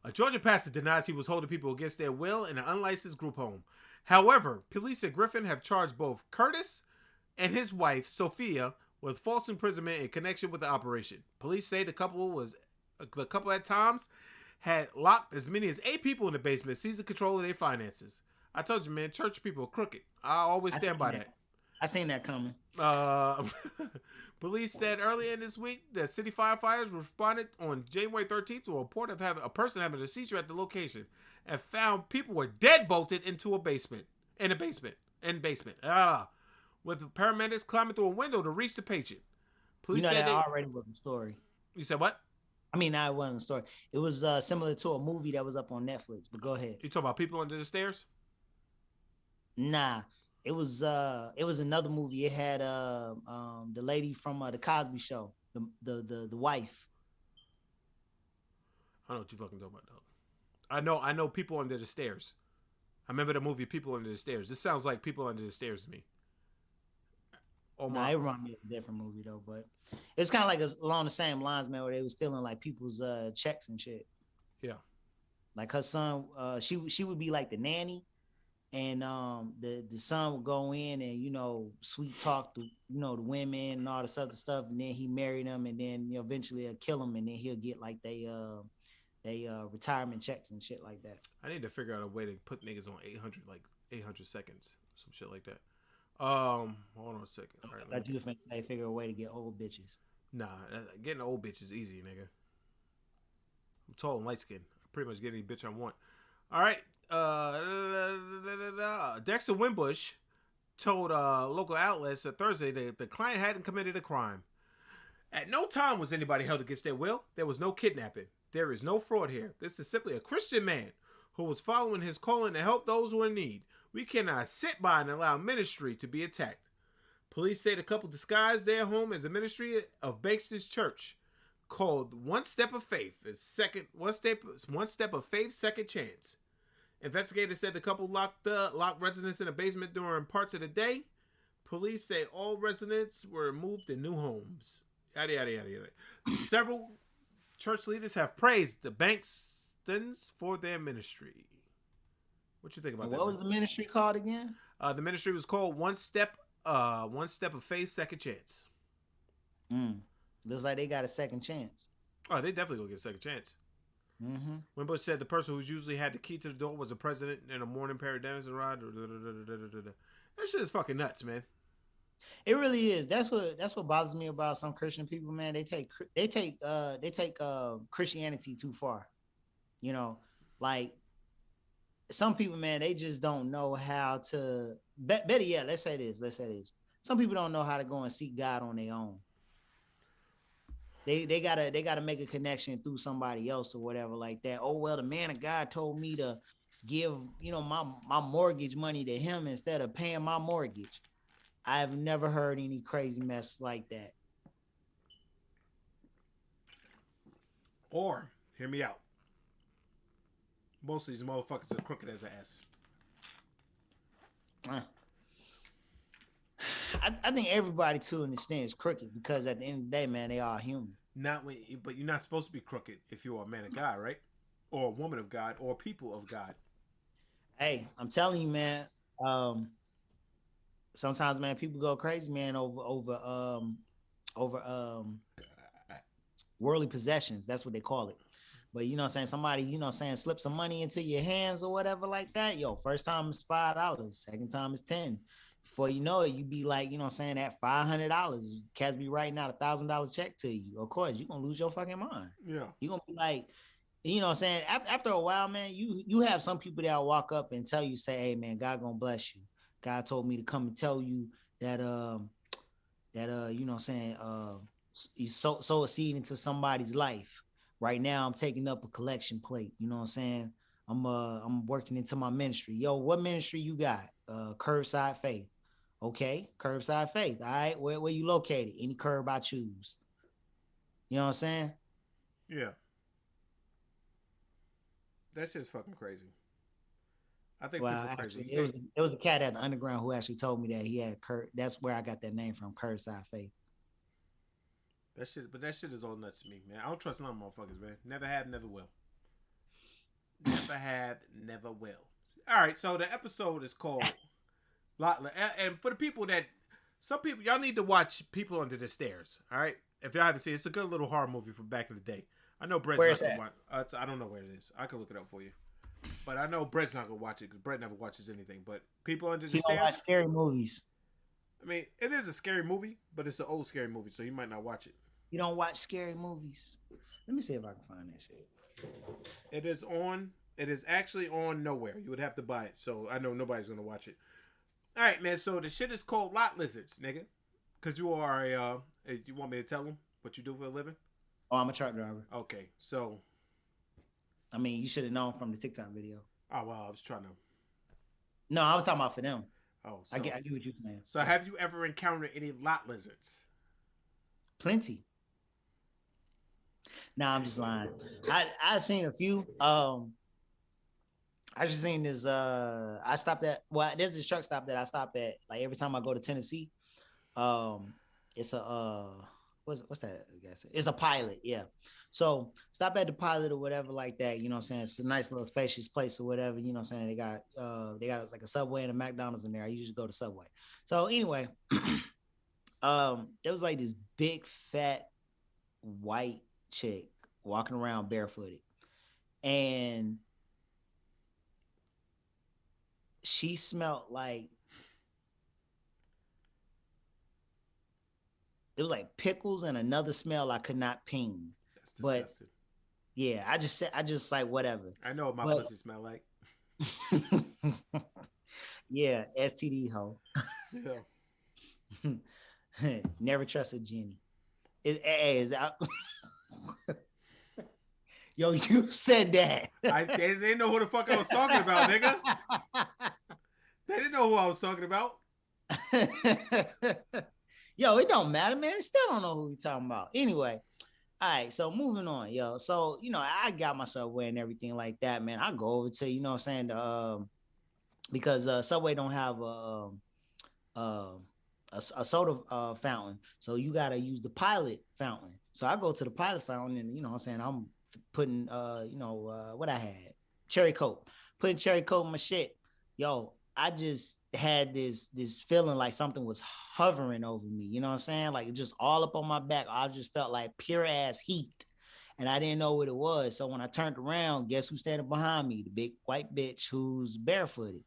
A Georgia pastor denies he was holding people against their will in an unlicensed group home. However, police at Griffin have charged both Curtis and his wife, Sophia, with false imprisonment in connection with the operation. Police say the couple at times had locked as many as 8 people in the basement, seizing control of their finances. I told you, man, church people are crooked. I always stand by that. I seen that coming. Police said earlier in this week that city firefighters responded on January 13th to a report of a person having a seizure at the location and found people were dead bolted into a basement. With paramedics climbing through a window to reach the patient. Police said that already was a story. You said what? I mean, that wasn't a story. It was similar to a movie that was up on Netflix. But go ahead. You talking about people under the stairs? Nah. It was another movie. It had the lady from the Cosby Show, the wife. I don't know what you fucking talking about, dog. I know people under the stairs. I remember the movie People Under the Stairs. This sounds like People Under the Stairs to me. Oh my! It reminded me of a different movie though, but it's kind of like along the same lines, man, where they were stealing like people's checks and shit. Yeah. Like her son, she would be like the nanny. and the son would go in and sweet talk the the women and all this other stuff, and then he married them, and then eventually he'll kill them, and then he'll get like they retirement checks and shit like that. I need to figure out a way to put niggas on 800 seconds, some shit like that. Hold on a second. All right, I do think they figure a way to get old bitches. Nah, getting an old bitch is easy, nigga. I'm tall and light skinned. I pretty much get any bitch I want. All right. Dexter Wimbush told local outlets that Thursday that the client hadn't committed a crime. At no time was anybody held against their will. There was no kidnapping. There is no fraud here. This is simply a Christian man who was following his calling to help those who are in need. We cannot sit by and allow ministry to be attacked. Police say the couple disguised their home as a ministry of Bankston's church called One Step of Faith, one step of faith, second chance. Investigators said the couple locked residents in a basement during parts of the day. Police say all residents were moved to new homes. Yada, yada, yada, yada. Several church leaders have praised the Bankstons for their ministry. What you think about that? What was the ministry called again? The ministry was called One Step of Faith, Second Chance. Looks like they got a second chance. Oh, they definitely gonna get a second chance. Mm-hmm. Wimbush said the person who's usually had the key to the door was a president in a morning paradise ride. That shit is fucking nuts, man. It really is. That's what bothers me about some Christian people, man. They take Christianity too far. Like some people, man, they just don't know how to. Better yet, let's say this. Some people don't know how to go and seek God on their own. They gotta make a connection through somebody else or whatever like that. Oh well, the man of God told me to give my mortgage money to him instead of paying my mortgage. I've never heard any crazy mess like that. Or hear me out. Most of these motherfuckers are crooked as an ass. I think everybody to an extent is crooked because at the end of the day, man, they are human. But you're not supposed to be crooked if you're a man of God, right? Or a woman of God, or people of God. Hey, I'm telling you, man. Sometimes, man, people go crazy, man, over worldly possessions. That's what they call it. But somebody, slip some money into your hands or whatever like that. Yo, first time it's $5, second time it's 10. Before you know it, you be like, that $500. Cats be writing out $1,000 check to you. Of course, you're gonna lose your fucking mind. Yeah. You're gonna be like, after a while, man, you have some people that walk up and tell you, say, hey man, God gonna bless you. God told me to come and tell you that you sow a seed into somebody's life. Right now, I'm taking up a collection plate. You know what I'm saying? I'm working into my ministry. Yo, what ministry you got? Curbside Faith. Okay, Curbside Faith. All right, where you located? Any curb I choose. You know what I'm saying? Yeah. That's just fucking crazy. I think people are crazy. It was a cat at the underground who actually told me that he had that's where I got that name from, Curbside Faith. That shit is all nuts to me, man. I don't trust none motherfuckers, man. Never have, never will. Never have, never will. All right, so the episode is called and for the people some people, y'all need to watch People Under the Stairs. All right, if y'all haven't seen it, it's a good little horror movie from back in the day. I know Brett's not gonna watch. I don't know where it is. I can look it up for you. But I know Brett's not gonna watch it because Brett never watches anything. But People Under the Stairs. He don't watch scary movies. I mean, it is a scary movie, but it's an old scary movie, so you might not watch it. You don't watch scary movies. Let me see if I can find that shit. It is actually on nowhere. You would have to buy it, so I know nobody's gonna watch it. All right, man. So the shit is called lot lizards, nigga. Cause you are you want me to tell them what you do for a living? Oh, I'm a truck driver. Okay, so. I mean, you should have known from the TikTok video. Oh well, I was trying to. No, I was talking about for them. Oh, so, I get what you're saying. So, have you ever encountered any lot lizards? Plenty. Nah, I'm just lying. I've seen a few. I just seen this. I stopped at. Well, there's this truck stop that I stop at. Like every time I go to Tennessee, it's a what's that? I guess it's a pilot, yeah. So stop at the pilot or whatever like that. You know what I'm saying? It's a nice little spacious place or whatever. You know what I'm saying? They got like a Subway and a McDonald's in there. I usually go to Subway. So anyway, there was like this big fat white chick walking around barefooted, and she smelled like it was like pickles and another smell I could not ping. That's disgusting. But yeah, I just like whatever. I know what my pussy smell like. Yeah, STD hoe. Yeah. Never trusted Jenny. Is that? Yo, you said that. They didn't know who the fuck I was talking about, nigga. They didn't know who I was talking about. Yo, it don't matter, man. Still don't know who we talking about. Anyway, all right. So moving on, yo. So I got my Subway and everything like that, man. I go over to what I'm saying because Subway don't have a soda fountain, so you gotta use the Pilot fountain. So I go to the Pilot fountain, and what I'm saying, I'm putting what I had, cherry coke, putting cherry coke in my shit. Yo, I just had this feeling like something was hovering over me. You know what I'm saying? Like just all up on my back. I just felt like pure ass heat, and I didn't know what it was. So when I turned around, guess who's standing behind me? The big white bitch who's barefooted,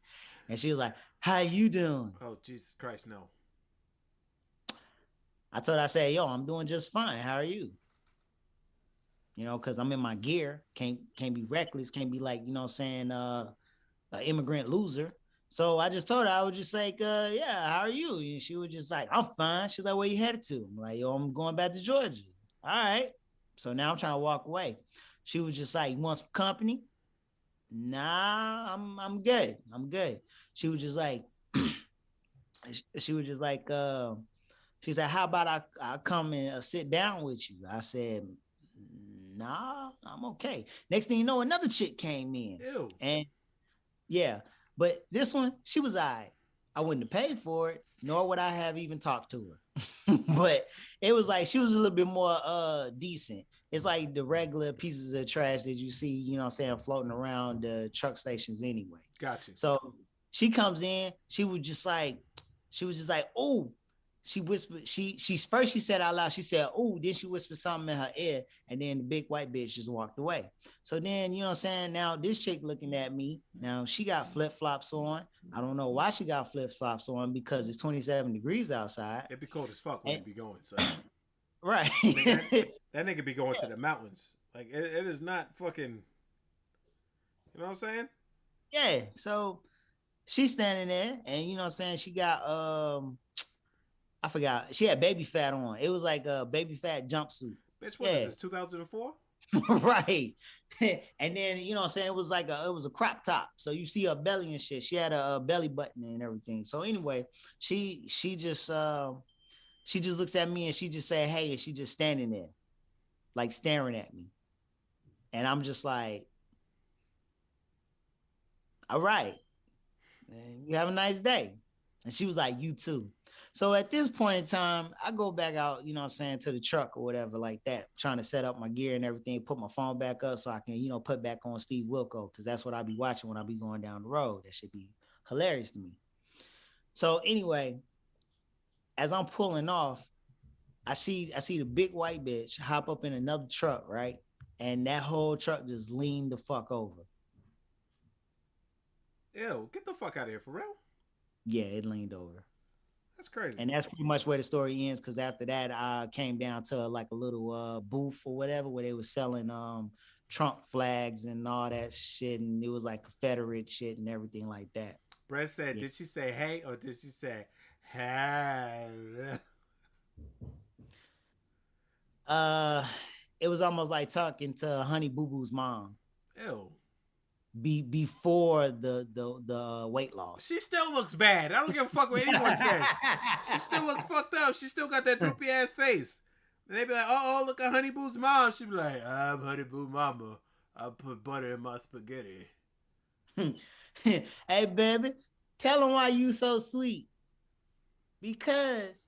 and she was like, "How you doing?" Oh, Jesus Christ, no. I said, "Yo, I'm doing just fine. How are you?" Because I'm in my gear. Can't be reckless. Can't be like, saying, an immigrant loser. So I just told her, I was just like, yeah, how are you? And she was just like, I'm fine. She's like, where you headed to? I'm like, yo, I'm going back to Georgia. All right. So now I'm trying to walk away. She was just like, you want some company? Nah, I'm good. I'm good. She was just like, she said, how about I come and sit down with you? I said, nah, I'm okay. Next thing you know, another chick came in. Ew. And yeah, but this one, she was all right. I wouldn't have paid for it, nor would I have even talked to her. But it was like she was a little bit more decent. It's like the regular pieces of trash that you see, floating around the truck stations anyway. Gotcha. So she comes in, she was just like, oh, she whispered, she first she said out loud, she said, oh, then she whispered something in her ear, and then the big white bitch just walked away. So then, now this chick looking at me, now she got flip-flops on. I don't know why she got flip-flops on, because it's 27 degrees outside. It'd be cold as fuck when it be going, so. Right. I mean, that nigga be going to the mountains. Like, it is not fucking, you know what I'm saying? Yeah, so she's standing there, and she got, I forgot. She had baby fat on. It was like a baby fat jumpsuit. Bitch, what is this, 2004? Right. And then, it was like it was a crop top. So you see her belly and shit. She had a belly button and everything. So anyway, she just looks at me and she just said, hey, and she just standing there, like staring at me. And I'm just like, all right. You have a nice day. And she was like, you too. So at this point in time, I go back out, to the truck or whatever like that, trying to set up my gear and everything, put my phone back up so I can, put back on Steve Wilkos, because that's what I be watching when I be going down the road. That should be hilarious to me. So anyway, as I'm pulling off, I see the big white bitch hop up in another truck, right? And that whole truck just leaned the fuck over. Ew, get the fuck out of here, for real? Yeah, it leaned over. That's crazy. And that's pretty much where the story ends, because after that, I came down to like a little booth or whatever where they were selling Trump flags and all that shit, and it was like Confederate shit and everything like that. Brett said, Did she say hey or did she say hey? It was almost like talking to Honey Boo Boo's mom. Ew. Before the weight loss. She still looks bad. I don't give a fuck what anyone says. She still looks fucked up. She still got that droopy ass face. And they be like, oh, look at Honey Boo's mom. She be like, I'm Honey Boo Mama. I put butter in my spaghetti. Hey, baby, tell them why you so sweet. Because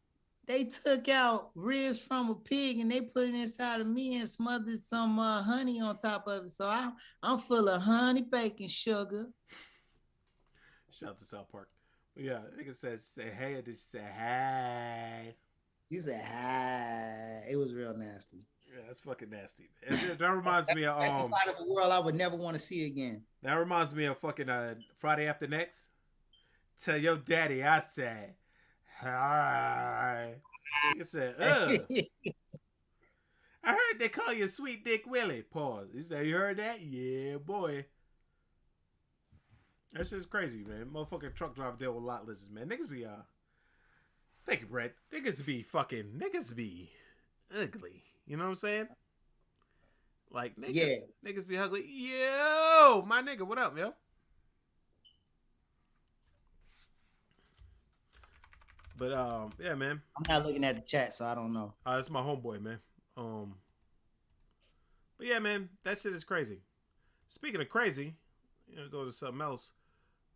they took out ribs from a pig and they put it inside of me and smothered some honey on top of it. So I'm full of honey, bacon, sugar. Shout out to South Park. But yeah, nigga said, say hey, and then she said, hey. She said, hi. It was real nasty. Yeah, that's fucking nasty. That reminds me of that's the side of the world I would never want to see again. That reminds me of fucking Friday After Next. Tell your daddy I said hi. He said, ugh. I heard they call you Sweet Dick Willie. Pause. He said, you heard that? Yeah, boy. That shit's crazy, man. Motherfucking truck driver deal with lot lizards, man. Niggas be thank you, Brett. Niggas be ugly. You know what I'm saying? Like niggas be ugly. Yo, my nigga, what up, yo? But yeah, man. I'm not looking at the chat, so I don't know. That's my homeboy, man. But yeah, man, that shit is crazy. Speaking of crazy, go to something else.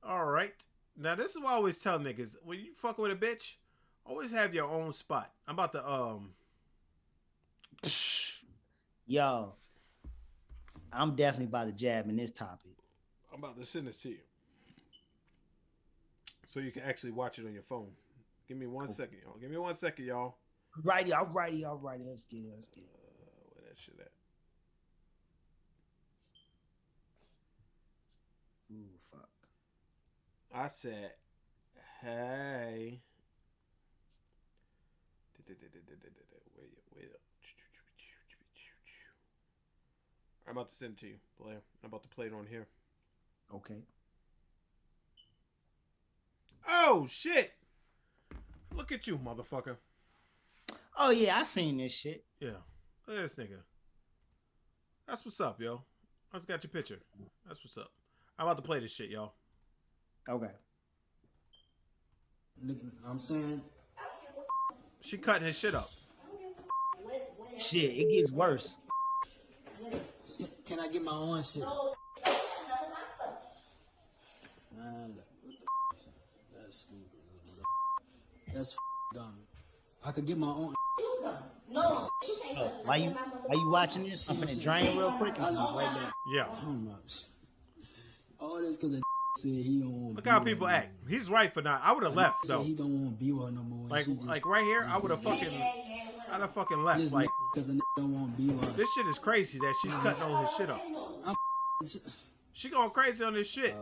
All right. Now this is what I always tell niggas: when you fucking with a bitch, always have your own spot. I'm about to Yo, I'm definitely about to jab in this topic. I'm about to send this to you, so you can actually watch it on your phone. Give me 1 second, y'all. Give me 1 second, y'all. Alrighty. Let's get it. Where that shit at? Ooh, fuck. I said, hey. Wait up. I'm about to send it to you, Blair. I'm about to play it on here. Okay. Oh, shit. Look at you, motherfucker. Oh, yeah, I seen this shit. Yeah. Look at this nigga. That's what's up, yo. I just got your picture. That's what's up. I'm about to play this shit, y'all. Okay. I'm saying. She cutting his shit up. Shit, it gets worse. Can I get my own shit? Man, that's stupid. That's dumb. I could get my own. No. Why you watching this? I'm gonna drain real quick and come right back. Yeah. All this because said he don't want. Look how people act. He's right for not. I would have left though. He don't want to be with her no more. Like right here, I'd have fucking left. Just like because the don't want to be with her. This shit is crazy that she's cutting all his shit up. She going crazy on this shit.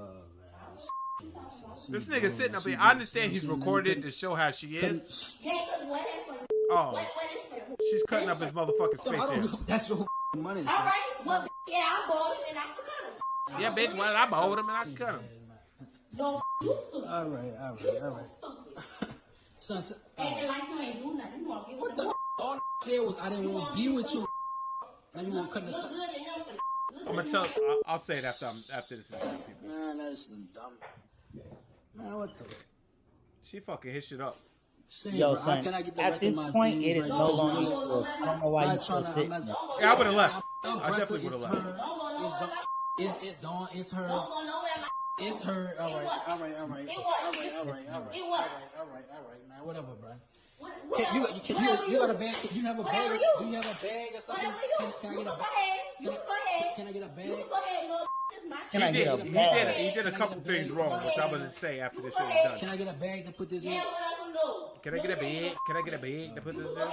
This nigga sitting up here. I understand he's recorded to show how she is. Oh, she's cutting up his motherfucking space here. That's your money. All right, well, yeah, I bought him and I could cut him. Yeah, bitch, well, I bought him and I could cut him. No, you stupid. All right. Son, acting like you ain't do nothing. You want to be with him. All I said was I didn't want to be with you. Now you want to cut the. I'm gonna tell. I'll say it after this is done, people. Man, that's dumb. Man, what the? She fucking his shit up. Yo, son, at this point, it is no longer yours. I don't know why you still sitting there. Yeah, I would have left. I definitely would have left. It's Dawn. It's her. It's her. All right, man. Whatever, bro. You got a bag? You have a bag? Do you have a bag or something? Can I get a bag? Can I get a bag? He did a couple things wrong, which I'm gonna say after this shit is done. Can I get a bag to put this in? Can I get a bag? Can I get a bag to put this in?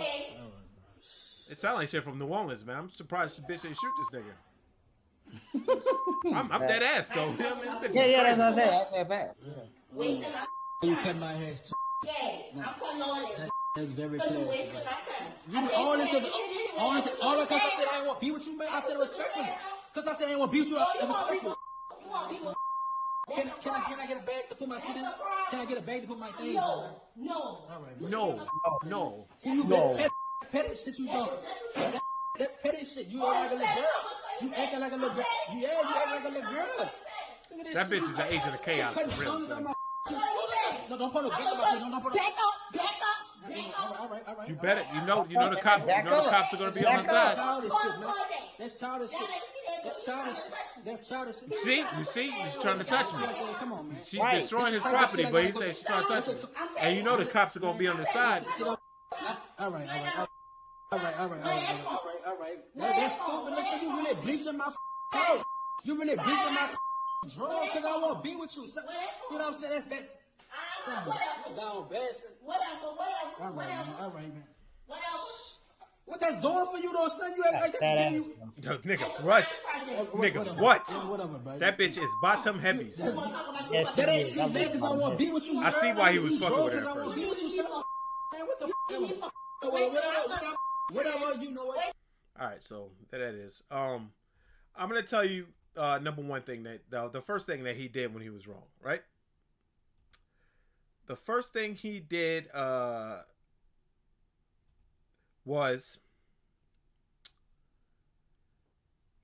It sounds like shit from New Orleans, man. I'm surprised the bitch ain't shoot this nigga. I'm dead ass though. Yeah, that's what I said. I said back. You cut my hair too. I'm putting all this. That's very Because clear. you wasted my time. All this because I said I didn't want to be with you, man. I said it respectfully. Because I said I didn't want to be with you. I respectfully. Can I get a bag to put my shit in? Can I get a bag to put my things in? No. No. Petty shit you don't. That's petty shit. You act like a little girl. You acting like a little girl. Yeah, you act like a little girl. That bitch is an agent of chaos for real. Son. No, don't put a back up. Don't put a back up. All right. You better. You know the cops. You know the cops are gonna be on her side. That's childish shit. That's childish shit. You see, he's trying to touch me. Come on, man. She's destroying his property, but he says she's trying to touch me. And you know the cops are gonna be on the side. All right. That's stupid. Listen, you really bleaching my coat. You really bleaching my drawers because I want to be with you. See what I'm saying? That's down bad. All right, man. What that's doing for you though, son? You act like that's giving you. Yo, nigga, what? Nigga, what? Whatever, bro. That bitch is bottom heavy. Son. That ain't even because I want to be with you. I see why he was fucking with her at I want first. to be with you, son. Man, what the whatever, you know what? All right, so that is. I'm gonna tell you number one thing that the first thing that he did when he was wrong, right? The first thing he did was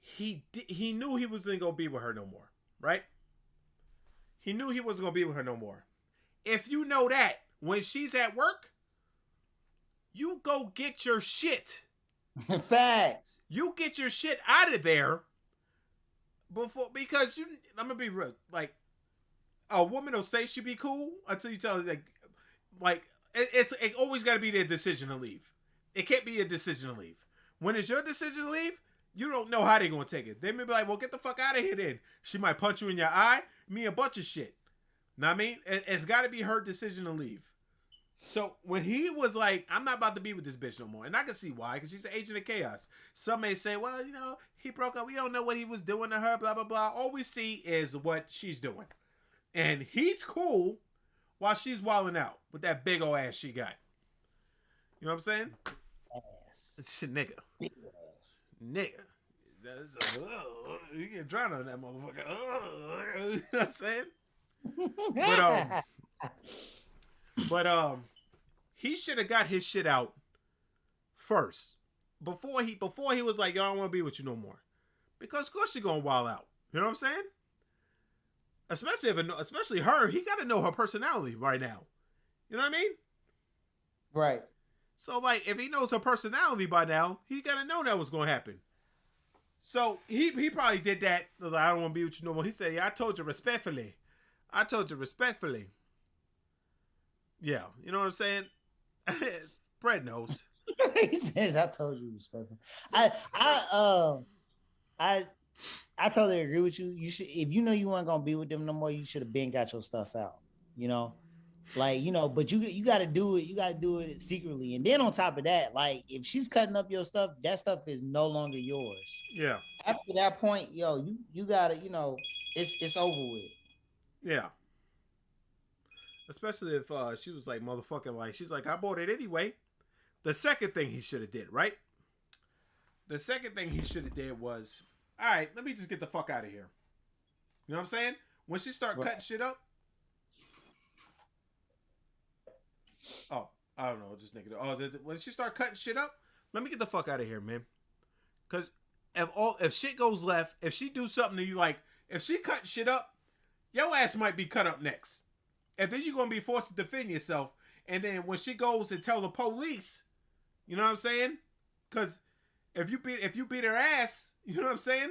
he knew he wasn't gonna be with her no more, right? He knew he wasn't gonna be with her no more. If you know that when she's at work, you go get your shit. Facts. You get your shit out of there because I'm gonna be real. Like, a woman will say she be cool until you tell her like it always got to be their decision to leave. It can't be a decision to leave. When it's your decision to leave, you don't know how they're gonna take it. They may be like, "Well, get the fuck out of here." Then she might punch you in your eye. Me a bunch of shit. Know what I mean? It's got to be her decision to leave. So when he was like, "I'm not about to be with this bitch no more," and I can see why, because she's an agent of chaos. Some may say, "Well, he broke up. We don't know what he was doing to her." Blah blah blah. All we see is what she's doing, and he's cool while she's wilding out with that big old ass she got. You know what I'm saying? Ass. Nigga. Nigga. You get drowned on that motherfucker. You know what I'm saying? But he should have got his shit out first before he was like, "Yo, I don't want to be with you no more," because of course you're gonna wild out. You know what I'm saying? Especially her. He got to know her personality right now. You know what I mean? Right. So like, if he knows her personality by now, he got to know that was gonna happen. So he probably did that. Like, "I don't want to be with you no more." He said, "Yeah, I told you respectfully. I told you respectfully." Yeah, you know what I'm saying? Brett knows. He says, "I told you respectfully." I totally agree with you. You should, if you know you weren't gonna be with them no more, you should have been got your stuff out. But you got to do it. You got to do it secretly. And then on top of that, like, if she's cutting up your stuff, that stuff is no longer yours. Yeah. After that point, you gotta, it's over with. Yeah. Especially if she was like, motherfucking, like, she's like, "I bought it anyway." The second thing he should have did, right? The second thing he should have did was, all right, let me just get the fuck out of here. You know what I'm saying? When she start cutting shit up. Oh, I don't know, just nigga. When she start cutting shit up, let me get the fuck out of here, man. Because if shit goes left, if she do something to you, like, if she cut shit up, your ass might be cut up next. And then you're going to be forced to defend yourself. And then when she goes and tell the police, you know what I'm saying? Because if you beat her ass, you know what I'm saying?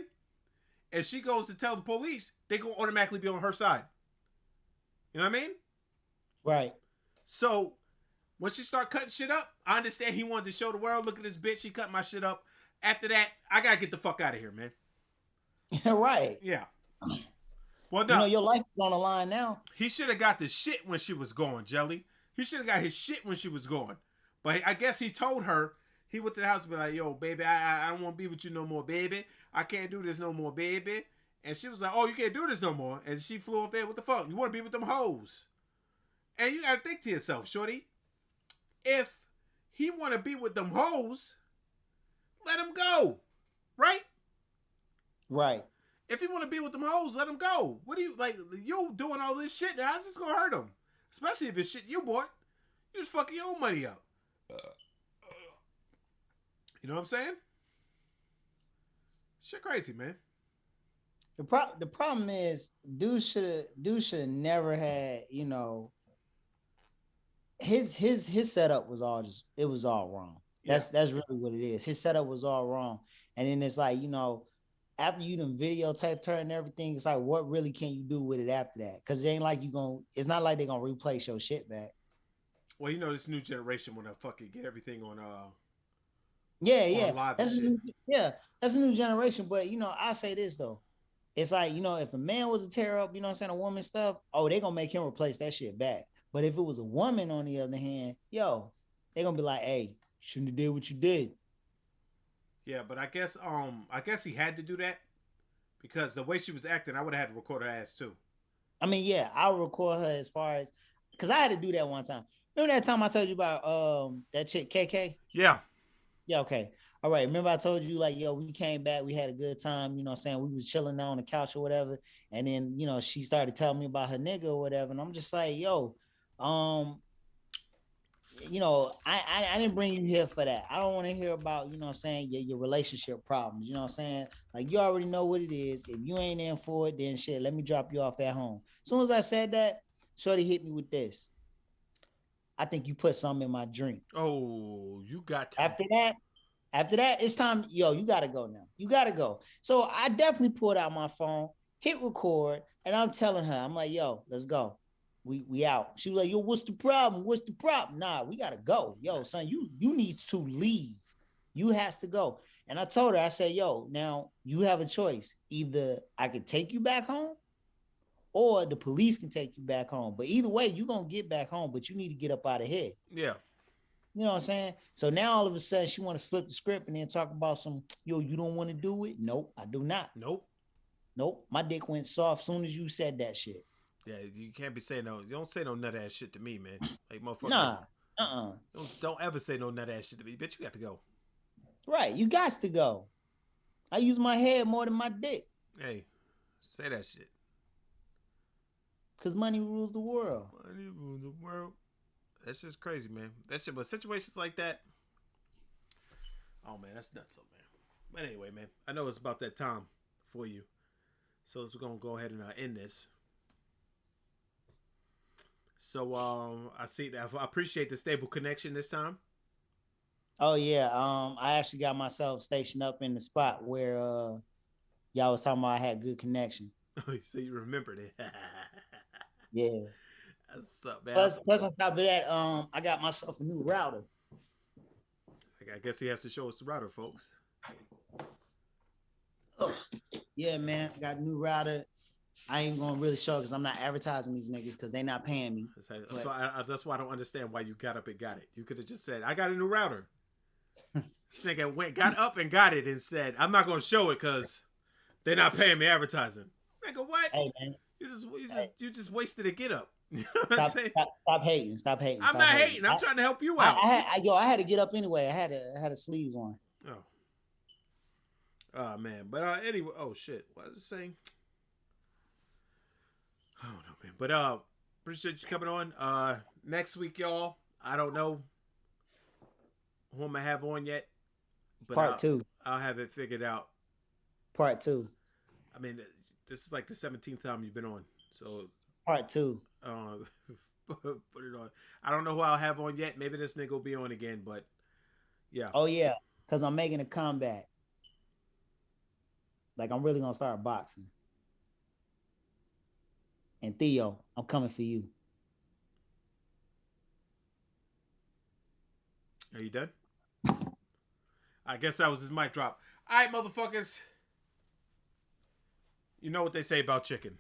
And she goes to tell the police, they going to automatically be on her side. You know what I mean? Right. So when she start cutting shit up, I understand he wanted to show the world, "Look at this bitch, she cut my shit up." After that, I got to get the fuck out of here, man. Right. Yeah. Well, no. Your life is on the line now. He should have got the shit when she was gone, Jelly. He should have got his shit when she was gone. But I guess he told her, he went to the house and be like, "Yo, baby, I don't want to be with you no more, baby. I can't do this no more, baby." And she was like, "Oh, you can't do this no more." And she flew off there. "What the fuck? You want to be with them hoes?" And you got to think to yourself, shorty, if he want to be with them hoes, let him go. Right? Right. If he want to be with them hoes, let him go. What do you, like, you doing all this shit, how's this going to hurt him? Especially if it's shit you bought. You just fucking your own money up. You know what I'm saying? Shit crazy, man. The problem is, dude should never had, his setup was all wrong. That's really what it is. His setup was all wrong. And then it's like, after you done videotape her and everything, it's like, what really can you do with it after that? Because it ain't like it's not like they're gonna replace your shit back. Well, this new generation want to fucking get everything on Yeah. live and That's a shit. new, that's a new generation. But I say this though. It's like, if a man was to tear up, a woman stuff, oh, they gonna make him replace that shit back. But if it was a woman on the other hand, they gonna be like, hey, shouldn't have did what you did. Yeah, but I guess he had to do that because the way she was acting, I would have had to record her ass too. I mean, yeah, I'll record her as far as, because I had to do that one time. Remember that time I told you about that chick KK? Yeah. Yeah, okay. All right. Remember I told you, like, we came back, we had a good time, we was chilling on the couch or whatever. And then, she started telling me about her nigga or whatever. And I'm just like, I didn't bring you here for that. I don't want to hear about, your relationship problems. You know what I'm saying? Like, you already know what it is. If you ain't in for it, then shit, let me drop you off at home. As soon as I said that, Shorty hit me with this. I think you put something in my drink. Oh, you got to. After that, it's time. You gotta go now. You gotta go. So I definitely pulled out my phone, hit record, and I'm telling her, I'm like, let's go. We out. She was like, what's the problem? What's the problem? Nah, we gotta go. Son, you need to leave. You has to go. And I told her, I said, now you have a choice. Either I can take you back home, or the police can take you back home. But either way, you're going to get back home, but you need to get up out of here. Yeah. You know what I'm saying? So now all of a sudden she want to flip the script and then talk about some, you don't want to do it? Nope, I do not. Nope. My dick went soft as soon as you said that shit. Yeah, you can't be saying no. You don't say no nut ass shit to me, man. Like, motherfucker. Nah. Don't ever say no nut ass shit to me. Bitch, you got to go. Right, you got to go. I use my head more than my dick. Hey, say that shit. Because money rules the world. Money rules the world. That's just crazy, man. That shit, but situations like that, oh man, that's nuts, man. But anyway, man, I know it's about that time for you, so we're gonna go ahead and end this. So I see that. I appreciate the stable connection this time. Oh yeah, I actually got myself stationed up in the spot where y'all was talking about I had good connection. So you remembered it. Yeah. What's up, man? Plus on top of that, I got myself a new router. I guess he has to show us the router, folks. Oh, yeah, man, I got a new router. I ain't gonna really show it because I'm not advertising these niggas because they not paying me. That's why I don't understand why you got up and got it. You could have just said, "I got a new router." This nigga got up and got it and said, "I'm not gonna show it because they're not paying me advertising." Nigga, what? Hey, man. You just wasted a get up. You know what I'm saying? Stop hating. I'm not hating. I'm trying to help you out. I had to get up anyway. I had a sleeves on. Oh man. But anyway, oh shit. What was I saying? I don't know, man. But appreciate you coming on. Next week, y'all. I don't know who I'm gonna have on yet. But Part 2. I'll have it figured out. Part 2. I mean, this is like the 17th time you've been on. So Part 2. Put it on. I don't know who I'll have on yet. Maybe this nigga will be on again, but yeah. Oh yeah, because I'm making a comeback. Like I'm really gonna start boxing. And Theo, I'm coming for you. Are you done? I guess that was his mic drop. All right, motherfuckers. You know what they say about chicken.